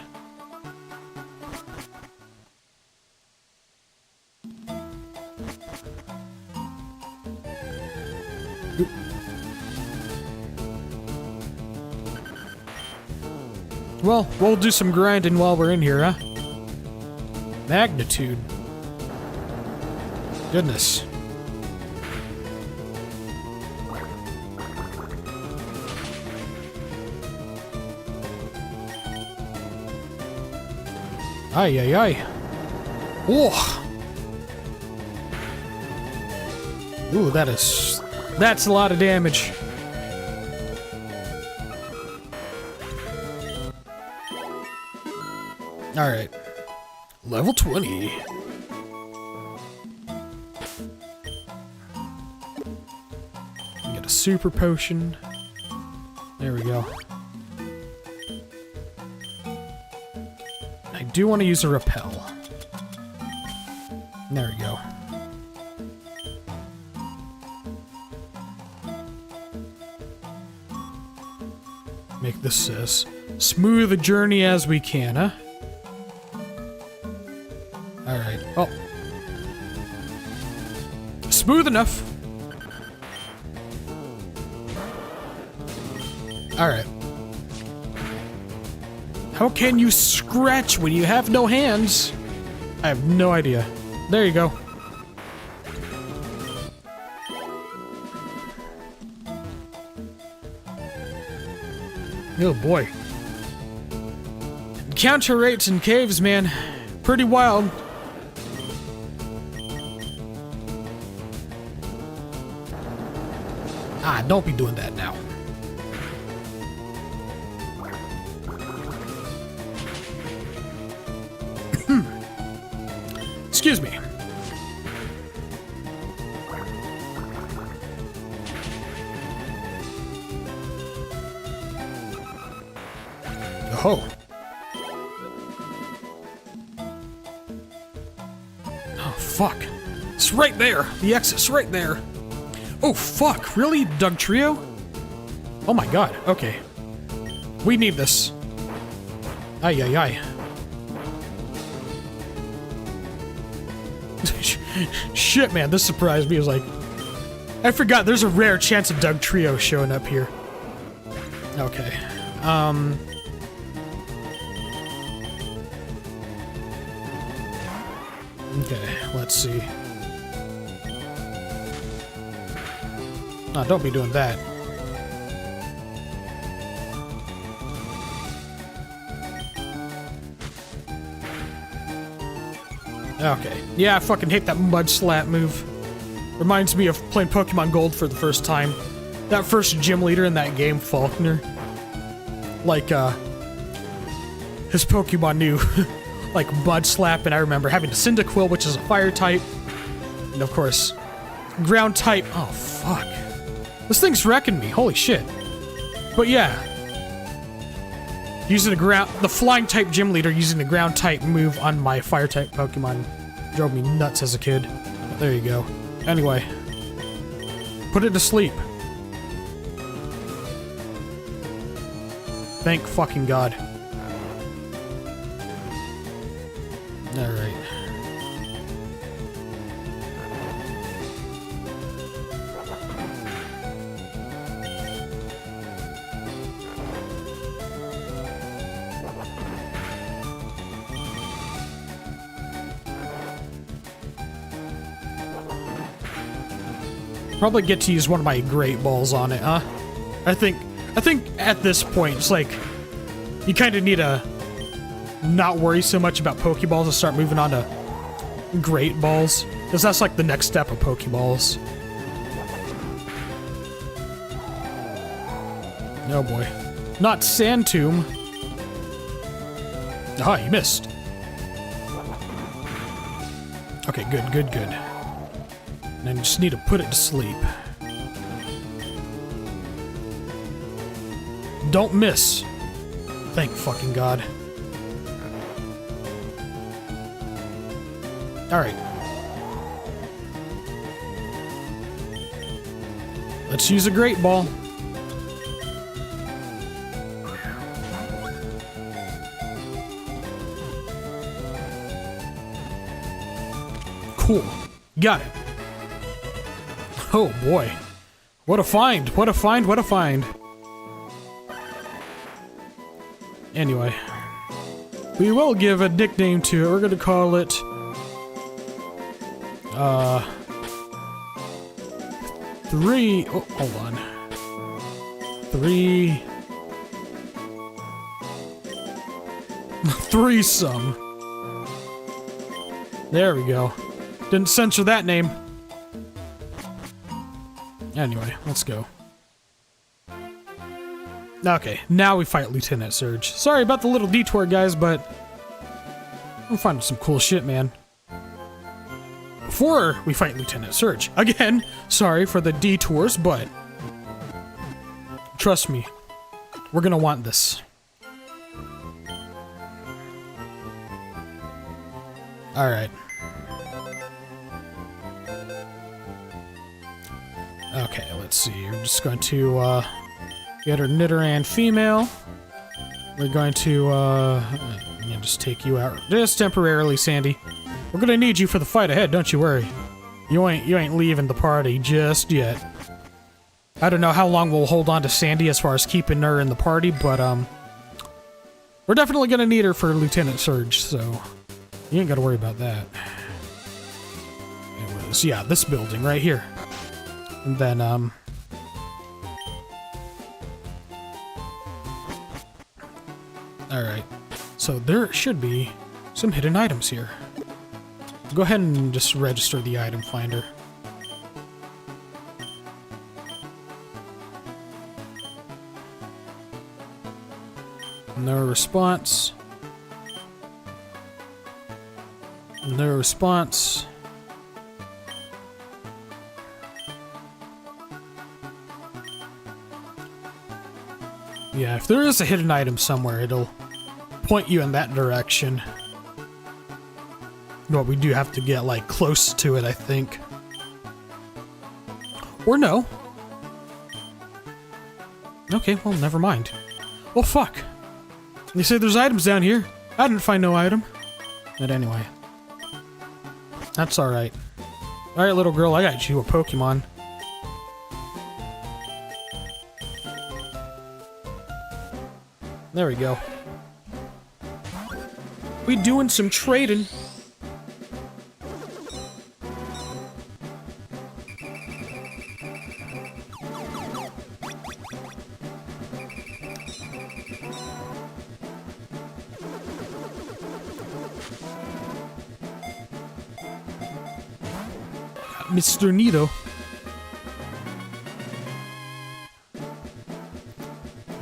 Oop. Well, we'll do some grinding while we're in here, huh? Magnitude. Goodness. Ay, ay, ay. Oh. Ooh, that's a lot of damage. All right. Level 20. Get a super potion. There we go. I do want to use a repel. There we go. Make this as smooth a journey as we can, huh? Alright. Oh. Smooth enough. Alright. How can you scratch when you have no hands? I have no idea. There you go. Oh boy. Encounter rates in caves, man. Pretty wild. Ah, don't be doing that now. Excuse me. Oh. Oh, fuck. It's right there. The exit's right there. Oh, fuck. Really? Doug Trio? Oh my god. Okay. We need this. Ay, ay, ay. Shit, man. This surprised me. It was like... I forgot there's a rare chance of Doug Trio showing up here. Okay. Okay, let's see. No, don't be doing that. Okay. Yeah, I fucking hate that mud slap move. Reminds me of playing Pokemon Gold for the first time. That first gym leader in that game, Faulkner. Like, his Pokemon knew, like, mud slap, and I remember having a Cyndaquil, which is a fire type. And of course, ground type. Oh, fuck. This thing's wrecking me. Holy shit. But yeah. Using the flying type gym leader using the ground type move on my fire type Pokemon drove me nuts as a kid. But there you go. Anyway. Put it to sleep. Thank fucking God. Alright. Probably get to use one of my great balls on it, huh? I think at this point, it's like, you kind of need to not worry so much about Pokeballs and start moving on to Great Balls. Because that's like the next step of Pokeballs. Oh boy. Not Sand Tomb. Ah, you missed. Okay, good, good, good. And I just need to put it to sleep. Don't miss. Thank fucking God. Alright. Let's use a Great Ball. Cool. Got it. Oh boy. What a find. What a find. What a find. Anyway. We will give a nickname to it. We're gonna call it... Three... Oh, hold on. Three... Threesome. There we go. Didn't censor that name. Anyway, let's go. Okay, now we fight Lieutenant Surge. Sorry about the little detour, guys, but... I'm finding some cool shit, man. Before we fight Lieutenant Surge. Again, sorry for the detours, but... Trust me, we're gonna want this. Alright. Okay, let's see. We're just going to, get our Nidoran female. We're going to, just take you out just temporarily, Sandy. We're gonna need you for the fight ahead, don't you worry. You ain't leaving the party just yet. I don't know how long we'll hold on to Sandy as far as keeping her in the party, but, we're definitely gonna need her for Lieutenant Surge, so you ain't gotta worry about that. It was, yeah, this building right here. And then, alright. So there should be some hidden items here. Go ahead and just register the item finder. No response. No response. Yeah, if there is a hidden item somewhere, it'll point you in that direction. But we do have to get, like, close to it, I think. Or no. Okay, well, never mind. Well, fuck. They say there's items down here. I didn't find no item. But anyway. That's alright. Alright, little girl, I got you a Pokemon. There we go. We doing some trading. Mr. Nido.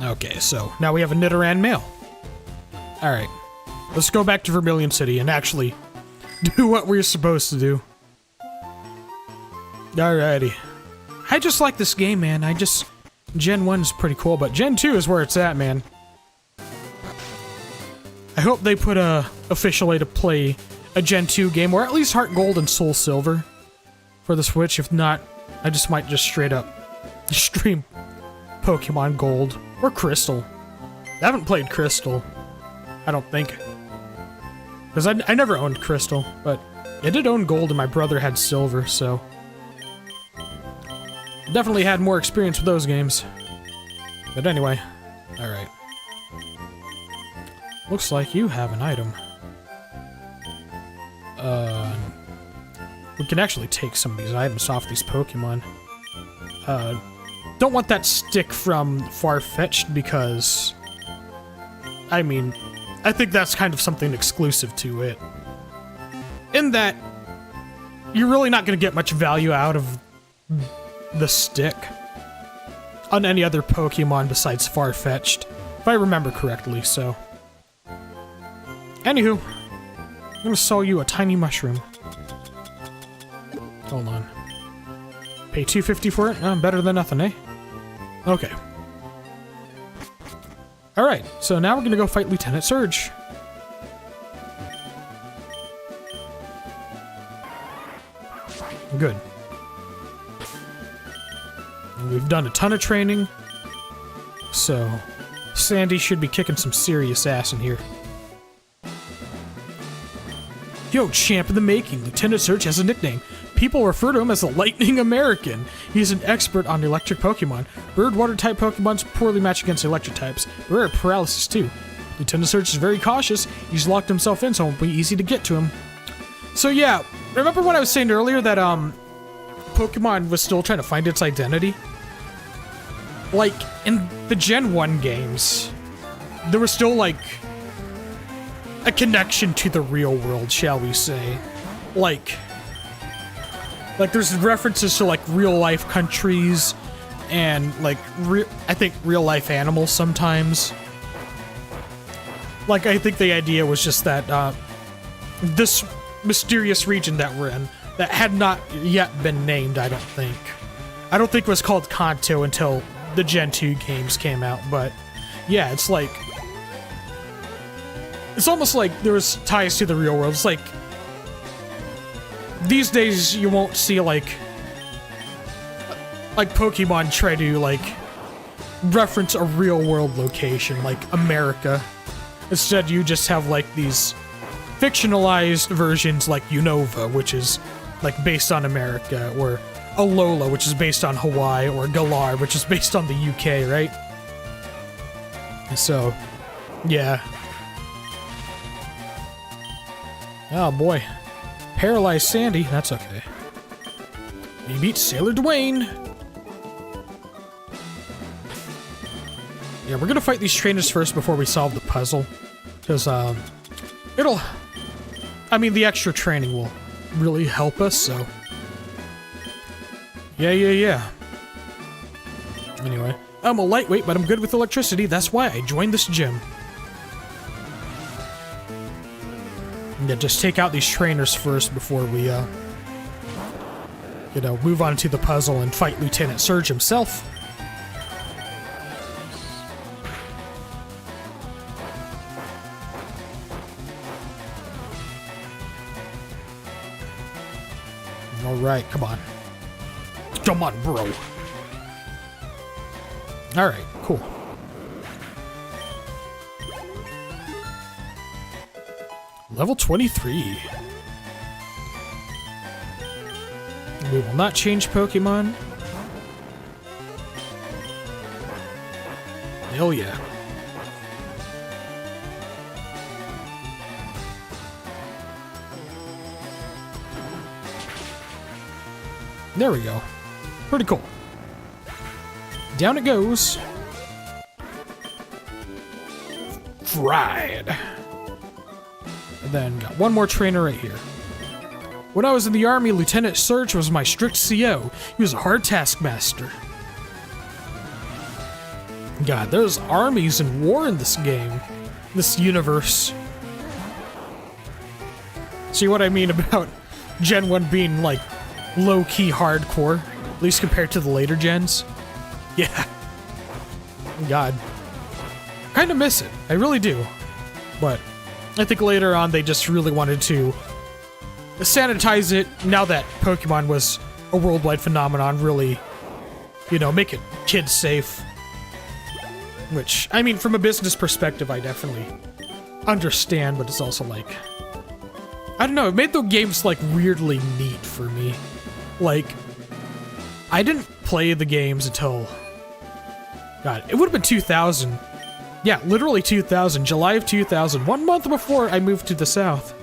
Okay, so now we have a Nidoran male. Alright. Let's go back to Vermillion City and actually do what we're supposed to do. Alrighty. I just like this game, man. Gen 1 is pretty cool, but Gen 2 is where it's at, man. I hope they put a official way to play a Gen 2 game, or at least Heart Gold and Soul Silver for the Switch. If not, I might just straight up stream Pokemon Gold or Crystal. I haven't played Crystal, I don't think. Because I never owned Crystal, but I did own Gold and my brother had Silver, so definitely had more experience with those games. But anyway, alright. Looks like you have an item. We can actually take some of these items off these Pokemon. Don't want that stick from Farfetch'd because, I mean, I think that's kind of something exclusive to it. In that, you're really not going to get much value out of the stick on any other Pokemon besides Farfetch'd, if I remember correctly, so. Anywho, I'm going to sell you a tiny mushroom. Hold on. Pay $2.50 for it? Better than nothing, eh? Okay. Alright, so now we're gonna go fight Lieutenant Surge. Good. And we've done a ton of training, so Sandy should be kicking some serious ass in here. Yo, champ in the making, Lieutenant Surge has a nickname. People refer to him as the Lightning American. He's an expert on electric Pokemon. Bird water type Pokemons poorly match against electric types. Rare paralysis too. Lieutenant Surge is very cautious. He's locked himself in, so it won't be easy to get to him. So yeah, remember what I was saying earlier that Pokemon was still trying to find its identity? Like, in the Gen 1 games, there was still like a connection to the real world, shall we say. Like there's references to like real life countries and like I think real life animals sometimes. Like I think the idea was just that this mysterious region that we're in that had not yet been named, I don't think it was called Kanto until the Gen 2 games came out, but yeah, it's like it's almost like there was ties to the real world. It's like these days you won't see like Pokemon try to like reference a real world location like America. Instead you just have like these fictionalized versions like Unova, which is like based on America, or Alola, which is based on Hawaii, or Galar, which is based on the UK, right? So, yeah. Oh boy. Paralyzed Sandy, that's okay. He beats Sailor Dwayne. Yeah, we're gonna fight these trainers first before we solve the puzzle. Because, I mean, the extra training will really help us, so. Yeah. Anyway, I'm a lightweight, but I'm good with electricity. That's why I joined this gym. Yeah, just take out these trainers first before we, you know, move on to the puzzle and fight Lieutenant Surge himself. Alright, come on. Come on, bro. Alright, cool. Level 23. We will not change Pokemon. Hell yeah. There we go. Pretty cool. Down it goes. Fried. And then got one more trainer right here. When I was in the army, Lieutenant Surge was my strict CO. He was a hard taskmaster. God, there's armies and war in this game. This universe. See what I mean about Gen 1 being, like, low-key hardcore? At least compared to the later gens? Yeah. God. Kinda miss it. I really do. But I think later on they just really wanted to sanitize it now that Pokemon was a worldwide phenomenon, really, you know, make it kids safe. Which, I mean, from a business perspective, I definitely understand, but it's also like, I don't know, it made the games, like, weirdly neat for me. Like, I didn't play the games until, God, it would have been 2000. Yeah, literally 2000, July of 2000, 1 month before I moved to the South.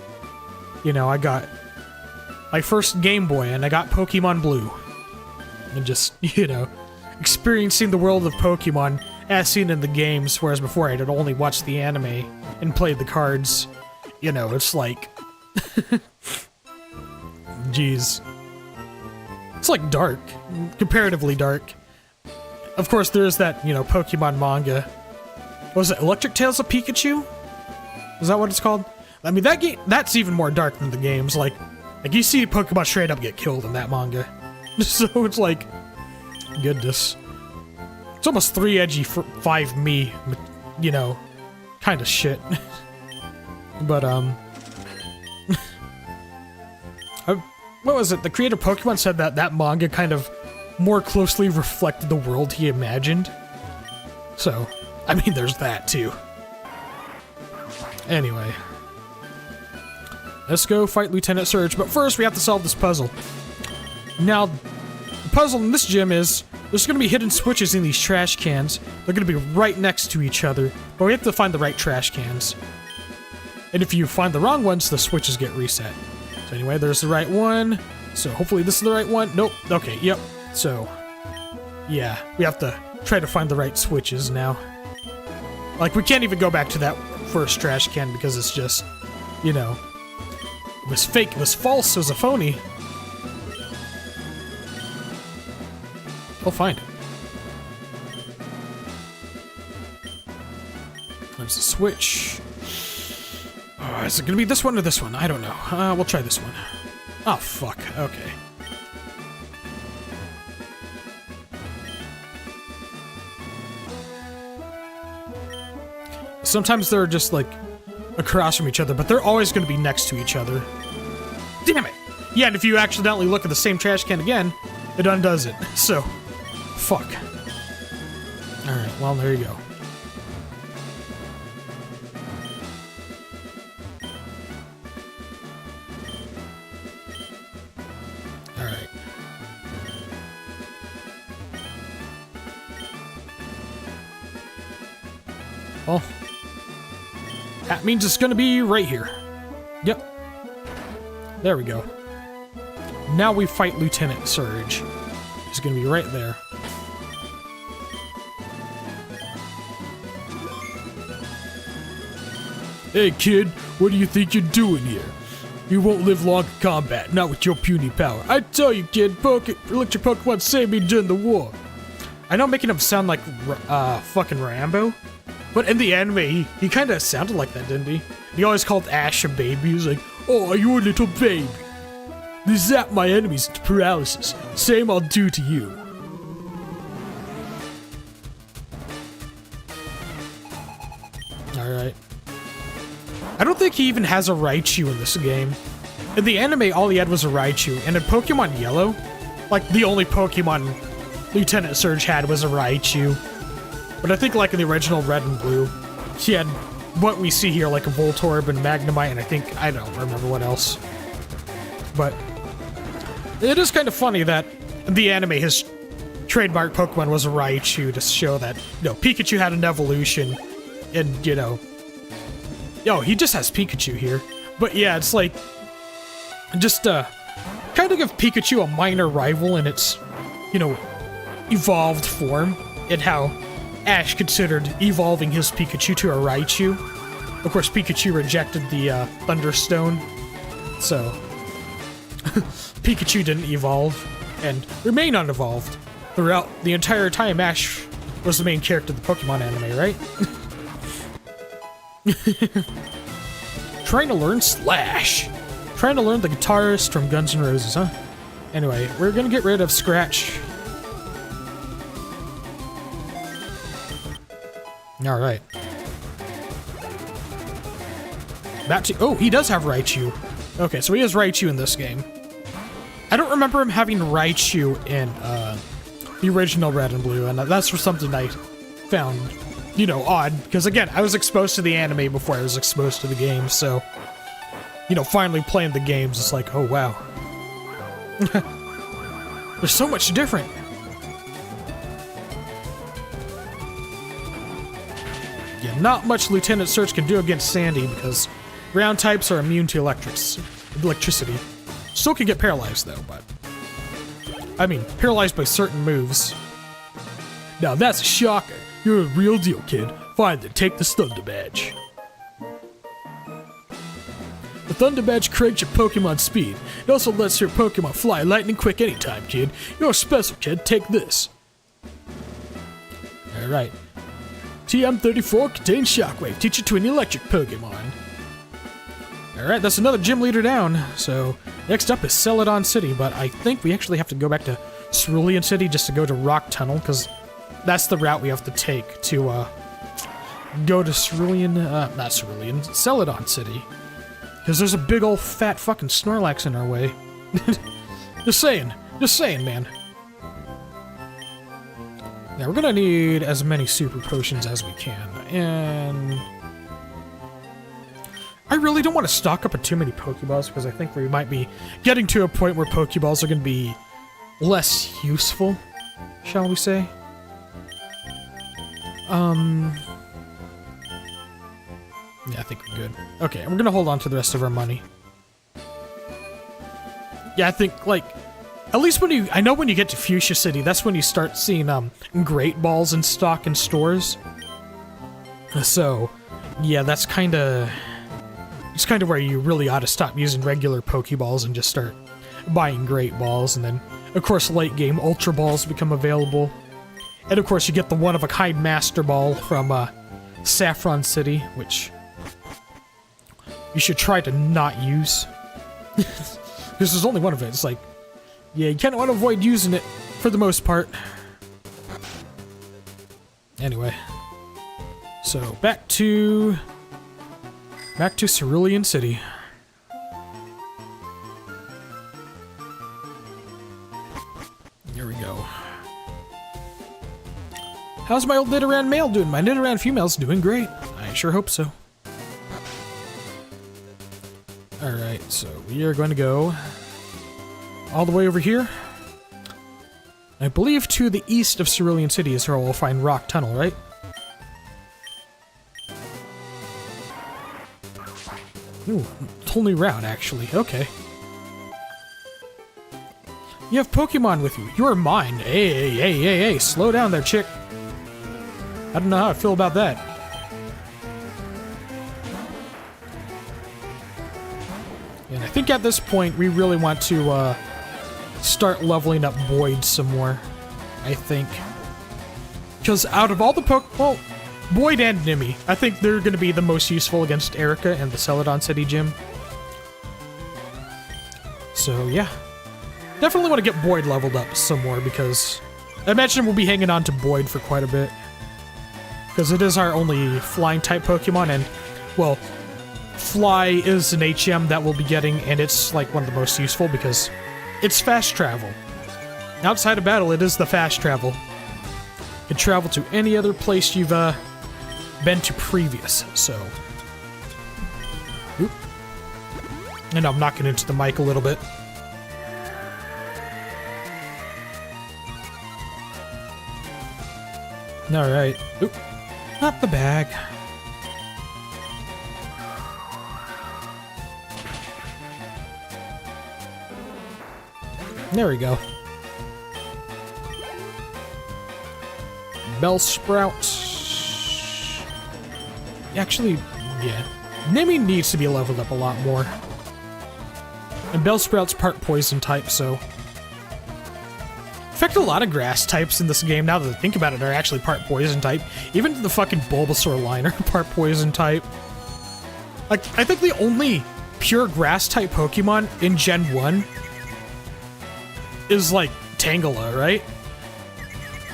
You know, I got my first Game Boy, and I got Pokemon Blue. And just, you know, experiencing the world of Pokemon as seen in the games, whereas before I had only watched the anime and played the cards. You know, it's like... Jeez. It's like dark. Comparatively dark. Of course, there's that, you know, Pokemon manga. What was it, Electric Tales of Pikachu? Is that what it's called? I mean, that game, that's even more dark than the games. Like you see Pokemon straight up get killed in that manga. So it's like, goodness. It's almost 3 edgy for 5 me, you know, kind of shit. But, what was it? The creator of Pokemon said that that manga kind of more closely reflected the world he imagined. So, I mean, there's that too. Anyway. Let's go fight Lieutenant Surge, but first we have to solve this puzzle. Now, the puzzle in this gym is, there's going to be hidden switches in these trash cans. They're going to be right next to each other, but we have to find the right trash cans. And if you find the wrong ones, the switches get reset. So anyway, there's the right one. So hopefully this is the right one. Nope. Okay, yep. So, yeah, we have to try to find the right switches now. Like, we can't even go back to that first trash can because it's just, you know, it was fake, it was false, it was a phony. I'll find it. There's a switch. Oh, is it gonna be this one or this one? I don't know. We'll try this one. Oh, fuck. Okay. Sometimes they're just, like, across from each other, but they're always gonna be next to each other. Damn it! Yeah, and if you accidentally look at the same trash can again, it undoes it. So, fuck. Alright, well, there you go. Alright. Well, that means it's gonna be right here. Yep. There we go. Now we fight Lieutenant Surge. He's gonna be right there. Hey kid, what do you think you're doing here? You won't live long in combat, not with your puny power. I tell you kid, electric Pokemon saved me during the war. I know I'm making him sound like fucking Rambo, But in the anime, he kind of sounded like that, didn't he? He always called Ash a baby. He was like, "Oh, you a little baby. You zap my enemies to paralysis. Same I'll do to you." Alright. I don't think he even has a Raichu in this game. In the anime, all he had was a Raichu, and in Pokemon Yellow, like, the only Pokemon Lieutenant Surge had was a Raichu. But I think, like, in the original Red and Blue, he had what we see here, like a Voltorb and Magnemite, and I don't remember what else. But it is kind of funny that in the anime, his trademark Pokemon was a Raichu to show that, you know, Pikachu had an evolution, and, you know... Yo, he just has Pikachu here. But yeah, it's like... Just, kind of give Pikachu a minor rival in its, you know, evolved form, and how Ash considered evolving his Pikachu to a Raichu. Of course, Pikachu rejected the, Thunderstone, so... Pikachu didn't evolve, and remain unevolved throughout the entire time Ash was the main character of the Pokemon anime, right? Trying to learn Slash. Trying to learn the guitarist from Guns N' Roses, huh? Anyway, we're gonna get rid of Scratch. Alright. Oh, he does have Raichu. Okay, so he has Raichu in this game. I don't remember him having Raichu in the original Red and Blue, and that's something I found, you know, odd. Because again, I was exposed to the anime before I was exposed to the game, so... You know, finally playing the games, it's like, oh wow. They're so much different. Yeah, not much Lieutenant Surge can do against Sandy, because ground types are immune to electricity. Still can get paralyzed, though, but... I mean, paralyzed by certain moves. Now that's a shocker. You're a real deal, kid. Fine then, take this Thunder Badge. The Thunder Badge cranks your Pokemon speed. It also lets your Pokemon fly lightning quick anytime, kid. You're special, kid. Take this. Alright. TM34 contains Shockwave. Teach it to an electric Pokemon. Alright, that's another gym leader down. So, next up is Celadon City, but I think we actually have to go back to Cerulean City just to go to Rock Tunnel, because that's the route we have to take to, go to Celadon City. Because there's a big old fat fucking Snorlax in our way. Just saying, man. Now we're gonna need as many super potions as we can, and... I really don't want to stock up on too many Pokeballs, because I think we might be getting to a point where Pokeballs are gonna be less useful, shall we say. Yeah, I think we're good. Okay, we're gonna hold on to the rest of our money. Yeah, I think, like, at least when I know when you get to Fuchsia City, that's when you start seeing, Great Balls in stock in stores. So, yeah, that's kinda... It's kinda where you really ought to stop using regular Pokeballs and just start buying Great Balls, and then, of course, late game Ultra Balls become available. And of course, you get the one-of-a-kind Master Ball from, Saffron City, which... you should try to not use. Because there's only one of it. It's like, yeah, you kind of want to avoid using it for the most part. Anyway. So, back to Cerulean City. Here we go. How's my old Nidoran male doing? My Nidoran female's doing great. I sure hope so. Alright, so we are going to go all the way over here. I believe to the east of Cerulean City is where we'll find Rock Tunnel, right? Ooh, whole new route, actually. Okay. You have Pokemon with you. You're mine. Hey, slow down there, chick. I don't know how I feel about that. And I think at this point, we really want to, start leveling up Boyd some more, I think. Because out of all the well, Boyd and Nimmy. I think they're going to be the most useful against Erica and the Cerulean City Gym. So, yeah. Definitely want to get Boyd leveled up some more because I imagine we'll be hanging on to Boyd for quite a bit. Because it is our only flying type Pokemon, and, well, Fly is an HM that we'll be getting, and it's like one of the most useful because it's fast travel. Outside of battle, it is the fast travel. You can travel to any other place you've been to previous, so. Oop. And I'm knocking into the mic a little bit. Alright. Oop. Not the bag. There we go. Bellsprout. Actually, yeah. Nimmy needs to be leveled up a lot more. And Bellsprout's part poison type, so. In fact, a lot of grass types in this game, now that I think about it, are actually part poison type. Even the fucking Bulbasaur line are part poison type. Like, I think the only pure grass type Pokemon in Gen 1 is, like, Tangela, right?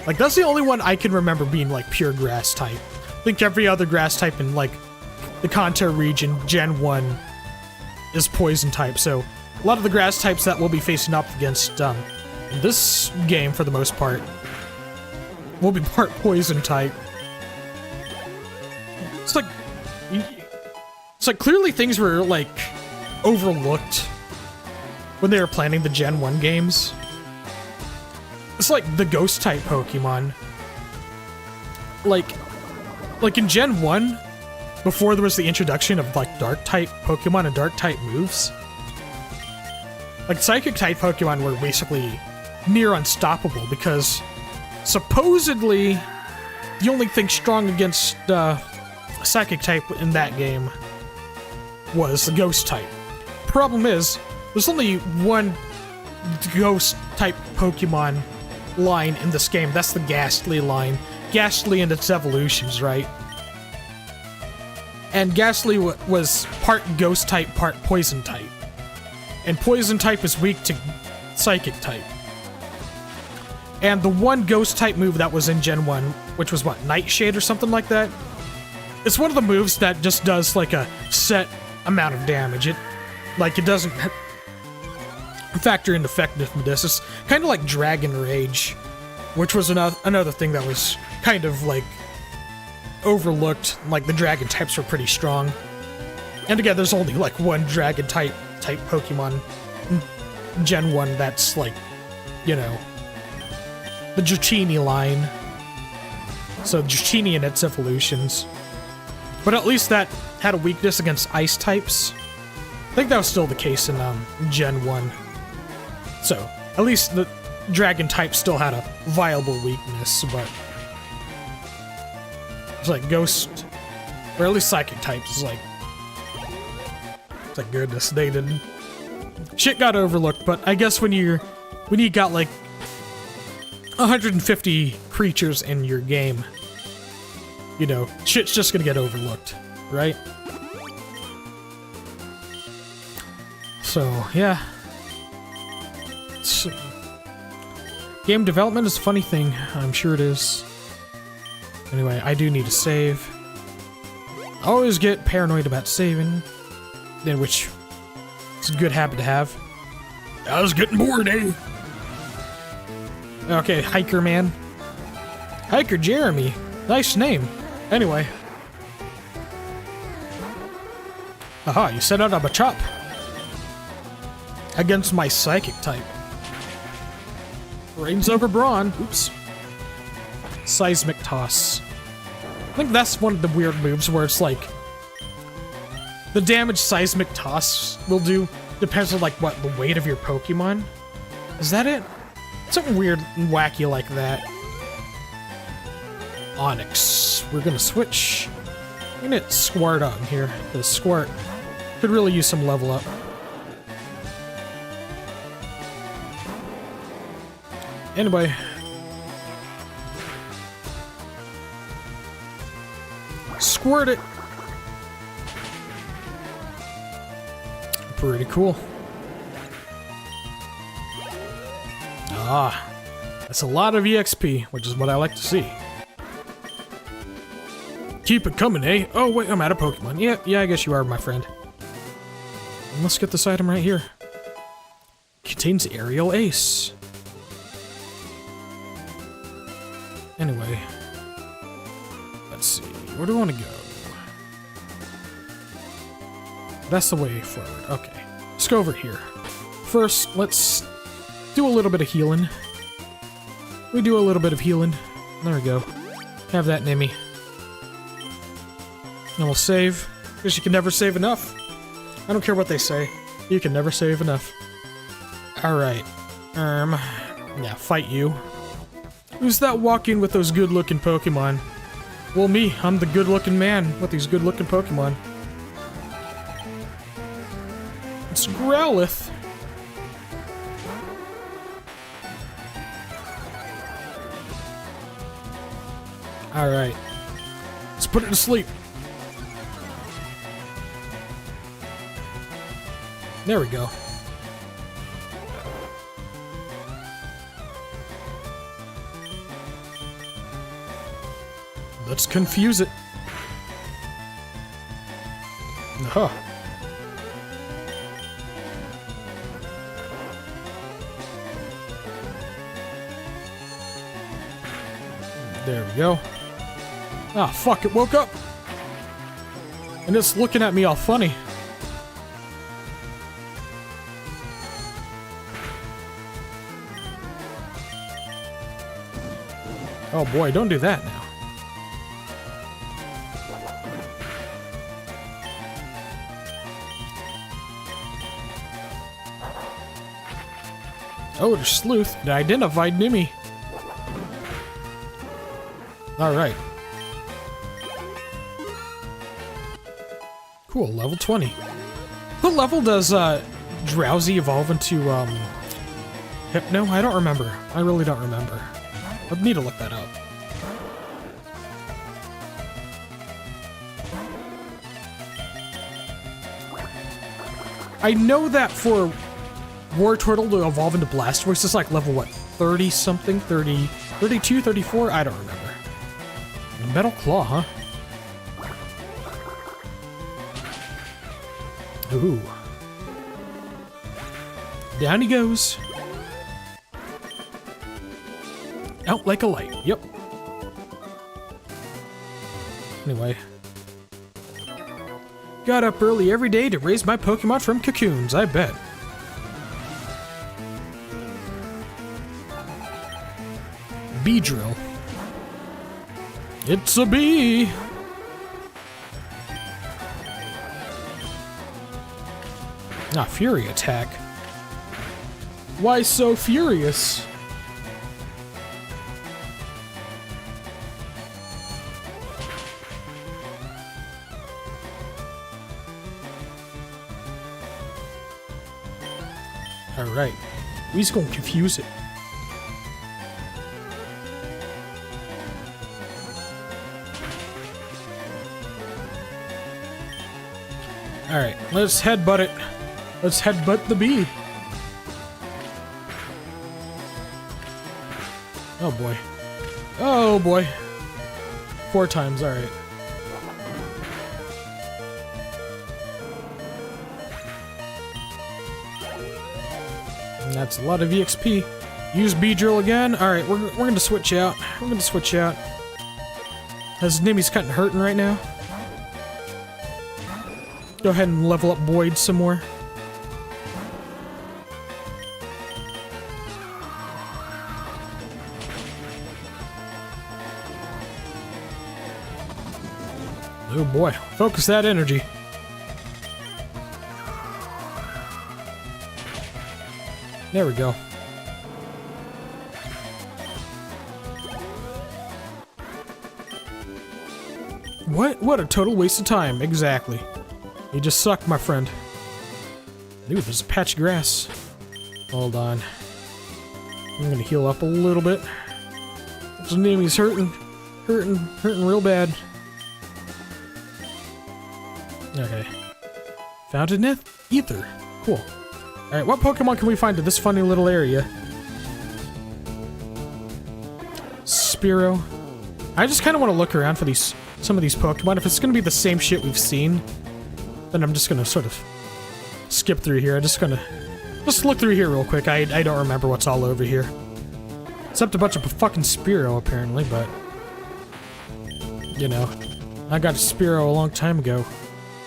Like, that's the only one I can remember being, like, pure grass type. I think every other grass type in, like, the Kanto region, Gen 1, is poison type, so a lot of the grass types that we'll be facing up against, in this game, for the most part, will be part poison type. It's like clearly things were, like, overlooked when they were planning the Gen 1 games. It's like the ghost type Pokemon. Like in Gen 1, before there was the introduction of, like, dark type Pokemon and dark type moves, like, psychic type Pokemon were basically near unstoppable because supposedly the only thing strong against psychic type in that game was the ghost type. Problem is, there's only one ghost type Pokemon line in this game. That's the Ghastly line. Ghastly and its evolutions, right? And Ghastly was part ghost type, part poison type. And poison type is weak to psychic type. And the one ghost type move that was in Gen 1, which was what, Nightshade or something like that? It's one of the moves that just does like a set amount of damage. It doesn't factor in effectiveness. It's kind of like Dragon Rage, which was another thing that was kind of like overlooked. Like the dragon types were pretty strong. And again, there's only like one dragon type Pokemon in Gen 1 that's like, you know, the Dratini line. So Dratini and its evolutions. But at least that had a weakness against ice types. I think that was still the case in Gen 1. So, at least the dragon type still had a viable weakness, but it's like ghost, or at least psychic types, it's like goodness, they didn't. Shit got overlooked, but I guess when you got like 150 creatures in your game, you know, shit's just gonna get overlooked, right? So, yeah. Game development is a funny thing, I'm sure it is. Anyway, I do need to save. I always get paranoid about saving, in which it's a good habit to have. I was getting bored, eh? Okay, Hiker Man. Hiker Jeremy. Nice name. Anyway. Aha, you set out a Machop. Against my Psychic type. Reigns over Brawn. Oops. Seismic Toss. I think that's one of the weird moves where it's like the damage Seismic Toss will do depends on like what the weight of your Pokemon. Is that it? Something weird and wacky like that. Onyx. We're gonna switch. I'm gonna hit Squart on here. The Squart could really use some level up. Anyway. squirt it. Pretty cool. Ah, that's a lot of EXP, which is what I like to see. Keep it coming, eh? Oh, wait, I'm out of Pokemon. Yeah, I guess you are, my friend. And let's get this item right here. Contains Aerial Ace. Anyway. Let's see. Where do I want to go? That's the way forward. Okay. Let's go over here. First, let's do a little bit of healing. We do a little bit of healing. There we go. Have that, Nimmy. And we'll save, because you can never save enough. I don't care what they say. You can never save enough. Alright. Yeah, fight you. Who's that walking with those good-looking Pokemon? Well, me. I'm the good-looking man with these good-looking Pokemon. It's Growlithe. Alright. Let's put it to sleep. There we go. Let's confuse it. Huh. There we go. Ah, fuck, it woke up. And it's looking at me all funny. Oh boy, don't do that now. Oh, there's Sleuth. It identified Nimmy. Alright. Cool, level 20. What level does Drowsy evolve into Hypno? I don't remember. I really don't remember. I need to look that up. I know that for War Turtle to evolve into Blastoise is like level, what, 30 something? 30, 32, 34? I don't remember. Metal Claw, huh? Ooh. Down he goes. Out like a light. Yep. Anyway. Got up early every day to raise my Pokemon from cocoons, I bet. Bee drill. It's a bee! Ah, Fury attack. Why so furious? Alright. We're just gonna confuse it. Alright, let's headbutt it. Let's headbutt the bee. Oh boy. Oh boy. 4 times, alright. And that's a lot of EXP. Use Beedrill again. Alright, we're gonna switch out. We're gonna switch out. His Nimmy's kinda hurting right now. Go ahead and level up Boyd some more. Oh boy, focus that energy. There we go. What a total waste of time, exactly. You just sucked, my friend. Dude, there's a patch of grass. Hold on. I'm gonna heal up a little bit. This Nimmy's hurting real bad. Okay. Fountain Ether. Cool. Alright, what Pokemon can we find in this funny little area? Spearow. I just kind of want to look around for some of these Pokemon. If it's going to be the same shit we've seen, then I'm just going to sort of skip through here. I'm just going to look through here real quick. I don't remember what's all over here. Except a bunch of fucking Spearow, apparently, but... You know, I got a Spearow a long time ago.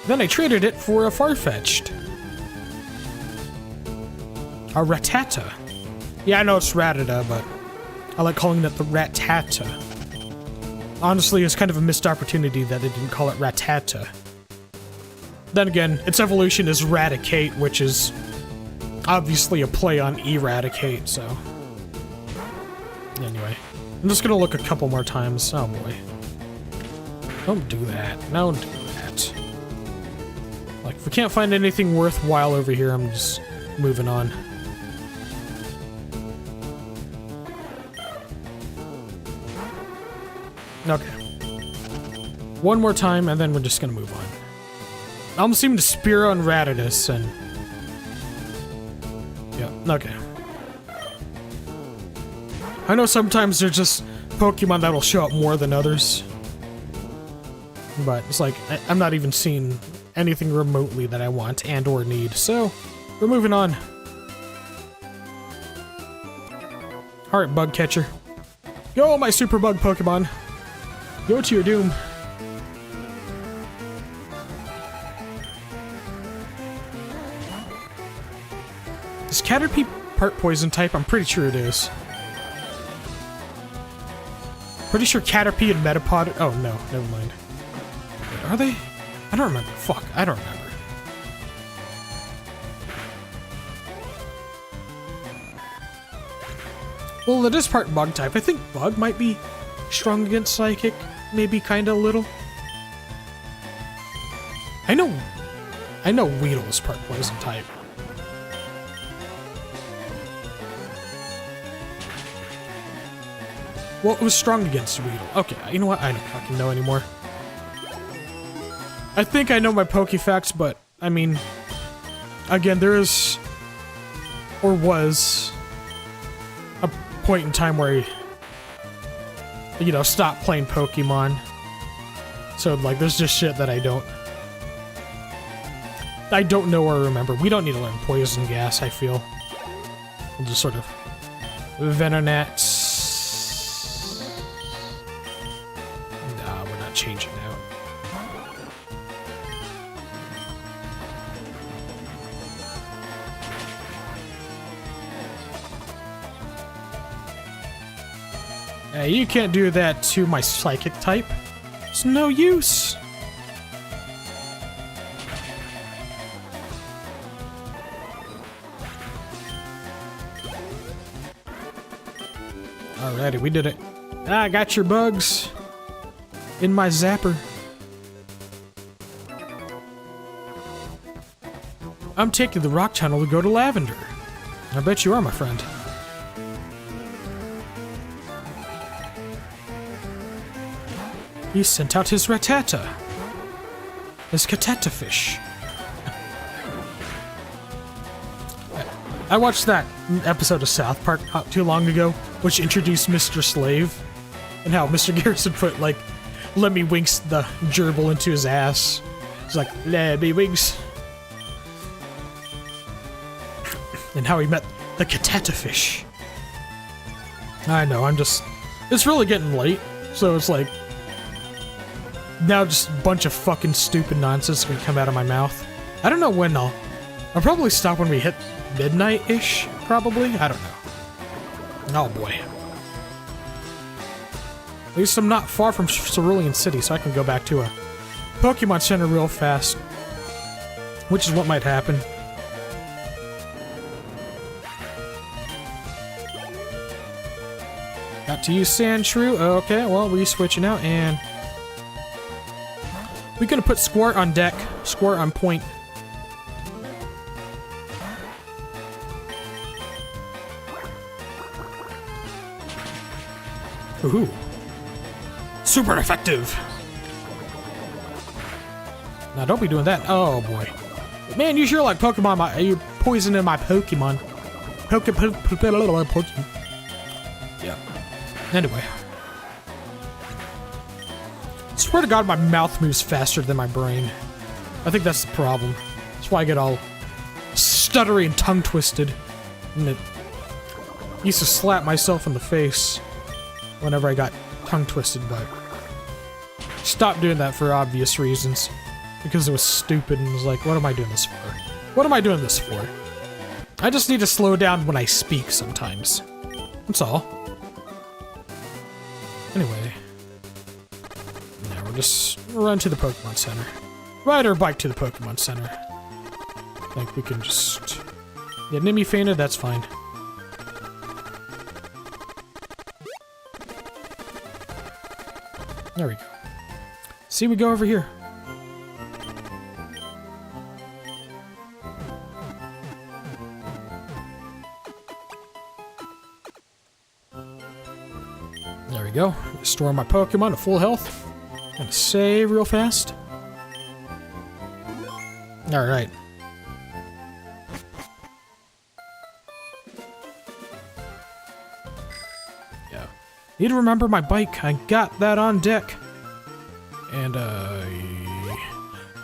Then I traded it for a Farfetch'd. A Rattata. Yeah, I know it's Rattata, but I like calling it the Rattata. Honestly, it's kind of a missed opportunity that they didn't call it Rattata. Then again, its evolution is Raticate, which is obviously a play on Eradicate, so... Anyway, I'm just gonna look a couple more times. Oh boy. Don't do that. Don't do that. Like, if we can't find anything worthwhile over here, I'm just moving on. Okay. One more time, and then we're just gonna move on. I'm assuming to Spearow and Rattata, and... Yeah, okay. I know sometimes there's just Pokemon that'll show up more than others. But it's like, I'm not even seeing anything remotely that I want and or need, so we're moving on. Alright, Bug Catcher. Go, my Super Bug Pokemon! Go to your doom. Is Caterpie part poison type? I'm pretty sure it is. Pretty sure Caterpie and Metapod... Oh, no. Never mind. Wait, are they? I don't remember. Fuck. I don't remember. Well, it is part Bug type. I think Bug might be strong against Psychic. Maybe kinda a little. I know Weedle is part poison type. Well, it was strong against Weedle. Okay, you know what? I don't fucking know anymore. I think I know my Pokefacts, but, I mean... Again, there is... Or was... a point in time where you know, stopped playing Pokemon. So, like, there's just shit that I don't know or remember. We don't need to learn Poison Gas, I feel. We'll just sort of... Venonat... Nah, we're not changing out. Hey, you can't do that to my Psychic type. It's no use. Alrighty, we did it. I got your bugs in my zapper. I'm taking the rock tunnel to go to Lavender. I bet you are, my friend. He sent out his Rattata. His Katata fish. I watched that episode of South Park not too long ago, which introduced Mr. Slave, and how Mr. Garrison put, like, Lemmy Winks the gerbil into his ass. He's like, Lemmy Winks. And how he met the Katata fish. I know, it's really getting late, so it's like, now just a bunch of fucking stupid nonsense can come out of my mouth. I don't know when I'll probably stop when we hit midnight-ish, probably? I don't know. Oh boy. At least I'm not far from Cerulean City, so I can go back to a Pokemon Center real fast. Which is what might happen. Got to use Sandshrew. Okay, well, we're switching out, and... we're gonna put Squirt on deck. Squirt on point. Ooh. Super effective! Now, don't be doing that. Oh, boy. Man, you sure like Pokemon. You're poisoning my Pokemon. Pokemon. Yeah. Anyway. Swear to God, my mouth moves faster than my brain. I think that's the problem. That's why I get all stuttery and tongue-twisted. And it used to slap myself in the face whenever I got tongue-twisted, but stopped doing that for obvious reasons. Because it was stupid and was like, what am I doing this for? What am I doing this for? I just need to slow down when I speak sometimes. That's all. Anyway. Now we'll just run to the Pokemon Center. Ride our bike to the Pokemon Center. I think we can just... Get Nimmy fainted, that's fine. There we go. See, we go over here. There we go. Restore my Pokemon to full health. Gonna save real fast. Alright. Yeah. Need to remember my bike. I got that on deck. And,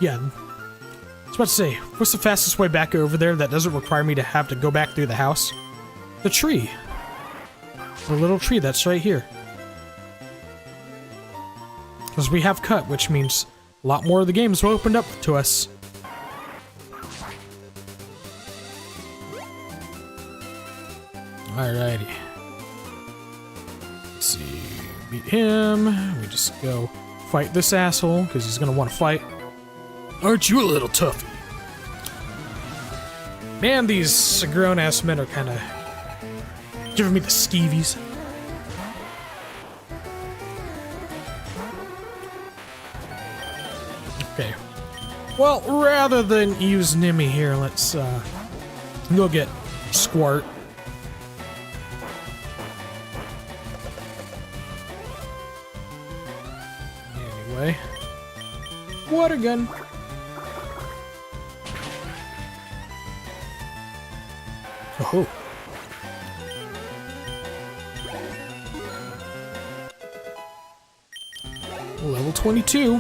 yeah. I was about to say, what's the fastest way back over there that doesn't require me to have to go back through the house? The tree. The little tree that's right here. Because we have cut, which means a lot more of the games will open up to us. Alrighty. Let's see. Beat him. We just go fight this asshole, because he's going to want to fight. Aren't you a little toughie? Man, these grown-ass men are kind of giving me the skeevies. Okay. Well, rather than use Nimmy here, let's go get Squirt. Anyway. Water gun. Oh. Level 22.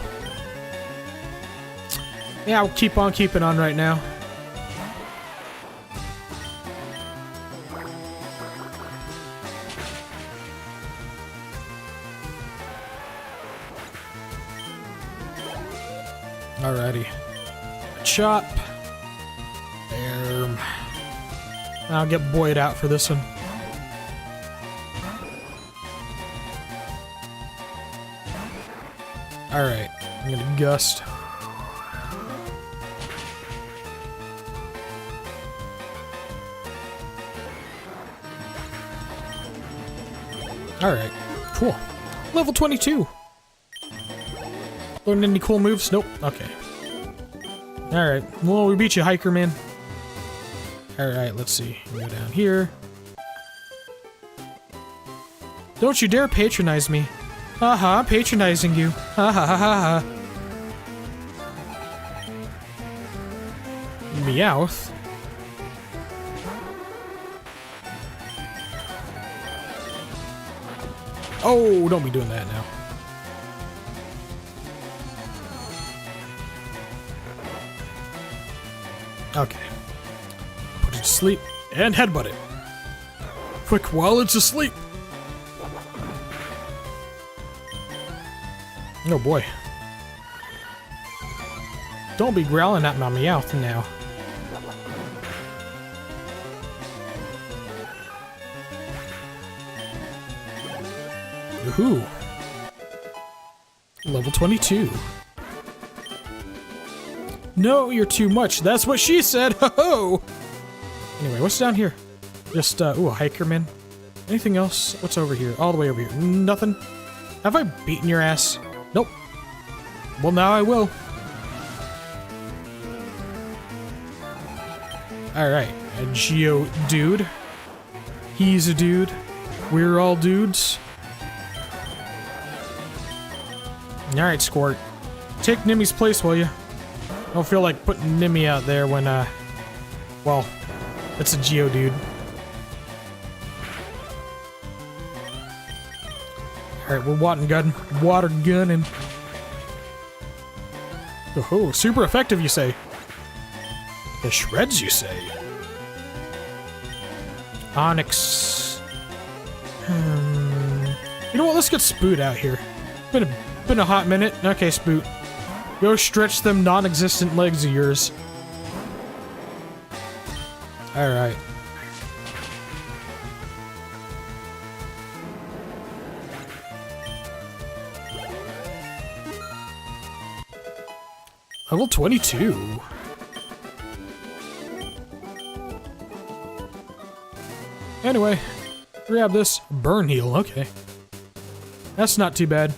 Yeah, I'll keep on keeping on right now. Alrighty. Chop. There. I'll get Boyd out for this one. Alright. I'm gonna Gust. Alright. Cool. Level 22. Learned any cool moves? Nope. Okay. Alright. Well, we beat you, Hiker Man. Alright, let's see. Go down here. Don't you dare patronize me. Haha, patronizing you. Ha ha ha ha ha. Meowth. Oh, don't be doing that now. Okay. Put it to sleep and headbutt it. Quick while it's asleep. Oh boy. Don't be growling at my Meowth now. Woohoo. Level 22. No, you're too much. That's what she said. Ho ho. Anyway, what's down here? Just ooh, a Hikerman. Anything else? What's over here? All the way over here. Nothing. Have I beaten your ass? Nope. Well, now I will. Alright, a Geo dude. He's a dude. We're all dudes. Alright, Squirt. Take Nimmy's place, will ya? I don't feel like putting Nimmy out there when, well, it's a Geodude. Alright, we're water gunning. Oh, super effective, you say? The shreds, you say? Onyx. You know what? Let's get Spoot out here. Been a hot minute. Okay, Spoot. Go stretch them non-existent legs of yours. Alright. Level 22. Anyway, grab this burn heal. Okay. That's not too bad.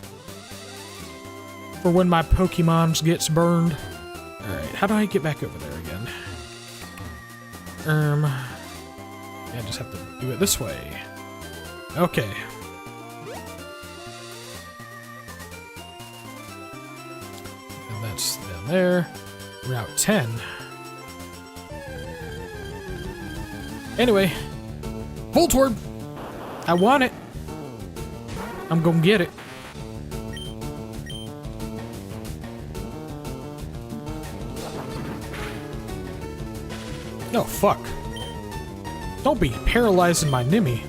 For when my Pokemon gets burned. Alright, how do I get back over there again? Yeah, I just have to do it this way. Okay. And that's down there. Route 10. Anyway. Voltorb! I want it. I'm gonna get it. Oh, fuck. Don't be paralyzing my Nimmy.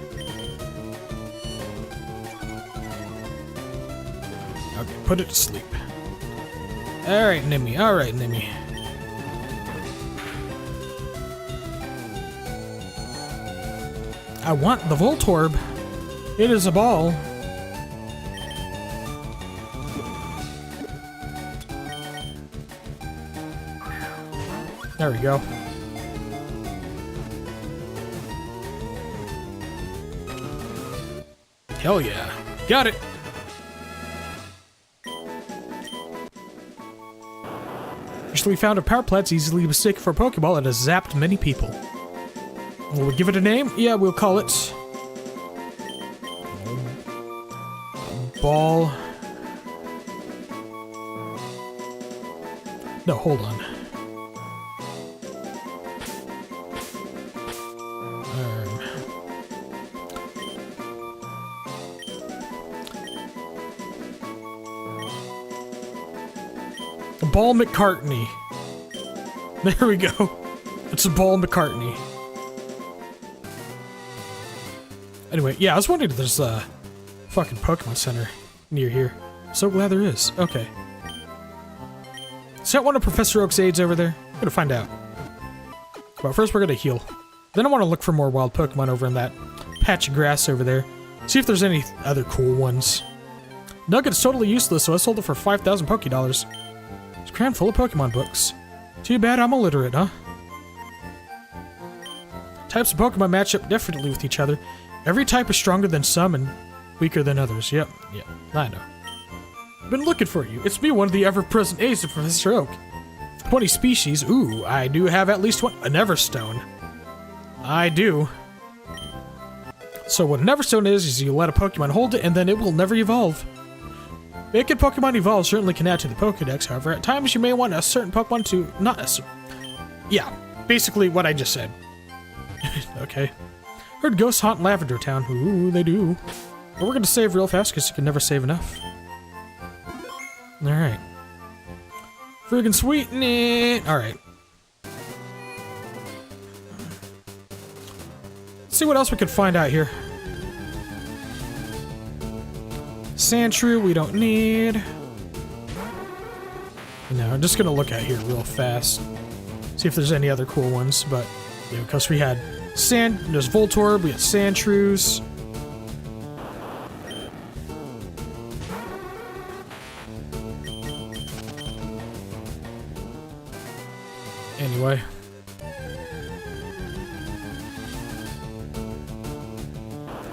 Okay, put it to sleep. Alright, Nimmy. Alright, Nimmy. I want the Voltorb. It is a ball. There we go. Hell yeah. Got it! Recently found a power plant's easily mistaken for a Pokeball and has zapped many people. Will we give it a name? Yeah, we'll call it... Ball... No, hold on. Ball McCartney. There we go. It's a Ball McCartney. Anyway, yeah, I was wondering if there's a fucking Pokemon Center near here. So glad there is. Okay. Is that one of Professor Oak's aides over there? I'm gonna find out. But first we're gonna heal. Then I want to look for more wild Pokemon over in that patch of grass over there. See if there's any other cool ones. Nugget's totally useless, so I sold it for 5,000 Pokédollars. It's crammed full of Pokemon books. Too bad I'm illiterate, huh? Types of Pokemon match up differently with each other. Every type is stronger than some and weaker than others. Yep, I know. I've been looking for you. It's me, one of the ever-present aides of Professor Oak. 20 species. Ooh, I do have at least one. A Neverstone. I do. So what a Neverstone is you let a Pokemon hold it and then it will never evolve. Making Pokemon evolve certainly can add to the Pokedex, however, at times you may want a certain Pokemon to not... Yeah, basically what I just said. Okay. Heard ghosts haunt Lavender Town. Ooh, they do. But we're gonna save real fast because you can never save enough. Alright. Friggin' sweeten it! Alright. Let's see what else we can find out here. Sandshrew we don't need. No, I'm just gonna look at here real fast. See if there's any other cool ones, but yeah, because we had there's Voltorb, we had Sandshrews. Anyway.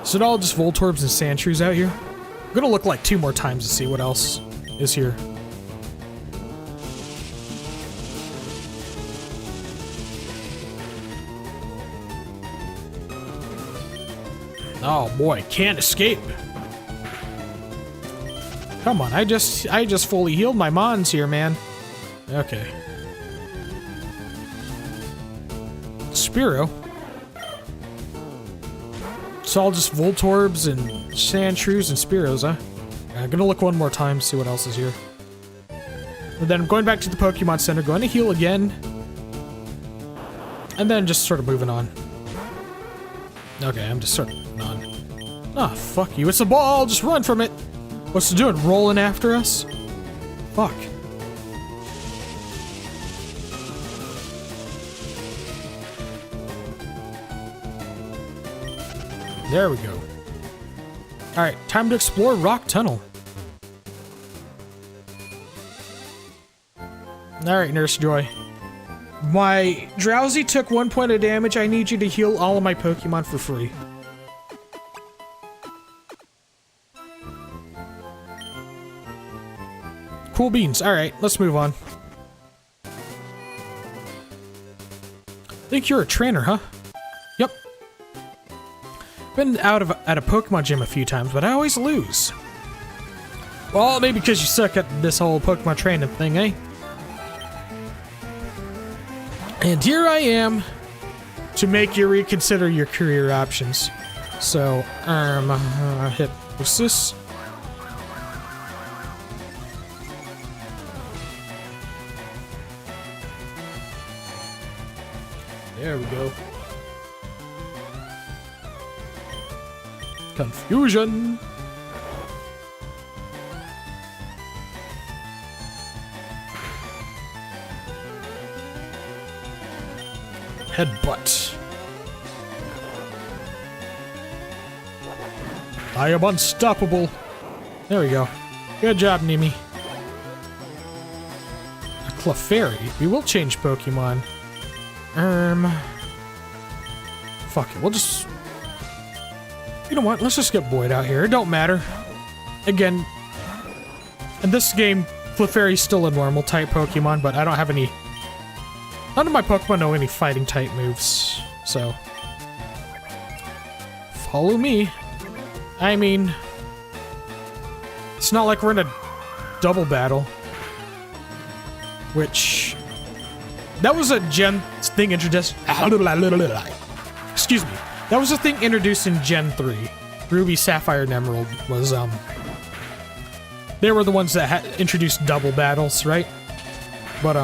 Is it all just Voltorbs and Sandshrews out here? I'm gonna look like 2 more times to see what else is here. Oh boy, can't escape. Come on, I just fully healed my mons here, man. Okay. Spearow. It's all just Voltorbs and Sandshrews and Spearows, huh? I'm gonna look one more time, see what else is here. And then I'm going back to the Pokemon Center, going to heal again. And then just sort of moving on. Okay, I'm just sort of moving on. Ah, fuck you. It's a ball! Just run from it! What's it doing? Rolling after us? Fuck. There we go. Alright, time to explore Rock Tunnel. Alright, Nurse Joy. My Drowsy took 1 point of damage. I need you to heal all of my Pokemon for free. Cool beans. Alright, let's move on. Think you're a trainer, huh? Yep. Been at a Pokemon gym a few times, but I always lose. Well, maybe because you suck at this whole Pokemon training thing, eh? And here I am to make you reconsider your career options. So, Hypnosis. There we go. Confusion. Headbutt. I am unstoppable. There we go. Good job, Nimi. A Clefairy. We will change Pokemon. Fuck it. We'll just... You know what? Let's just get Boyd out here. It don't matter. Again, in this game, Clefairy's still a normal type Pokemon, but I don't have any... None of my Pokemon know any fighting type moves, so... Follow me. I mean... It's not like we're in a double battle. Which... That was a Gen thing introduced... Excuse me. That was a thing introduced in Gen 3. Ruby, Sapphire, and Emerald was, They were the ones that had introduced double battles, right? But,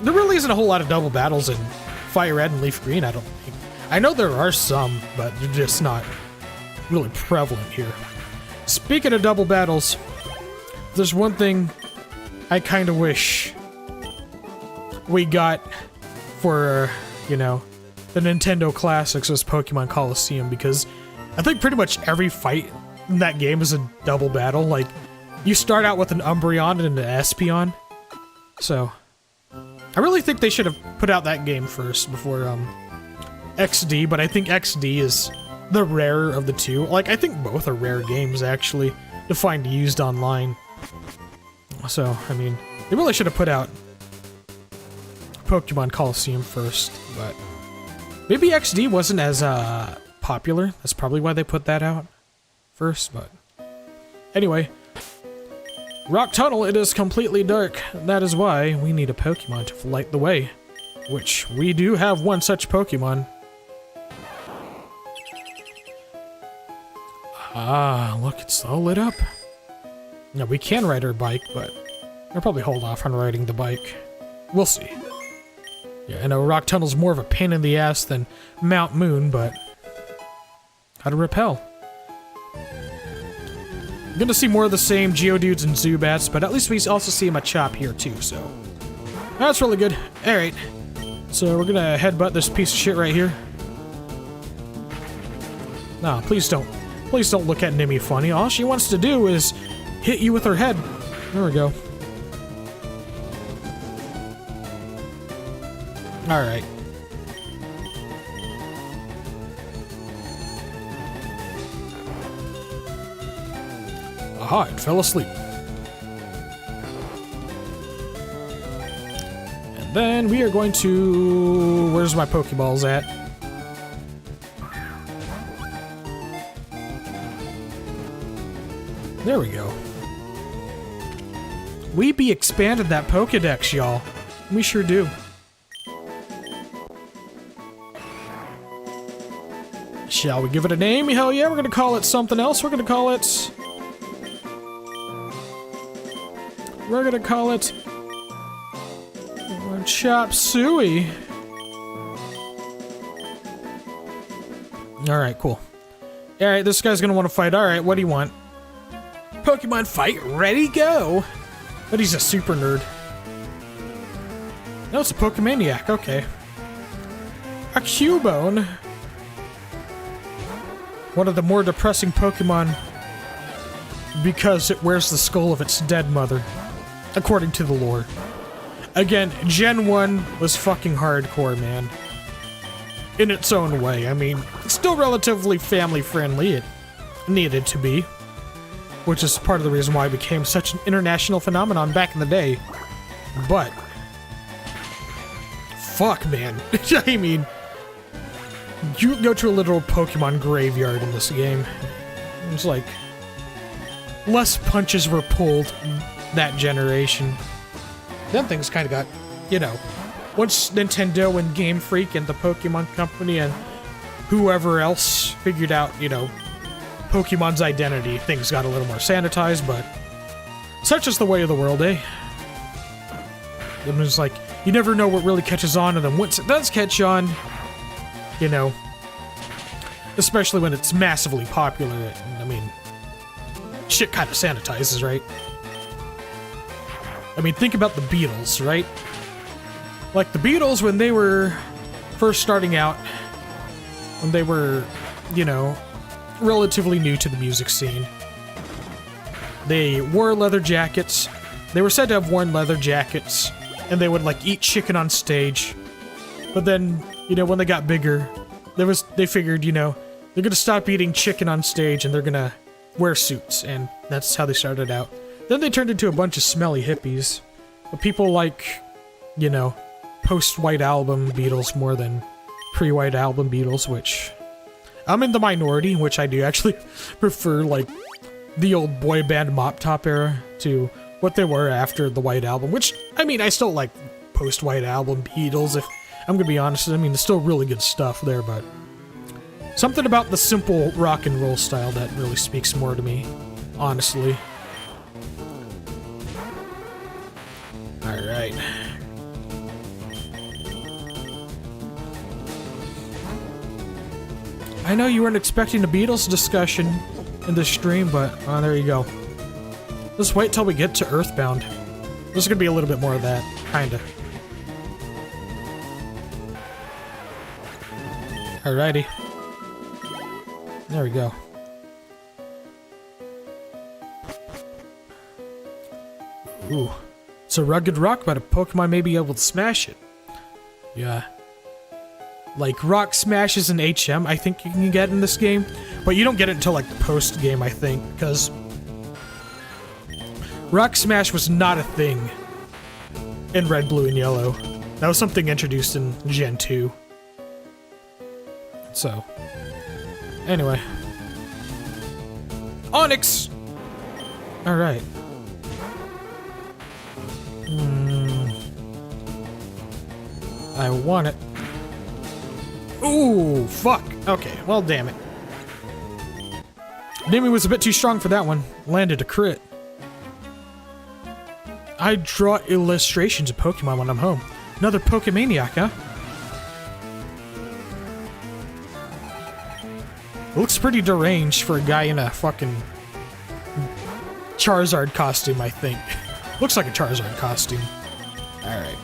there really isn't a whole lot of double battles in Fire Red and Leaf Green, I don't think. I know there are some, but they're just not really prevalent here. Speaking of double battles, there's one thing I kind of wish we got for, you know, the Nintendo Classics was Pokemon Coliseum, because I think pretty much every fight in that game is a double battle. Like, you start out with an Umbreon and an Espeon. So... I really think they should have put out that game first before, XD, but I think XD is the rarer of the two. Like, I think both are rare games, actually, to find used online. So, I mean, they really should have put out Pokemon Coliseum first, but... Maybe XD wasn't as, popular. That's probably why they put that out first, but... Anyway... Rock Tunnel, it is completely dark. That is why we need a Pokemon to light the way. Which, we do have one such Pokemon. Ah, look, it's all lit up. Now, we can ride our bike, but I'll probably hold off on riding the bike. We'll see. Yeah, I know Rock Tunnel's more of a pain in the ass than Mount Moon, but... How to repel. I'm gonna see more of the same Geodudes and Zubats, but at least we also see him a Chop here too, so... That's really good. Alright. So we're gonna headbutt this piece of shit right here. No, please don't. Please don't look at Nimi funny. All she wants to do is hit you with her head. There we go. Alright. Aha, it fell asleep. And then we are going to... Where's my Pokeballs at? There we go. We be expanded that Pokedex, y'all. We sure do. Shall we give it a name? Hell yeah, we're gonna call it something else. We're gonna call it... Chop Suey. Alright, cool. Alright, this guy's gonna want to fight. Alright, what do you want? Pokemon fight, ready, go! But he's a super nerd. No, it's a Pokemaniac, okay. A Cubone. One of the more depressing Pokemon because it wears the skull of its dead mother, according to the lore. Again, Gen 1 was fucking hardcore, man. In its own way. I mean, it's still relatively family-friendly. It needed to be. Which is part of the reason why it became such an international phenomenon back in the day. But... fuck, man. I mean... you go to a literal Pokemon graveyard in this game. It's like... less punches were pulled that generation. Then things kind of got, you know, once Nintendo and Game Freak and the Pokemon Company and whoever else figured out, you know, Pokemon's identity, things got a little more sanitized, but such is the way of the world, eh? It was like, you never know what really catches on, and then once it does catch on, you know, especially when it's massively popular, I mean, shit kind of sanitizes, right? I mean, think about the Beatles, right? Like, the Beatles, when they were first starting out, when they were, you know, relatively new to the music scene, they wore leather jackets. They were said to have worn leather jackets, and they would, like, eat chicken on stage. But then, you know, when they got bigger, they figured, you know, they're gonna stop eating chicken on stage, and they're gonna wear suits, and that's how they started out. Then they turned into a bunch of smelly hippies. But people like, you know, post-White Album Beatles more than pre-White Album Beatles, which... I'm in the minority, which I do actually prefer, like, the old boy band Mop Top era to what they were after the White Album, which, I mean, I still like post-White Album Beatles, if I'm gonna be honest. I mean, it's still really good stuff there, but... something about the simple rock and roll style that really speaks more to me, honestly. Alright. I know you weren't expecting a Beatles discussion in this stream, but there you go. Let's wait till we get to Earthbound. There's gonna be a little bit more of that, kinda. Alrighty. There we go. Ooh. It's a rugged rock, but a Pokemon may be able to smash it. Yeah. Like, rock smashes in HM, I think you can get in this game. But you don't get it until, like, the post-game, I think, because... rock smash was not a thing in Red, Blue, and Yellow. That was something introduced in Gen 2. So... anyway. Onyx! Alright. I want it. Ooh, fuck. Okay, well, damn it. Nimi was a bit too strong for that one. Landed a crit. I draw illustrations of Pokemon when I'm home. Another Pokemaniac, huh? Looks pretty deranged for a guy in a fucking Charizard costume, I think. Looks like a Charizard costume. Alright.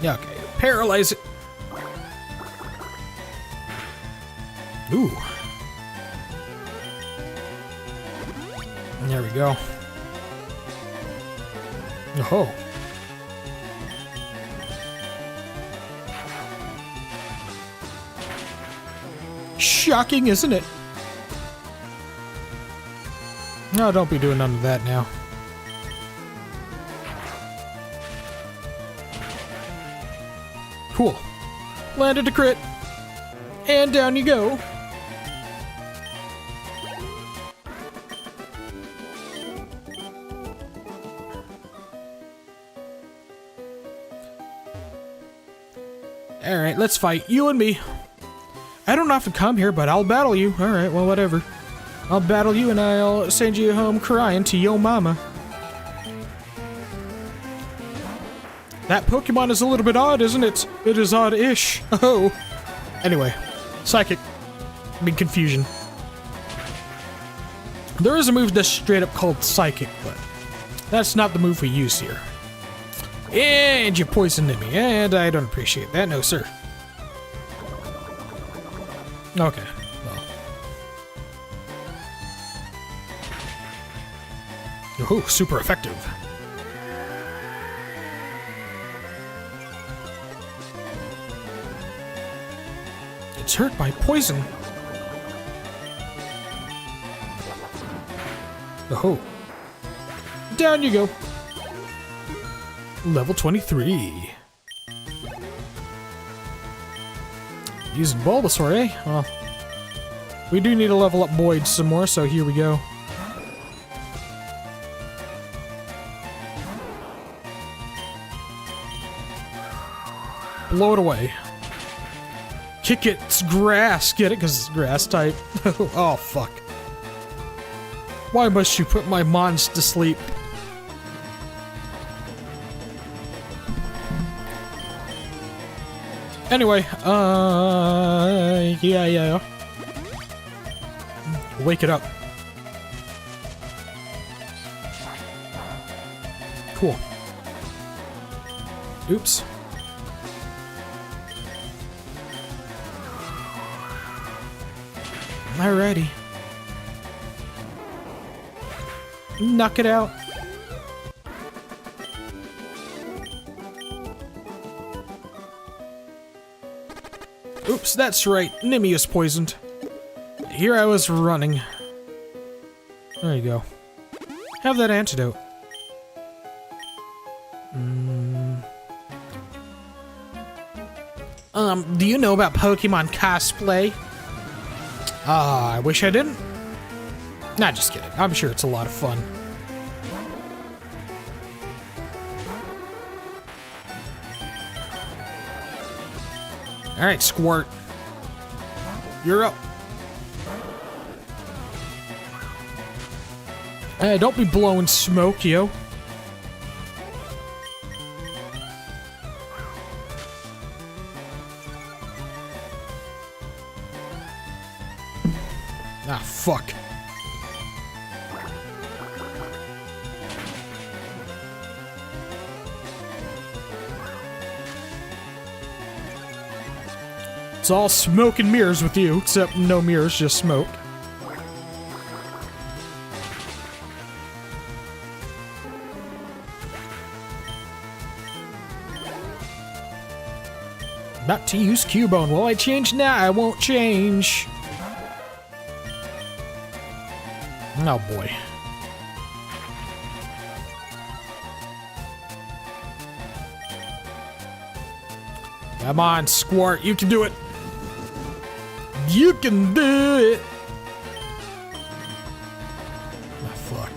Yeah, okay. Paralyze it. Ooh. There we go. Oh. Shocking, isn't it? No, don't be doing none of that now. Cool. Landed a crit. And down you go. Alright, let's fight. You and me. I don't have to come here, but I'll battle you. Alright, well, whatever. I'll battle you and I'll send you home crying to yo mama. That Pokemon is a little bit odd, isn't it? It is odd-ish. Oh. Anyway. Psychic. Big confusion. There is a move that's straight up called Psychic, but that's not the move we use here. And you poisoned me, and I don't appreciate that, no sir. Okay, well. Oh, super effective. It's hurt by poison. Oh. Down you go. Level 23. Using Bulbasaur, eh? Well, we do need to level up Boyd some more, so here we go. Blow it away. Kick its grass. Get it? Because it's grass type. Oh, fuck. Why must you put my mons to sleep? Anyway, yeah. Wake it up. Cool. Oops. Alrighty. Knock it out. Oops, that's right. Nimmy is poisoned. Here I was running. There you go. Have that antidote. Do you know about Pokemon cosplay? I wish I didn't. Nah, just kidding. I'm sure it's a lot of fun. Alright, Squirt. You're up. Hey, don't be blowing smoke, yo. Ah, fuck. It's all smoke and mirrors with you, except no mirrors, just smoke. Not to use Cubone. Will I change now? I won't change. Oh boy. Come on, Squirt, you can do it. You can do it. Oh, fuck.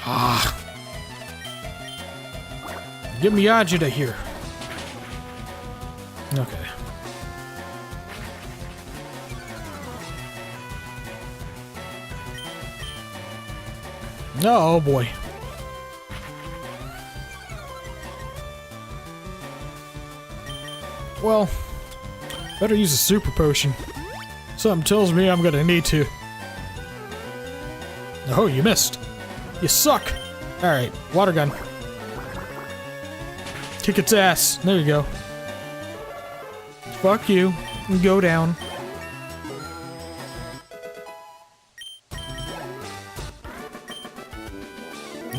Ah. Get me Agita here. Okay. Oh boy. Well, better use a super potion. Something tells me I'm gonna need to. Oh, you missed. You suck. Alright, water gun. Kick its ass. There you go. Fuck you. Go down.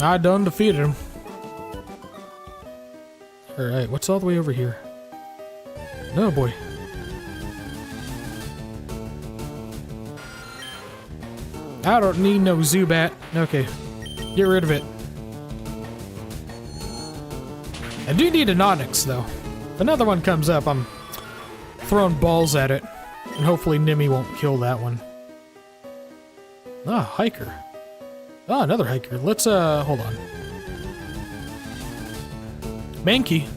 I done defeated him. Alright, what's all the way over here? Oh boy. I don't need no Zubat. Okay. Get rid of it. I do need an Onix, though. If another one comes up, I'm throwing balls at it. And hopefully Nimmy won't kill that one. Ah, hiker. Ah, another hiker. Let's, hold on. Mankey.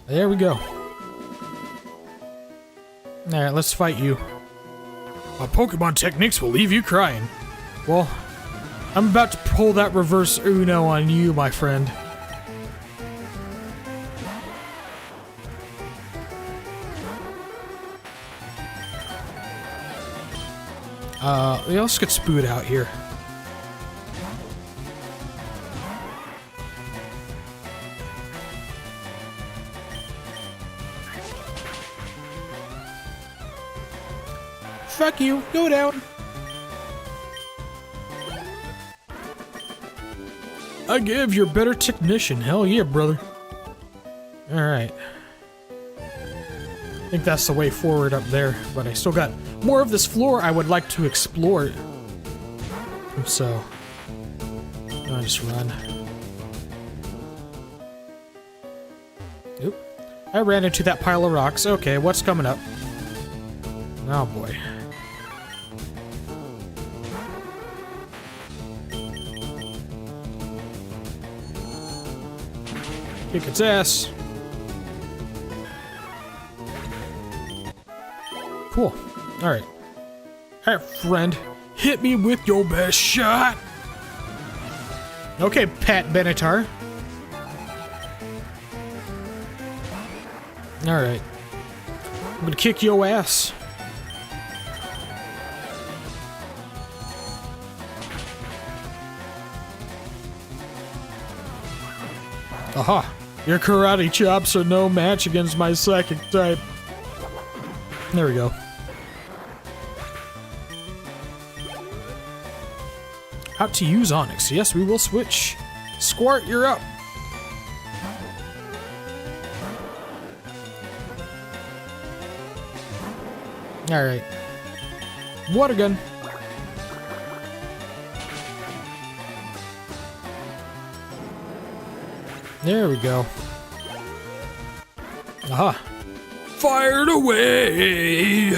There we go. Alright, let's fight you. My Pokemon techniques will leave you crying. Well, I'm about to pull that reverse Uno on you, my friend. Yeah, let's get Spood out here. Fuck you, go down. I give you're a better technician. Hell yeah, brother. Alright. I think that's the way forward up there, but I still got more of this floor I would like to explore. So, I'll just run. Oop. I ran into that pile of rocks. Okay, what's coming up? Oh boy. Kick its ass. Cool. Alright. Alright, friend. Hit me with your best shot. Okay, Pat Benatar. Alright. I'm gonna kick your ass. Aha! Your karate chops are no match against my psychic type. There we go. Out to use Onyx. Yes, we will switch. Squirt, you're up. Alright. Water gun. There we go. Aha. Fired away!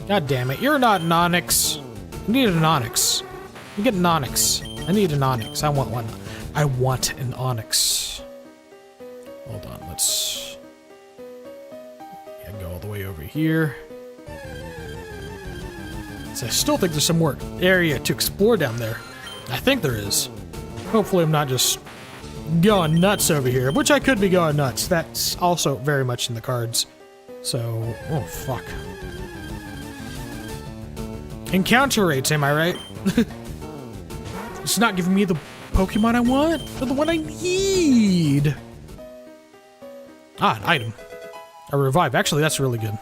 God damn it, you're not an Onyx. I need an Onyx. You get an Onyx. I need an Onyx. I want one. I want an Onyx. Hold on, let's... go all the way over here. I still think there's some more area to explore down there. I think there is. Hopefully I'm not just going nuts over here, which I could be going nuts. That's also very much in the cards. So, oh fuck. Encounter rates, am I right? It's not giving me the Pokemon I want, or the one I need. Ah, an item. A revive. Actually, that's really good.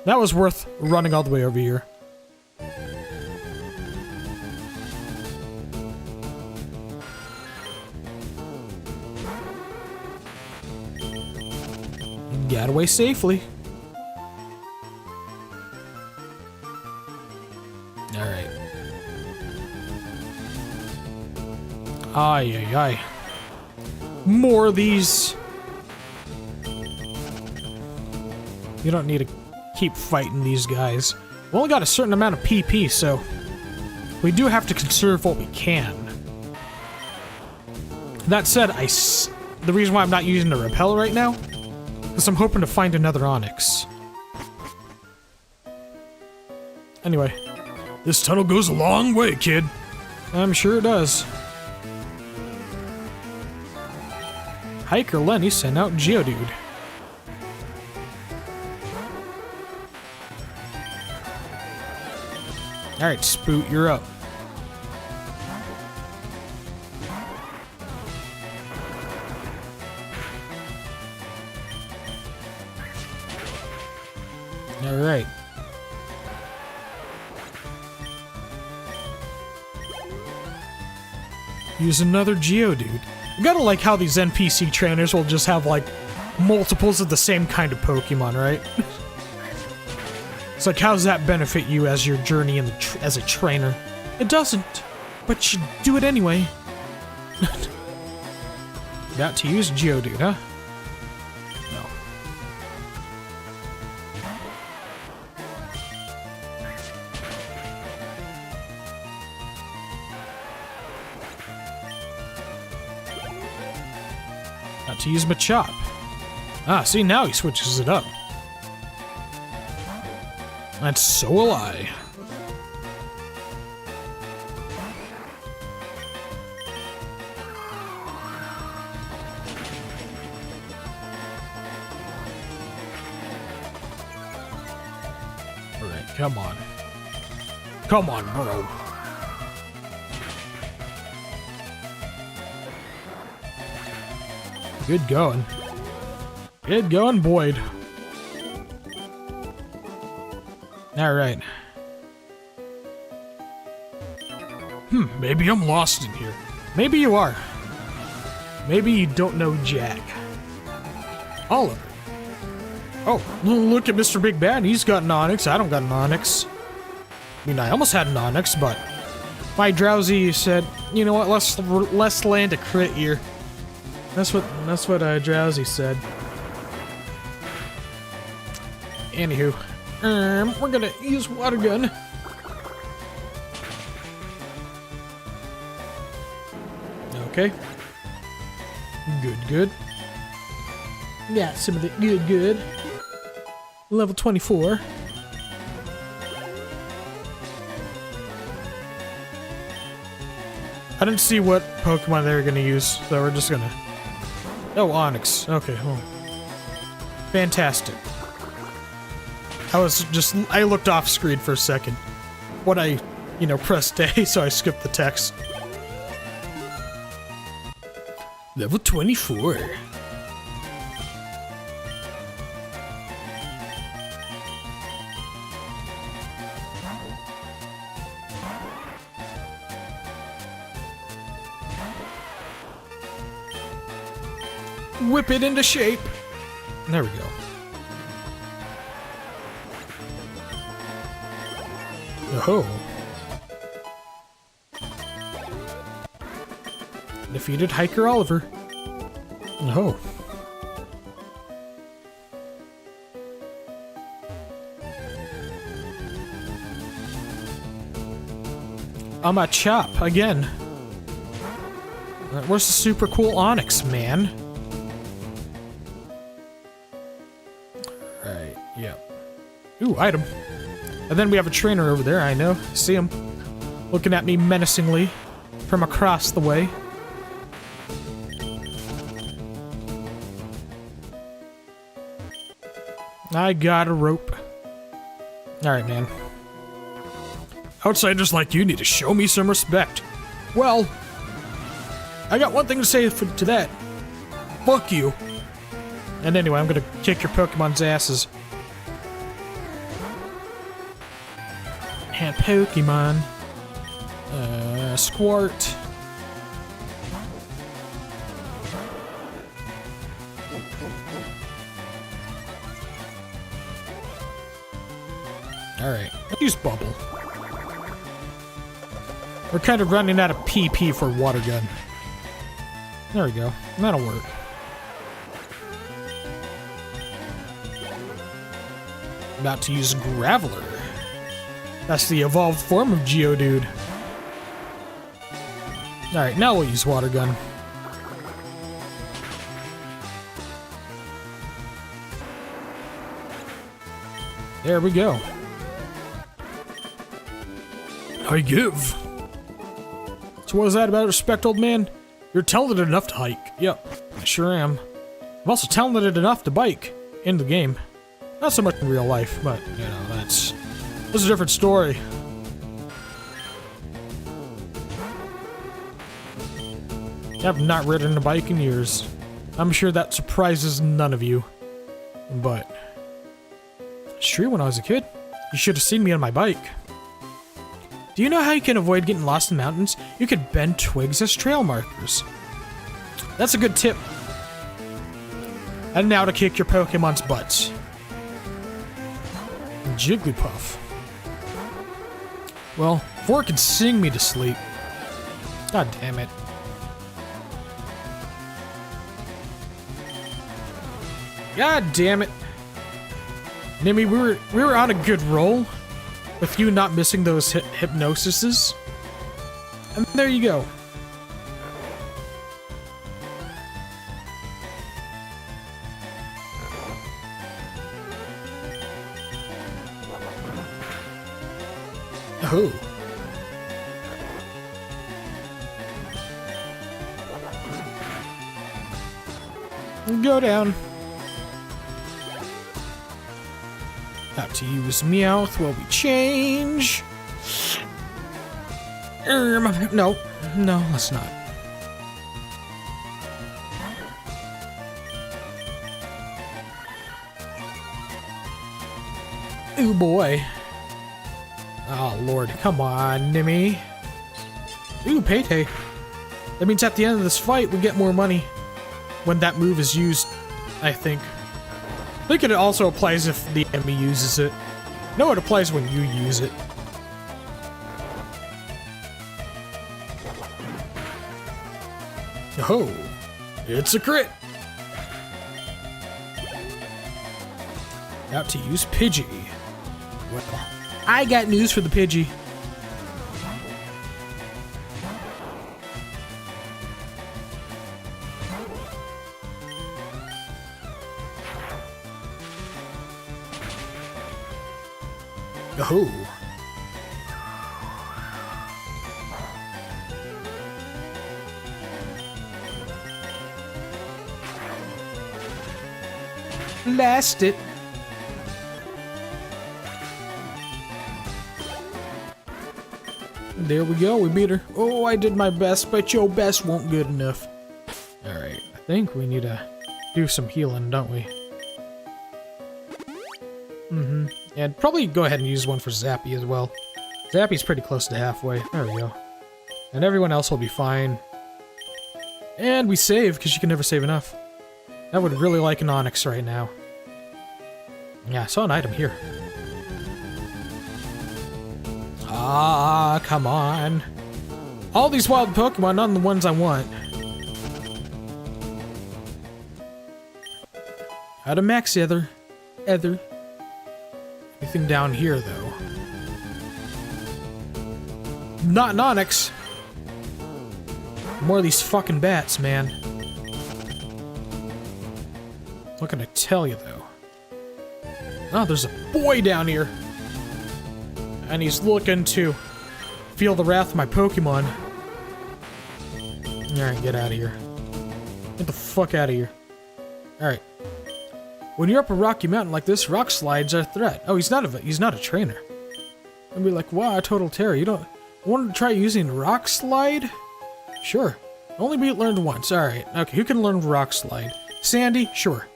That was worth running all the way over here. Got away safely. Alright. Ay, ay, ay. More of these. You don't need to keep fighting these guys. We only got a certain amount of PP, so we do have to conserve what we can. That said, the reason why I'm not using the repel right now, because I'm hoping to find another Onyx. Anyway, this tunnel goes a long way, kid. I'm sure it does. Hiker Lenny sent out Geodude. Alright, Spoot, you're up. Alright. Use another Geodude. You gotta like how these NPC trainers will just have like multiples of the same kind of Pokemon, right? It's like, how does that benefit you as your journey in as a trainer? It doesn't, but you do it anyway. About to use Geodude, huh? No. About to use Machop. Ah, see, now he switches it up. And so will I. Alright, come on. Come on, bro. Good going. Good going, Boyd. Alright. Maybe I'm lost in here. Maybe you are. Maybe you don't know Jack. Oliver. Oh, look at Mr. Big Bad. He's got an Onyx. I don't got an Onyx. I mean, I almost had an Onyx, but my Drowsy said, you know what, let's land a crit here. That's what Drowsy said. Anywho, we're gonna use Water Gun. Okay. Good. Yeah, some of the good. Level 24. I didn't see what Pokemon they were gonna use, so we're just gonna... Oh, Onyx. Okay, well. Fantastic. I looked off screen for a second. When I, pressed A, so I skipped the text. Level 24. Whip it into shape. There we go. Oh. Defeated Hiker Oliver. Oh. I'm a Chop again. Where's the super cool Onyx, man? Right, yeah. Ooh, item. And then we have a trainer over there, I know. See him looking at me menacingly from across the way. I got a rope. Alright, man. Outsiders like you need to show me some respect. Well, I got one thing to say to that. Fuck you. And anyway, I'm gonna kick your Pokemon's asses. And Pokemon. Squirt. Alright, let's use Bubble. We're kind of running out of PP for Water Gun. There we go. That'll work. About to use Graveler. That's the evolved form of Geodude. Alright, now we'll use Water Gun. There we go. I give. So what is that about respect, old man? You're talented enough to hike. Yep, I sure am. I'm also talented enough to bike in the game. Not so much in real life, but, that's a different story. I've not ridden a bike in years. I'm sure that surprises none of you. But it's true, when I was a kid, you should have seen me on my bike. Do you know how you can avoid getting lost in mountains? You could bend twigs as trail markers. That's a good tip. And now to kick your Pokemon's butts. Jigglypuff. Well, before it can sing me to sleep. God damn it. God damn it. Nimmy, we were on a good roll with you not missing those hypnosises. And there you go. Oh. Go down. Have to use Meowth while we change. No, let's not. Ooh boy. Oh lord, come on, Nimmy. Ooh, payday. That means at the end of this fight we get more money when that move is used, I think. I think it also applies if the enemy uses it. No, it applies when you use it. Oh, it's a crit! Out to use Pidgey. Well, I got news for the Pidgey. Oh. Blast it. There we go, we beat her. Oh, I did my best, but your best won't good enough. Alright, I think we need to do some healing, don't we? Mm-hmm. And probably go ahead and use one for Zappy as well. Zappy's pretty close to halfway. There we go. And everyone else will be fine. And we save, because you can never save enough. I would really like an Onix right now. Yeah, I saw an item here. Ah, come on. All these wild Pokemon, none of the ones I want. How to max Ether. Anything down here, though? Not an Onix. More of these fucking bats, man. What can I tell you, though? Oh, there's a boy down here. And he's looking to feel the wrath of my Pokemon. Alright, get out of here. Get the fuck out of here. Alright. When you're up a rocky mountain like this, rock slides are a threat. Oh, he's not a trainer. I'd be like, wow, total terror. You don't want to try using rock slide? Sure. Only be learned once. Alright. Okay, who can learn rock slide? Sandy? Sure.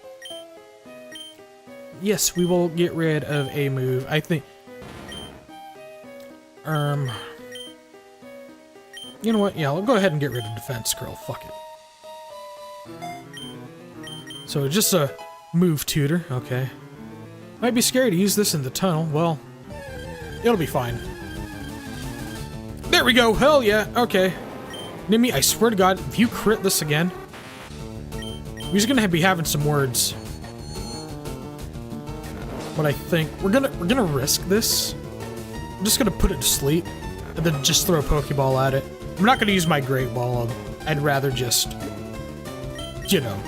Yes, we will get rid of a move. I think... You know what? Yeah, I'll go ahead and get rid of Defense Curl. Fuck it. So, just a move tutor. Okay. Might be scary to use this in the tunnel. Well, it'll be fine. There we go! Hell yeah! Okay. Nimmy, I swear to God, if you crit this again... We're just gonna be having some words. But I think we're gonna risk this. I'm just gonna put it to sleep and then just throw a Pokeball at it. I'm not gonna use my Great Ball. I'd rather just, you know,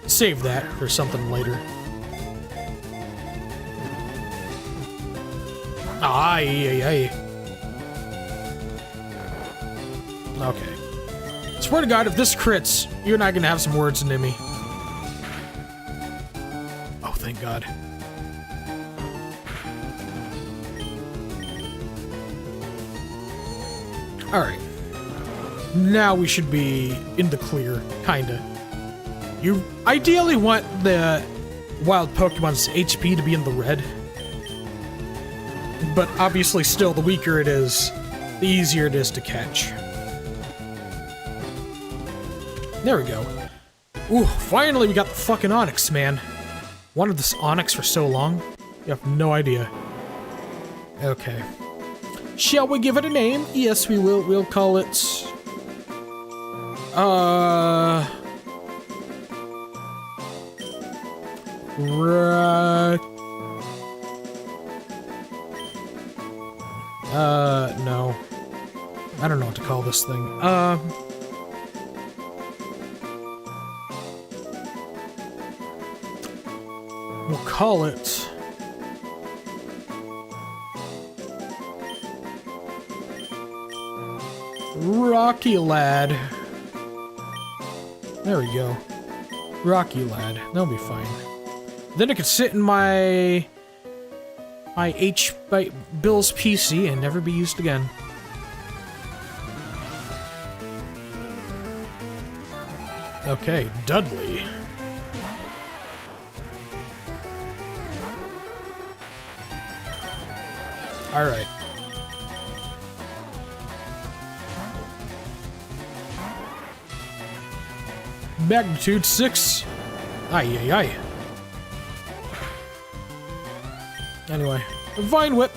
save that for something later. Aye. Okay. Swear to God, if this crits, you're not gonna have some words into me. Oh, thank God. Alright. Now we should be in the clear, kinda. You ideally want the wild Pokemon's HP to be in the red. But obviously still, the weaker it is, the easier it is to catch. There we go. Ooh, finally we got the fucking Onix, man. Wanted this Onix for so long. You have no idea. Okay. Shall we give it a name? Yes, we will. We'll call it... no. I don't know what to call this thing. We'll call it... Rocky Lad. There we go. Rocky Lad. That'll be fine. Then it could sit in my Bill's PC and never be used again. Okay, Dudley. Alright. Magnitude 6. Ay, ay, ay. Anyway, Vine Whip.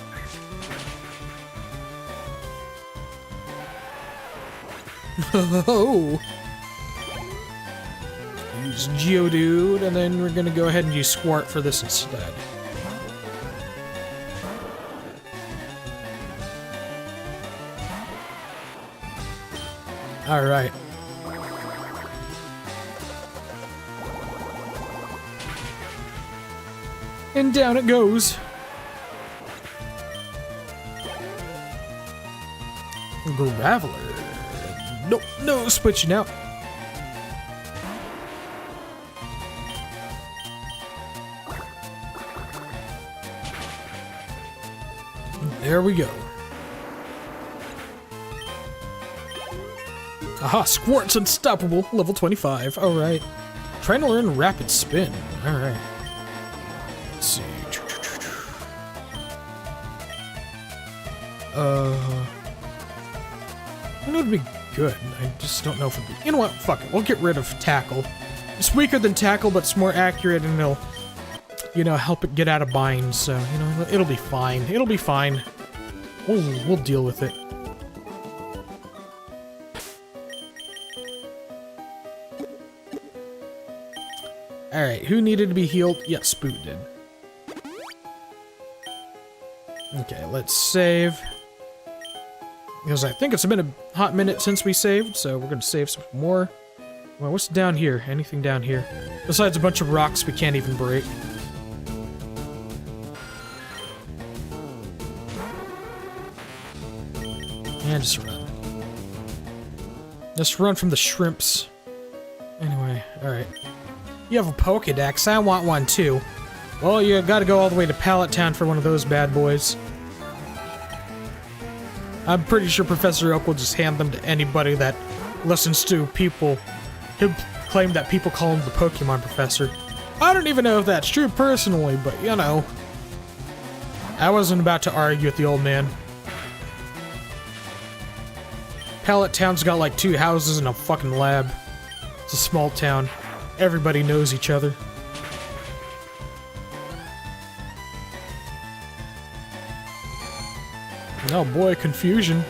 Oh. Use Geodude, and then we're gonna go ahead and use Squart for this instead. Alright. And down it goes. Graveler. Nope, no switching out. There we go. Aha, Squart's unstoppable, level 25. Alright. Trying to learn Rapid Spin. Alright. Let's see. It would be good. I just don't know if it'd be... You know what? Fuck it. We'll get rid of Tackle. It's weaker than Tackle, but it's more accurate, and it'll, you know, help it get out of bind. So, you know, it'll be fine. It'll be fine. We'll deal with it. Alright, who needed to be healed? Yeah, Spoot did. Okay, let's save. Because I think it's been a hot minute since we saved, so we're gonna save some more. Well, what's down here? Anything down here? Besides a bunch of rocks we can't even break. And just run. Just run from the shrimps. Anyway, alright. You have a Pokedex, I want one too. Well, you gotta go all the way to Pallet Town for one of those bad boys. I'm pretty sure Professor Oak will just hand them to anybody that listens to people who claim that people call him the Pokemon Professor. I don't even know if that's true personally, but you know. I wasn't about to argue with the old man. Pallet Town's got like 2 houses and a fucking lab. It's a small town. Everybody knows each other. Oh boy, confusion.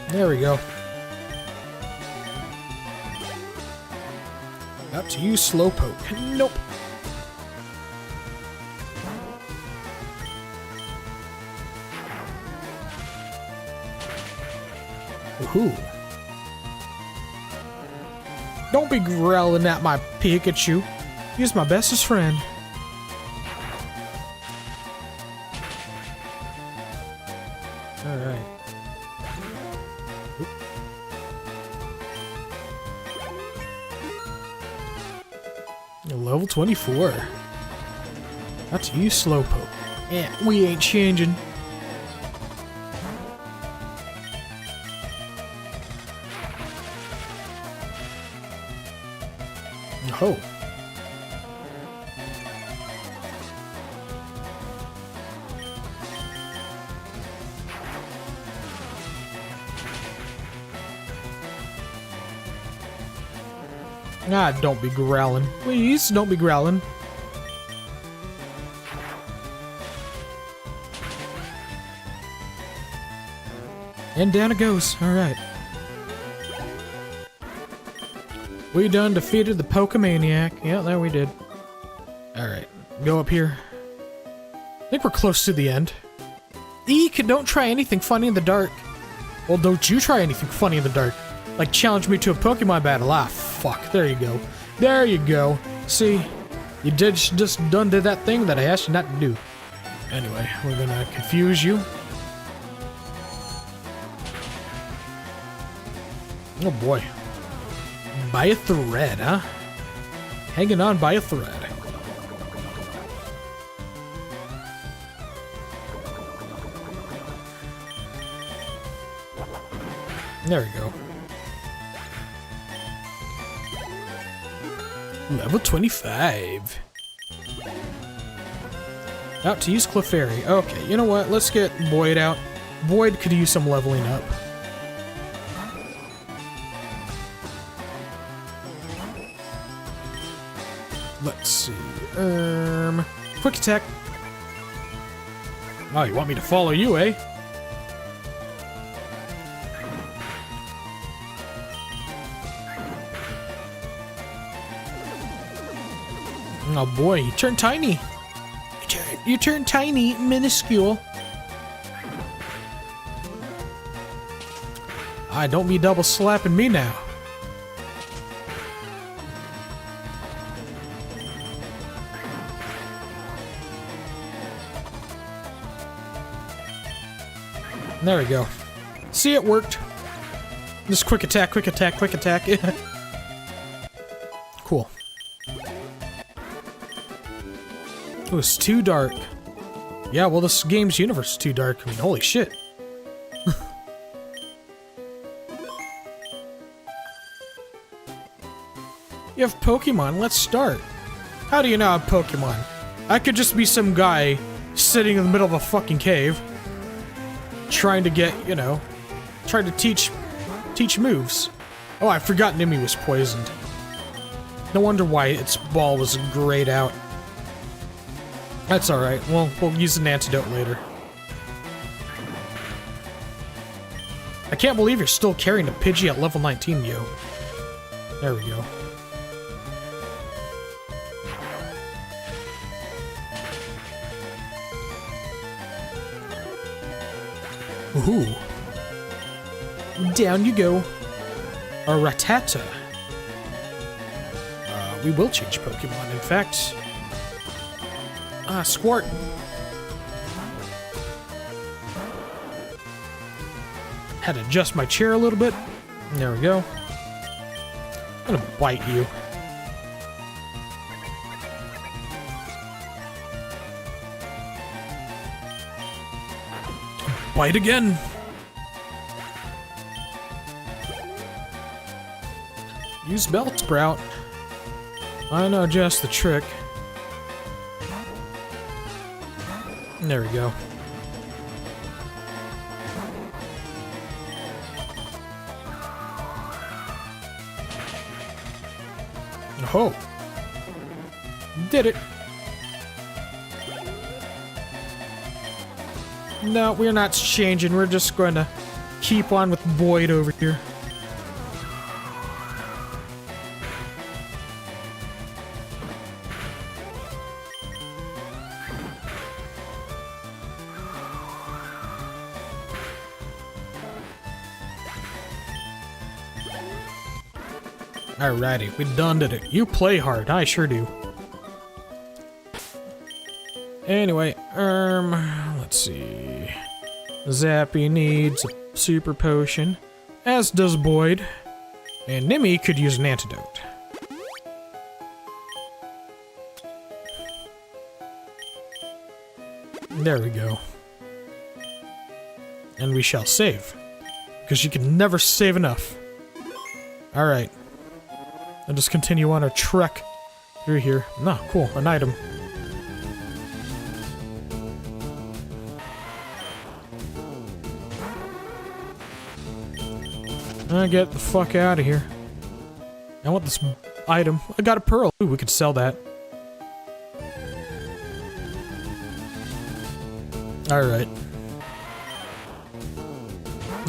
There we go. Up to you, Slowpoke. Nope. Woohoo. Don't be growling at my Pikachu. He's my bestest friend. Alright. Level 24. That's you, Slowpoke. Yeah, we ain't changing. Oh. Ah, don't be growling. Please, don't be growling. And down it goes. Alright. We done defeated the Pokemaniac. Yeah, that we did. Alright. Go up here. I think we're close to the end. Eek, don't try anything funny in the dark. Well, don't you try anything funny in the dark. Like challenge me to a Pokemon battle. Ah, fuck. There you go. There you go. See? You just done did that thing that I asked you not to do. Anyway, we're gonna confuse you. Oh boy. By a thread, huh? Hanging on by a thread. There we go. Level 25. Out to use Clefairy. Okay, you know what? Let's get Boyd out. Boyd could use some leveling up. Let's see. Quick attack. Oh, you want me to follow you, eh? Oh boy, you turn tiny. You turn tiny, minuscule. Ah, don't be double slapping me now. There we go. See, it worked. Just quick attack, quick attack, quick attack. Cool. It was too dark. Yeah, well, this game's universe is too dark. I mean, holy shit. You have Pokemon, let's start. How do you know I have Pokemon? I could just be some guy sitting in the middle of a fucking cave trying to get, you know, trying to teach moves. Oh, I forgot Nimi was poisoned. No wonder why its ball was grayed out. That's alright. Well, we'll use an antidote later. I can't believe you're still carrying a Pidgey at level 19, yo. There we go. Ooh. Down you go. A Rattata. We will change Pokemon, in fact. Ah, Squirt. Had to adjust my chair a little bit. There we go. I'm gonna bite you. Bite again. Use Belt Sprout. I know just the trick. There we go. Oh. Did it. No, we're not changing. We're just going to keep on with Boyd over here. Alrighty, we done did it. You play hard, I sure do. Anyway, let's see. Zappy needs a super potion, as does Boyd. And Nimi could use an antidote. There we go. And we shall save. Because you can never save enough. Alright. And just continue on our trek through here. No, cool, an item. Get the fuck out of here. I want this item. I got a pearl. Ooh, we could sell that. Alright.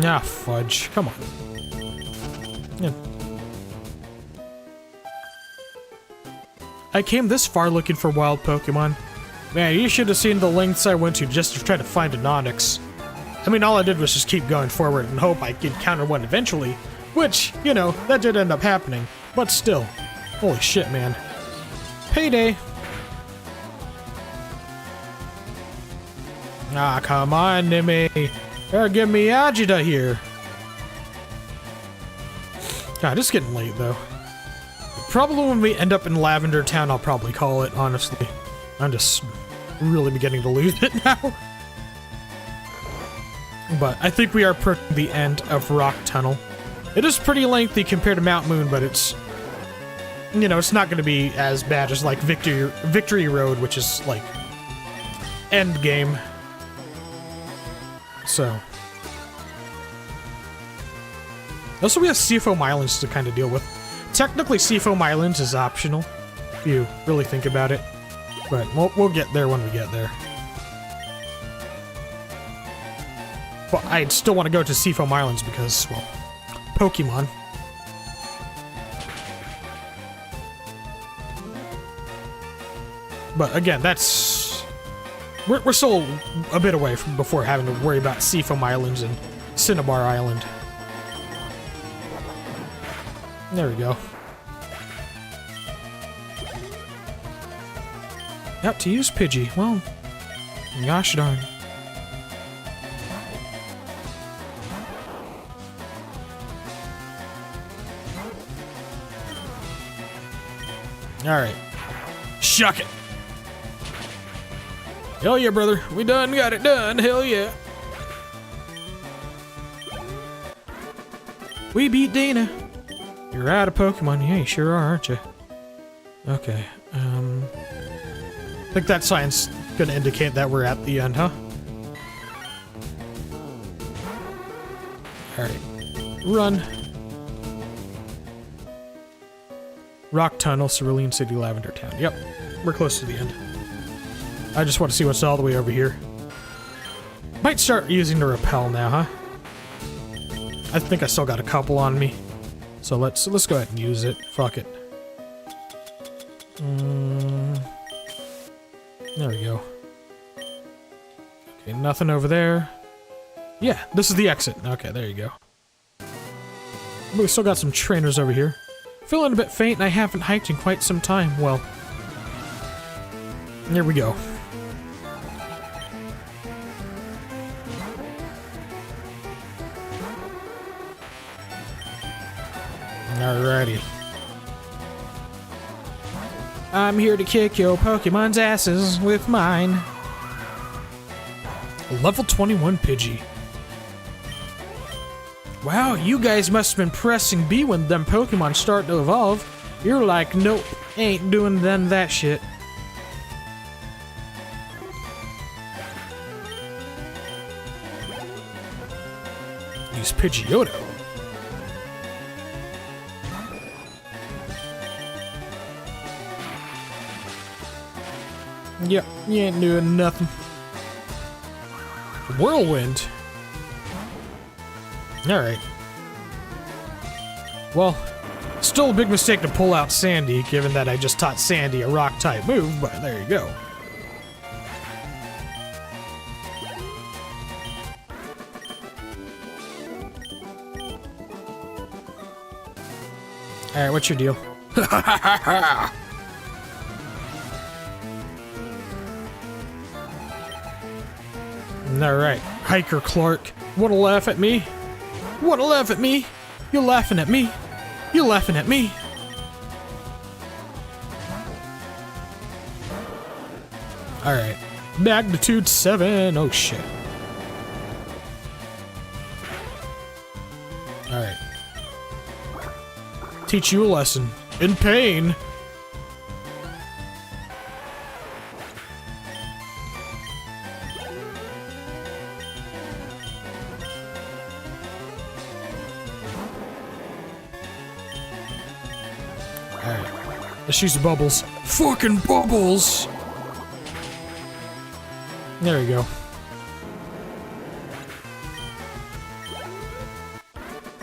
Ah, fudge. Come on. Yeah. I came this far looking for wild Pokemon. Man, you should have seen the lengths I went to just to try to find an Onix. I mean, all I did was just keep going forward and hope I could encounter one eventually, which, you know, that did end up happening. But still. Holy shit, man. Payday! Ah, come on, Nimmy. Better give me Agita here. God, it's getting late, though. Probably when we end up in Lavender Town, I'll probably call it, honestly. I'm just really beginning to lose it now. But I think we are approaching the end of Rock Tunnel. It is pretty lengthy compared to Mount Moon, but it's... You know, it's not going to be as bad as, like, Victory Road, which is, like, end game. So... Also, we have Seafoam Islands to kind of deal with. Technically, Seafoam Islands is optional, if you really think about it. But we'll get there when we get there. But I'd still want to go to Seafoam Islands because, well, Pokemon. But again, that's... We're still a bit away from before having to worry about Seafoam Islands and Cinnabar Island. There we go. Out to use Pidgey. Well, gosh darn. Alright. Shuck it! Hell yeah, brother. We done got it done. Hell yeah. We beat Dana. You're out of Pokemon. Yeah, you sure are, aren't you? Okay. I think that sign's gonna indicate that we're at the end, huh? Alright. Run. Rock Tunnel, Cerulean City, Lavender Town. Yep. We're close to the end. I just want to see what's all the way over here. Might start using the repel now, huh? I think I still got a couple on me. So let's go ahead and use it. Fuck it. There we go. Okay, nothing over there. Yeah, this is the exit. Okay, there you go. But we still got some trainers over here. Feeling a bit faint and I haven't hiked in quite some time. Well, here we go. Alrighty. I'm here to kick your Pokemon's asses with mine. Level 21 Pidgey. Wow, you guys must have been pressing B when them Pokemon start to evolve. You're like, nope, ain't doing that shit. Use Pidgeotto. Yep, you ain't doing nothing. Whirlwind. Alright. Well, still a big mistake to pull out Sandy, given that I just taught Sandy a rock-type move, but there you go. Alright, what's your deal? Alright, Hiker Clark. Wanna laugh at me? Wanna laugh at me? You're laughing at me? You're laughing at me? Alright. Magnitude 7. Oh shit. Alright. Teach you a lesson. In pain. Alright. Let's use bubbles. Fucking bubbles! There we go.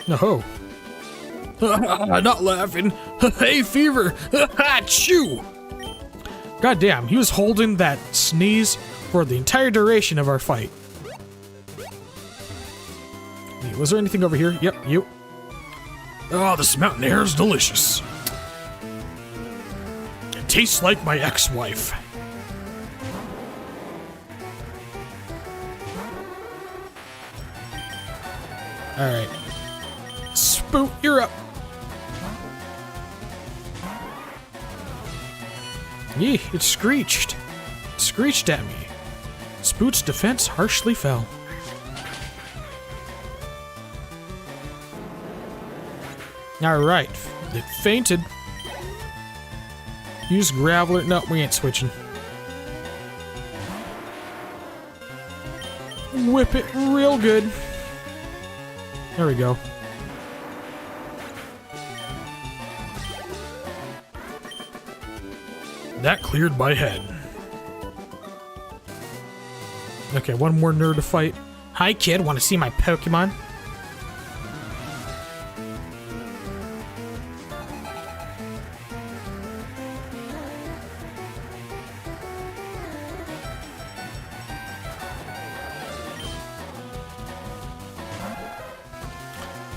Oh. Not laughing. Hey, fever! Achoo! Goddamn, he was holding that sneeze for the entire duration of our fight. Was there anything over here? Yep, you. Oh, this mountain air is delicious. It tastes like my ex-wife. Alright. Spoot, you're up. Yee, it screeched. It screeched at me. Spoot's defense harshly fell. Alright, it fainted. Use Graveler. No, we ain't switching. Whip it real good. There we go. That cleared my head. Okay, one more nerd to fight. Hi kid, want to see my Pokemon?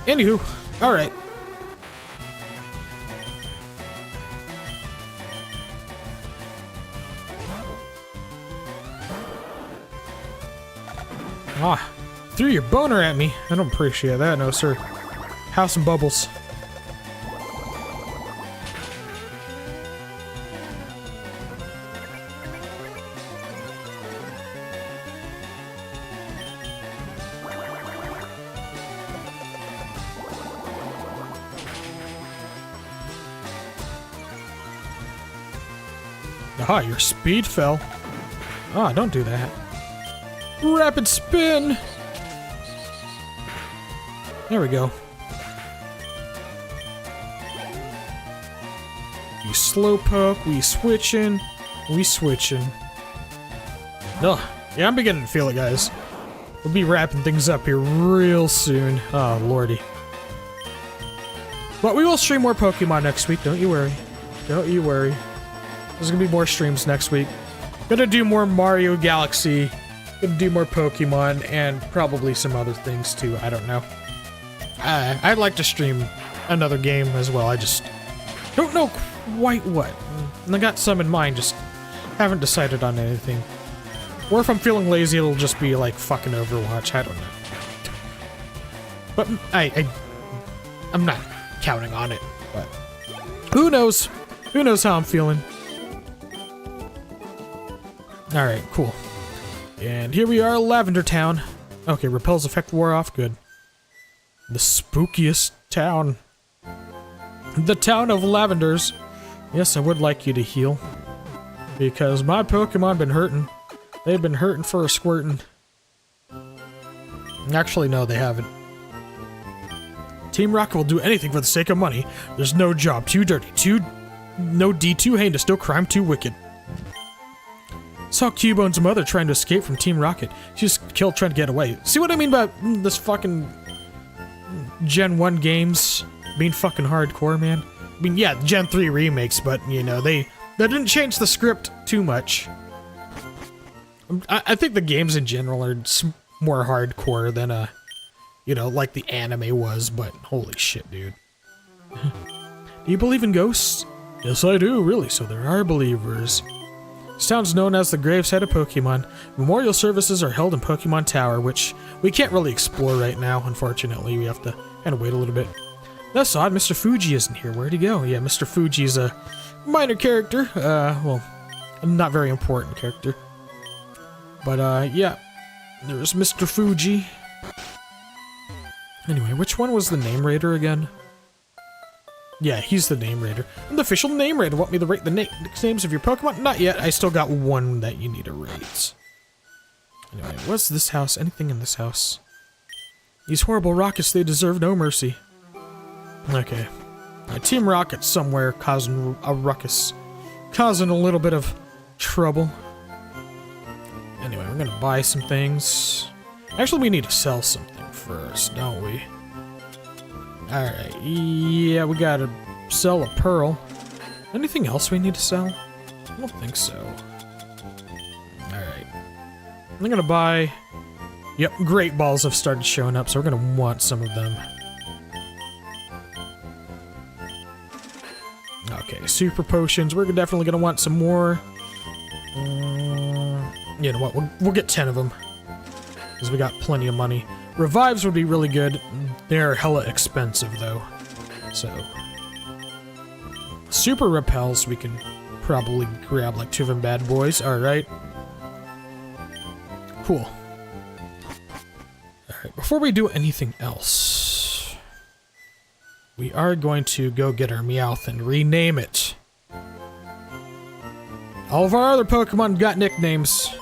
Anywho, alright. Ah, threw your boner at me. I don't appreciate that, no sir. Have some bubbles. Ah, your speed fell. Ah, don't do that. Rapid spin! There we go. We slowpoke, we switching. Ugh, yeah, I'm beginning to feel it, guys. We'll be wrapping things up here real soon. Oh, lordy. But we will stream more Pokemon next week, don't you worry. Don't you worry. There's gonna be more streams next week. Gonna do more Mario Galaxy. Gonna do more Pokemon, and probably some other things too, I don't know. I'd like to stream another game as well, I just don't know quite what. And I got some in mind, just haven't decided on anything. Or if I'm feeling lazy, it'll just be like fucking Overwatch, I don't know. But I'm not counting on it, but who knows? Who knows how I'm feeling? Alright, cool. And here we are, Lavender Town. Okay, repel's effect wore off, good. The spookiest town. The town of Lavenders. Yes, I would like you to heal. Because my Pokemon been hurting. They've been hurting for a squirtin'. Actually, no, they haven't. Team Rocket will do anything for the sake of money. There's no job too dirty, no deed too heinous, no crime too wicked. Saw Cubone's mother trying to escape from Team Rocket. She was killed trying to get away. See what I mean by this fucking Gen 1 games being fucking hardcore, man? I mean, yeah, Gen 3 remakes, but, you know, they didn't change the script too much. I think the games in general are more hardcore than, you know, like the anime was, but holy shit, dude. Do you believe in ghosts? Yes, I do, really, so there are believers. This town's known as the Graveshead of Pokemon. Memorial services are held in Pokemon Tower, which we can't really explore right now, unfortunately. We have to kind of wait a little bit. That's odd, Mr. Fuji isn't here. Where'd he go? Yeah, Mr. Fuji's a minor character. Well, a not very important character. But, yeah. There's Mr. Fuji. Anyway, which one was the name raider again? Yeah, he's the name raider. I'm the official name raider. Want me to rate the nicknames of your Pokemon? Not yet. I still got one that you need to rate. Anyway, what's this house? Anything in this house? These horrible rockets, they deserve no mercy. Okay. Team Rocket's somewhere causing a ruckus. Causing a little bit of trouble. Anyway, we're gonna buy some things. Actually, we need to sell something first, don't we? Alright, yeah, we gotta sell a pearl. Anything else we need to sell? I don't think so. Alright. I'm gonna buy... Yep, great balls have started showing up, so we're gonna want some of them. Okay, super potions. We're definitely gonna want some more. You know what? We'll get 10 of them. Because we got plenty of money. Revives would be really good. They're hella expensive, though. So. Super repels, we can probably grab like 2 of them bad boys. Alright. Cool. Alright, before we do anything else, we are going to go get our Meowth and rename it. All of our other Pokemon got nicknames.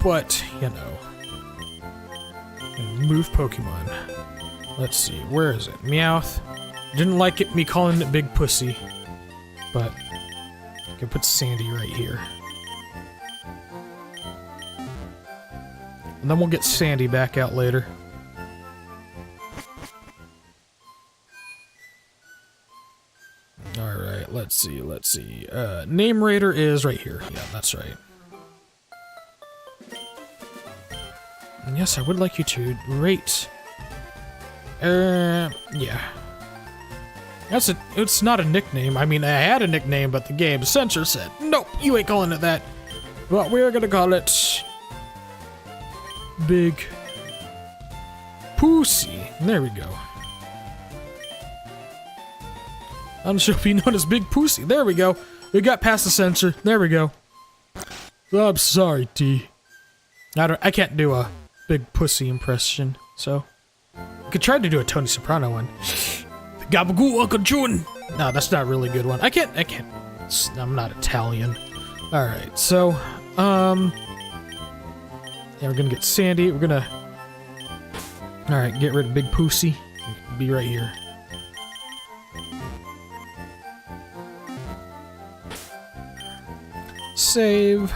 But, you know. Move Pokemon. Let's see, where is it? Meowth. Didn't like it, me calling it Big Pussy. But, I can put Sandy right here. And then we'll get Sandy back out later. Alright, let's see. Name Raider is right here. Yeah, that's right. And yes, I would like you to rate. Yeah. It's not a nickname. I mean, I had a nickname, but the game censor said, nope, you ain't calling it that. But we're gonna call it... Big... Pussy. There we go. I'm sure be known as Big Pussy. There we go. We got past the censor. There we go. I'm sorry, T. I can't do a Big Pussy impression, so... I could try to do a Tony Soprano one. Gabagool Uncle June! No, that's not a really good one. I can't... I'm not Italian. Alright, so... Yeah, we're gonna get Sandy. We're gonna... Alright, get rid of Big Pussy. Be right here. Save.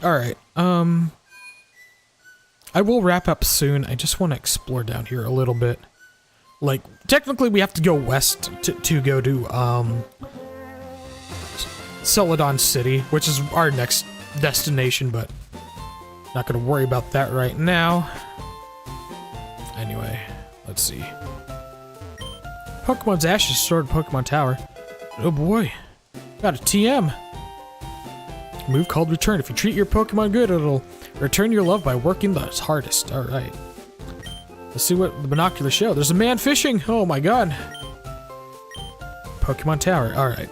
Alright, I will wrap up soon. I just want to explore down here a little bit. Like, technically we have to go west to go to, Cerulean City, which is our next destination, but not gonna worry about that right now. Anyway, let's see. Pokemon's ashes stored in Pokemon Tower. Oh boy, got a TM. Move called Return. If you treat your Pokemon good, it'll return your love by working the hardest. Alright. Let's see what the binoculars show. There's a man fishing! Oh my god. Pokemon Tower. Alright.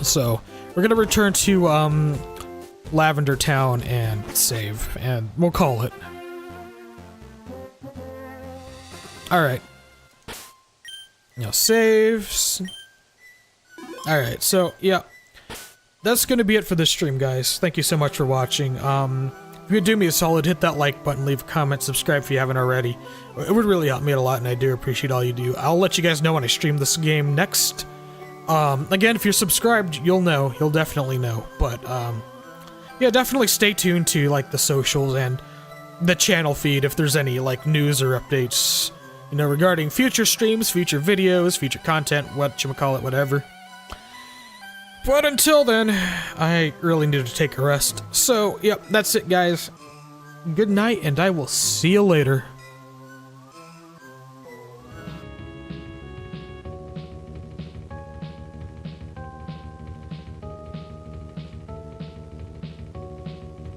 So, we're gonna return to, Lavender Town and save. And we'll call it. Alright. Now, saves. Alright, so, yeah. That's gonna be it for this stream, guys. Thank you so much for watching. If you do me a solid, hit that like button, leave a comment, subscribe if you haven't already. It would really help me out a lot, and I do appreciate all you do. I'll let you guys know when I stream this game next. Again, if you're subscribed, you'll know. You'll definitely know. But, yeah, definitely stay tuned to, like, the socials and the channel feed if there's any, like, news or updates, you know, regarding future streams, future videos, future content, whatchamacallit, whatever. But until then, I really need to take a rest. So, yep, that's it, guys. Good night, and I will see you later.